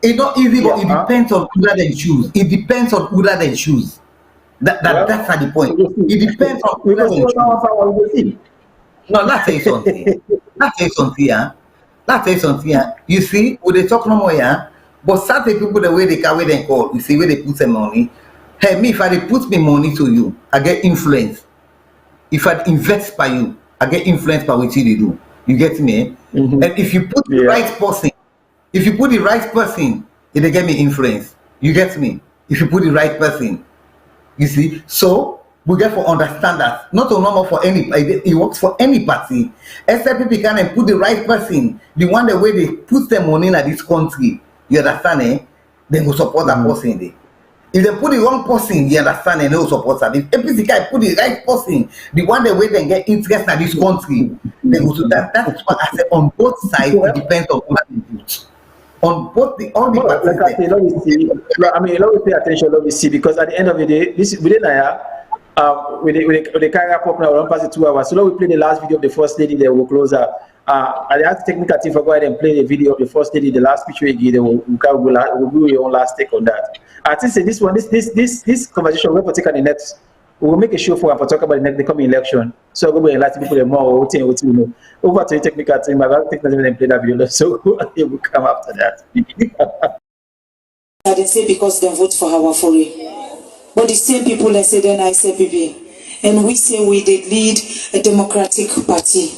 It's not easy, but it depends on who they choose. It depends on who they choose. That's the point. It depends on who they choose. No, let's say something. Let's say something. You see, when they talk no more, but certain people, the way they carry them call, you see, where they put their money. Hey, me, if I put me money to you, I get influence. If I invest by you, I get influence by what you do. You get me? Mm-hmm. And if you put the right person, it get me influence. You get me? If you put the right person, you see. So we get to understand that not normal for any. It works for any party. SLP can put the right person, the one the way they put their money in this country. You understand? They will support that person there. If they put the wrong person, you understand, and they will support that. If APC guy put the right person, the one the way they get interest in this country, they will do that. That's what I said. On both sides, it depends on who they put. On both all the parties. Like I say, let me pay attention, let me see, because at the end of the day, this is within with the carrier pop now, around past 2 hours. So let me play the last video of the first lady. They will close up. I asked the technical team to go ahead and play the video of the first lady, the last picture again. They will do your own last take on that. I think this conversation we're going to take on the next. We will make a show for talk about the coming election. So we're going to let people more know. Over to the technical team. I'm going to play that video. So it will come after that.
They say because they vote for our foreign. But the same people that say then I say SLPP, and we say we did lead a democratic party.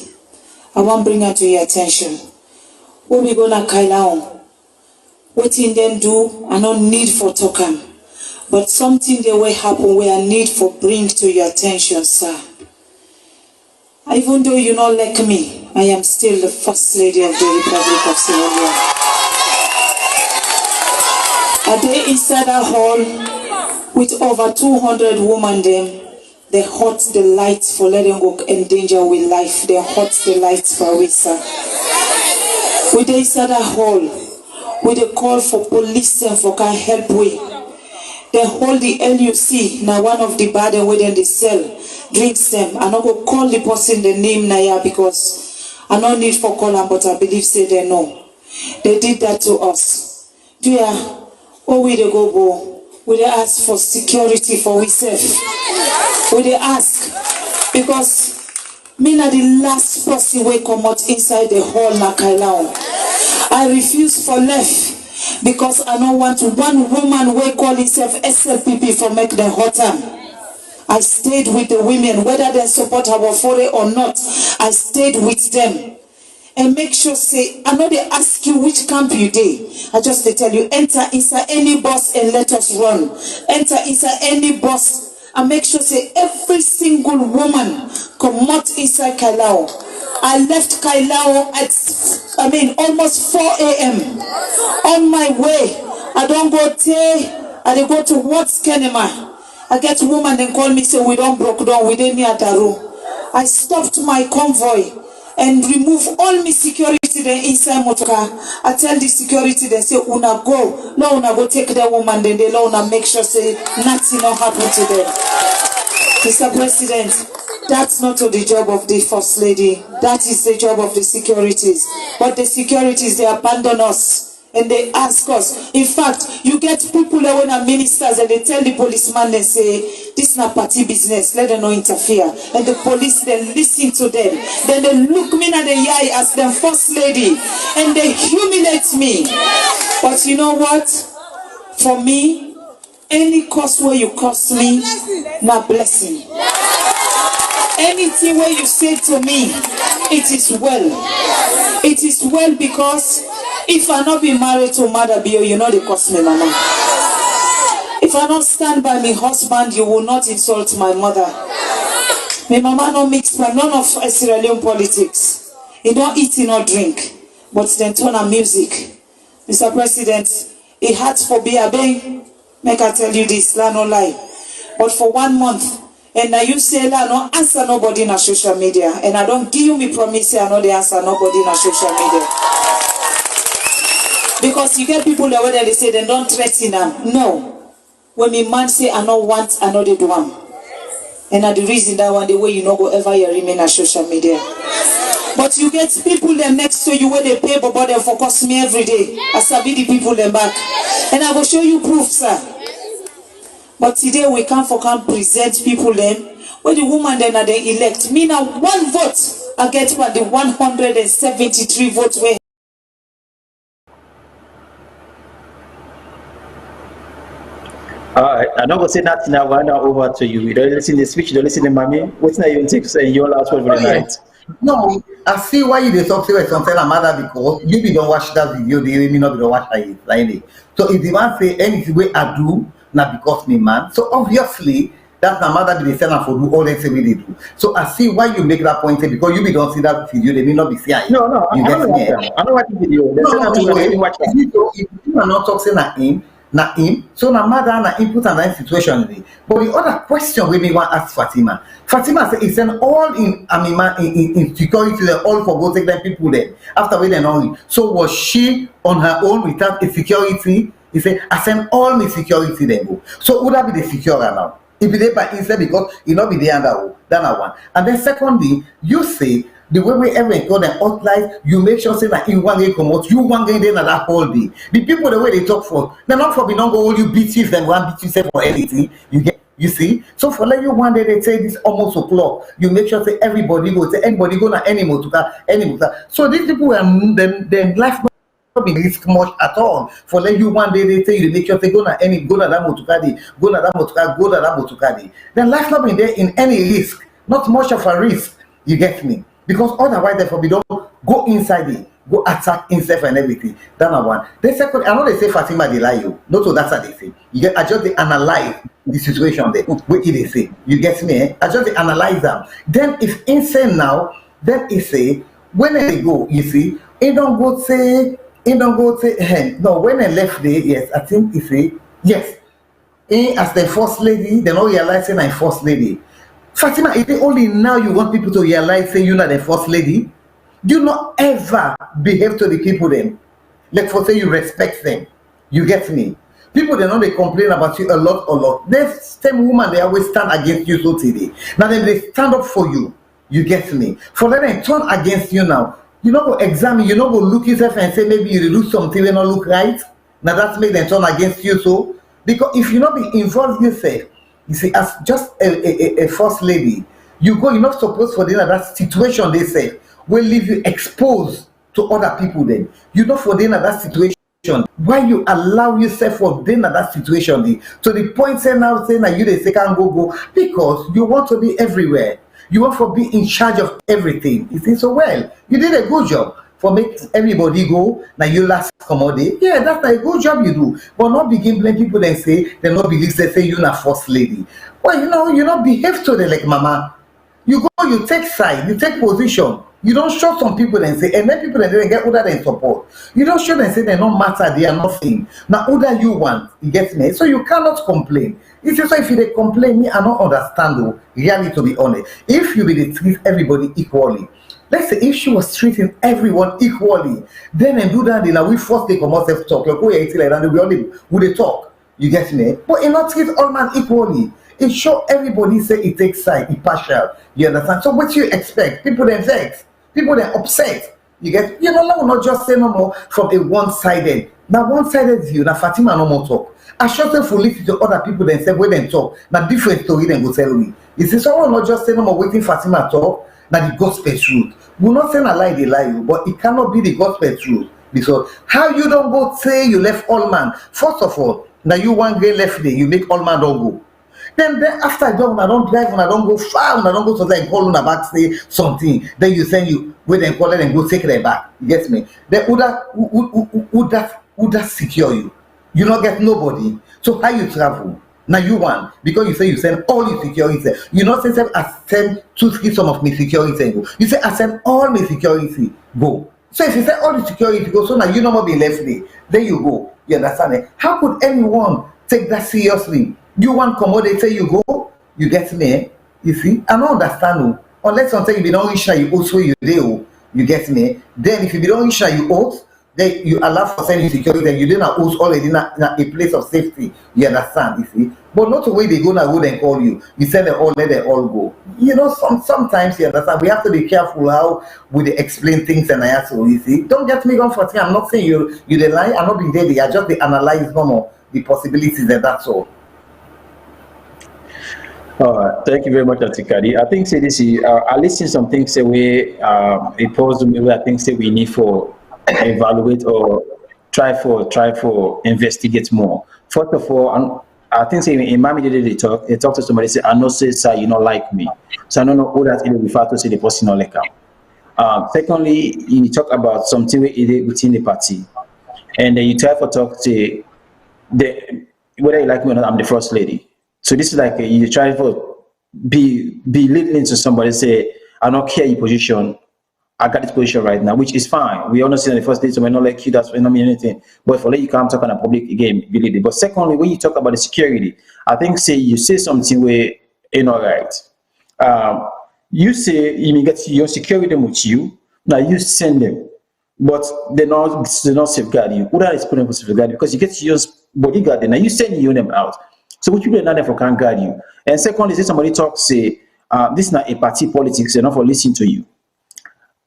I want to bring her to your attention. When we go to Kailao, what in them do, I don't need for talking. But something that will happen where I need for bring to your attention, sir. Even though you not like me, I am still the First Lady of the Republic of Salone. A day inside a hall with over 200 women them, they hot the lights for letting go endanger with life. They hot the lights for we, sir. With the inside a hall, with a call for police and for can help we. They hold the LUC, now one of the bad and within the cell, drinks them. I not go call the person the name now because I don't need for call them, but I believe say they know. They did that to us. Do ya? Oh, we they go. We they ask for security for we safe. We they ask because me na the last person we come out inside the hall na Kailao. I refuse for left. Because I don't want one woman who call himself SLPP for make them hotter. I stayed with the women, whether they support our foray or not. I stayed with them. And make sure say, I know they ask you which camp you did. I just they tell you, enter inside any bus and let us run. Enter inside any bus and make sure say every single woman come out inside Kailao. I left Kailao at, almost 4 a.m. On my way, I don't go there, I go to Watts Kenema. I get a woman and call me, say we don't broke down, we didn't near Daru. I stopped my convoy and remove all my security there inside motorcar. I tell the security, they say, una go take the woman, then they una make sure say nothing not happen to them. Mr. President, that's not the job of the First Lady. That is the job of the securities. But the securities, they abandon us. And they ask us. In fact, you get people that when are ministers and they tell the policeman, they say, this is not party business, let them not interfere. And the police then listen to them. Then they look me in the eye as the First Lady. And they humiliate me. But you know what? For me, any cost where you cost me, not blessing. Anything where you say to me, it is well. It is well because if I not be married to Mother Bio, you know they cost me, Mama. If I not stand by my husband, you will not insult my mother. My mama not mix by none of Sierra Leone politics. He don't eat, he don't drink. But then turn on music. Mr. President, it had for be a bang. Make I tell you this, la no lie. But for 1 month, and now you say la no answer nobody in social media. And I don't give you me promise I know the answer nobody in social media. Because you get people that whether they say they don't threaten them. No. When me man say I don't want, I know they do one. And the reason that one the way you know go ever you remain on social media. But you get people there next to you where they pay but they focus me every day. I sabi the people them back. And I will show you proof, sir. But today we can't present people them where the woman then are they elect. Me now 1 vote I get for the 173 votes where
I'm not going to say nothing now. I now over to you. You don't listen to the speech, you don't listen to mommy. What's now you take to say your last word for the night?
No, I see why you talk to something matter because you be don't watch that video, they may not be don't watch that. So if the man say anything way I do, not because me man. So obviously that's the matter be the same for do all they say we do. So I see why you make that point because you be don't see that video, they may not be seeing.
No,
you
I don't watch the video.
If you are not talking at him. Na him, so na mother na input and that situation. But the other question we may want to ask Fatima. Fatima said it's an all in in security, all for go take them people there after we then only. So was she on her own without a security? He said, I send all my security there go. So would that be the secure now? If they by instead because it not be the other than one. And then secondly, you say the way we ever go them out life, you make sure say that in one day come out, you one day then that whole day. The people the way they talk for, they're not for be not go all you beat you and one beat you say for anything. You see? So for like you one day they say this almost o'clock, you make sure say everybody go, say anybody go na any motor. So these people are then life be risk much at all. For let you one day they tell you, make sure they go na any go na that motukadi, go na that motukadi, go na that motukadi. Then life not be there in any risk, not much of a risk. You get me? Because otherwise, therefore, we don't go inside it, go attack himself and everything. That's not one. The second, I know they say Fatima they lie you. Not so that's how they say. You get, I just they analyze the situation there. What they say? You get me? Eh? I just they analyze them. Then if insane now, then he say when they go, you see, he don't go say, hey, no, when they left there, yes, I think he say yes. He as the first lady, they not realizing I'm first lady. Fatima, is it only now you want people to realize say you're not the first lady? Do not ever behave to the people then. Like for say you respect them. You get me? People they know they complain about you a lot. This same woman they always stand against you so today. Now then they stand up for you. You get me? For them they turn against you now. You know go examine, you know go look yourself and say maybe you do something when not look right. Now that's made them turn against you so. Because if you not be involved yourself, you see, as just a first lady, you go, you're not supposed for them that situation they say will leave you exposed to other people then. You know for them that situation. Why you allow yourself for them that situation then? To the point say now saying that you they say can't go because you want to be everywhere. You want to be in charge of everything. You think so well. You did a good job for make everybody go. Now you last commodity. Yeah, that's a good job you do. But not begin blame people and say they not believe they say you're not first lady. Well, you not behave to them like mama. You go, you take side, you take position. You don't show some people and say, and then people and then get other than support. You don't show them and say they don't matter, they are nothing. Now, other you want, you get me? So you cannot complain. It's just if they complain, me, I don't understand though, really to be honest. If you be treat everybody equally, let's say if she was treating everyone equally, then and do that, then we first they come out self talk. Like, like that, we only would they talk. You get me? But it not treat all men equally. It show everybody say it takes side, it partial. You understand? So what you expect? People then vex, people then upset. You get, no, not just say no more from a one-sided. Now one-sided view, now Fatima no more talk. I shut them for listen to other people then say when they talk. Now different story then go tell me. You see, someone not just say no more waiting Fatima talk. Now the gospel truth. We're not saying a lie, they lie you, but it cannot be the gospel truth. Because how you don't go say you left all man. First of all, now you one great left day, you make all man don't go. Then after I don't drive, when I don't go far, when I don't go to like call on a back say something, then you send you wait and call it and go take it back. You get me? Then would that secure you? You not get nobody. So how you travel? Now you want because you say you send all your security. You not say I send 2-3 some of my security go. You say I send all my security go. So if you say all the security go, so now you no more be left there. Then you go. You understand it? How could anyone take that seriously? You want commodity, say you go, you get me, you see? I don't understand. Unless something you be don't issue you also you do, you get me. Then if you be don't issue you oath, then you allow for sending security and you didn't oath already in a place of safety. You understand, you see? But not the way they go now, go and call you. You send them all, let them all go. Sometimes you understand. We have to be careful how we explain things and I have to, you see. Don't get me wrong for thing. I'm not saying you the lie. I'm not being dead. I just analyze normal the possibilities and that's all.
Thank you very much, Atikadi. I think say this I listen some things say we it posed me where I think say we need for evaluate or try for investigate more. First of all, I think say in Mami did they talk to somebody say I know say sir you not like me. So I don't know who that it refer to say the person not like him. Secondly, you talk about something within the party. And then you try for talk to whether you like me or not, I'm the first lady. So this is like you try to be leading into somebody say, I don't care your position, I got this position right now, which is fine. We understand the first day, so we're not like you, that's not mean anything. But if I let you come talk on a public again, believe it. But secondly, when you talk about the security, I think you say something where ain't all right. You say you may get your security with you, now you send them. But they're not safeguard you. Who that is putting for safeguard you? Because you get to use bodyguard them, and you send them out. So what you do not there for can guard you. And secondly, say somebody talks, say, this is not a party politics, they're not for listening to you.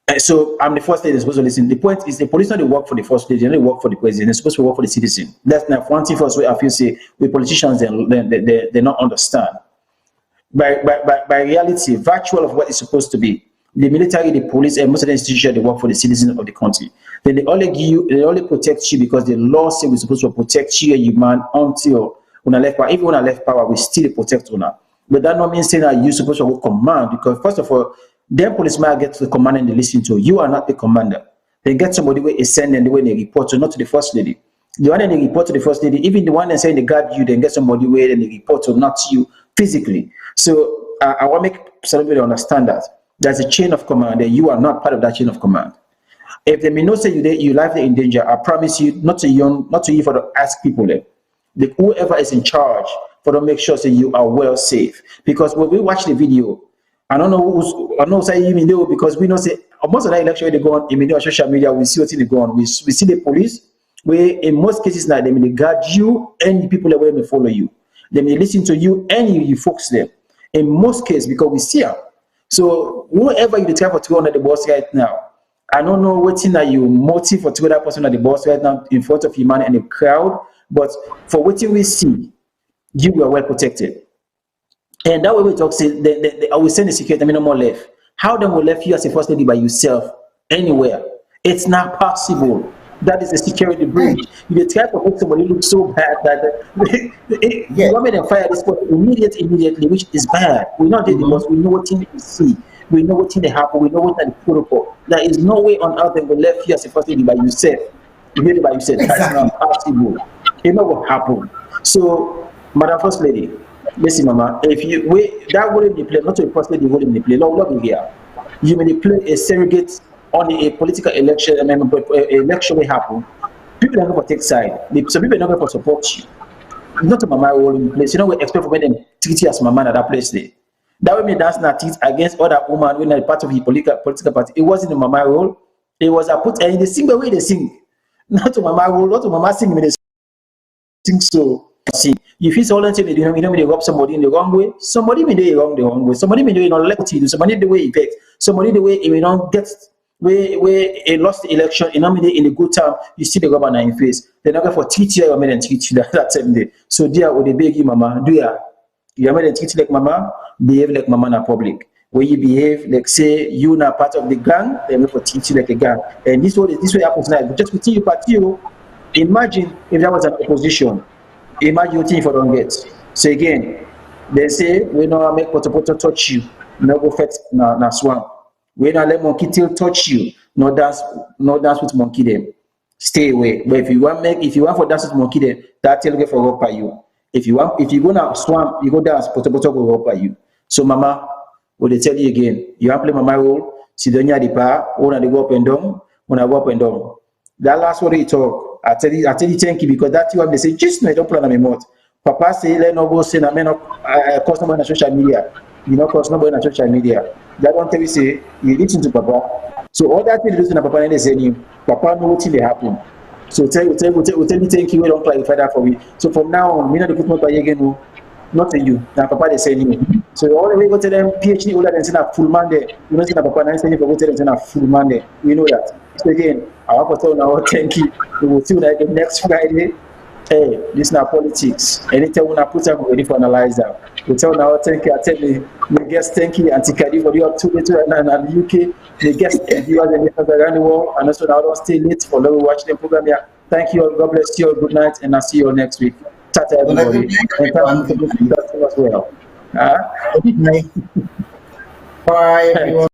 And so I'm the first lady supposed to listen. The point is the police not they work for the first lady, they work for the president, they're supposed to work for the citizen. That's not one thing for us where I feel say with politicians they not understand. By reality, virtual of what it's supposed to be. The military, the police, and most of the institutions, they work for the citizens of the country. Then they only give you, they only protect you because the law says we're supposed to protect you and your man until when I left power. Even when I left power, we still protect you now. But that not mean saying that you're supposed to command, because first of all, them policemen get to the command and they listen to you. You are not the commander. They get somebody where is send and the way they report to, not to the first lady. The one that they report to the first lady, even the one that saying they guard you, then get somebody where they report to, not to you physically. So I want to make somebody understand that there's a chain of command and you are not part of that chain of command. If they may not say you life in danger, I promise you not to you for to ask people there. Whoever is in charge for to make sure that you are well safe. Because when we watch the video, I don't know I know say even though because we know say most of the election they go on immediately on social media, we see what they go on. We see the police where in most cases now they may guard you and the people that will follow you. They may listen to you and you folks there. In most cases, because we see them. So whoever you try for to go on the boss right now, I don't know what thing that you motive for to go that person at the boss right now in front of your man and the crowd, but for what we see, you were well protected. And that way we talk, say, I will send the security, I mean, no more left. How them will left you as a first lady by yourself anywhere? It's not possible. That is a security breach. You try to make somebody look so bad that you want me to fire this person immediately, which is bad. We're not doing because we know what thing we see. We know what thing they happen. We know what the protocol. There is no way on earth they will left you as a first lady by yourself. You did it by yourself. Exactly. That's not possible. It not what happen. So, Madam First Lady, listen, Mama, if you wait, that wouldn't be play, not to a first lady wouldn't be play. Love me here. You may play a surrogate on a political election, election will happen. People are not going to take side. Some people are not going to support you. Not to Mama role in place. You know, we expect for them treat you as Mama at that place there. That way, me dance not teach against other woman when they're part of the political party. It wasn't the Mama role. It was a put in the single way they sing. Not to Mama role, not to Mama sing when they sing so. See, if it's all until you know they rub somebody in the wrong way, somebody may do it wrong the wrong way, somebody may do it not like to do, somebody the way it vex, somebody the way it may not get where a lost the election, in the good time, you see the governor in face. They're not going for treat you, and treat you that same day. So dear, would they beg you, Mama, do you are made treat like Mama, behave like Mama in public. Where you behave like say you not part of the gang, they're going for treat you like a gang. And this way happens now. Just continue part you. Imagine if that was an opposition. Imagine what if I don't get. So again, they say we don't make potato touch you, no go fet na swamp. We don't let monkey tail touch you, no dance with monkey them. Stay away. But if you want for dance with monkey them, that tail get for up by you. If you go now swamp, you go dance, potato go up by you. So Mama, what they tell you again, you want to play Mama role, si donya di pa, when they go up and down, when I go up and down. That last word he talk. I tell you thank you because that time they say just no, I don't plan on my mouth. Papa say let no go say na men cause nobody on social media. You know, cause nobody on social media. That one tell you say you listen to Papa. So all that thing listen to Papa and they say him, Papa know what they happen. So tell you thank you, we don't clarify that for me. So from now on, me not the put my again, not to you. Now Papa they say you. So all the way go to them PhD older than saying a full man there. You know say Papa now saying for go to them saying a full man there. We know that. So again, I want to tell now thank you. We will see you like next Friday. Hey, this is not politics. Anytime we put up, we're ready for analyze that. We tell now thank you. I tell you, the guest thank you, Auntie Kadi for the up to and the UK. The guest viewers and around the world, and also now don't stay late for those watching the program here. Thank you all. God bless you all. Good night, and I'll see you all next week. Tata everybody. And thank you for listening as well. Good night. Bye everyone.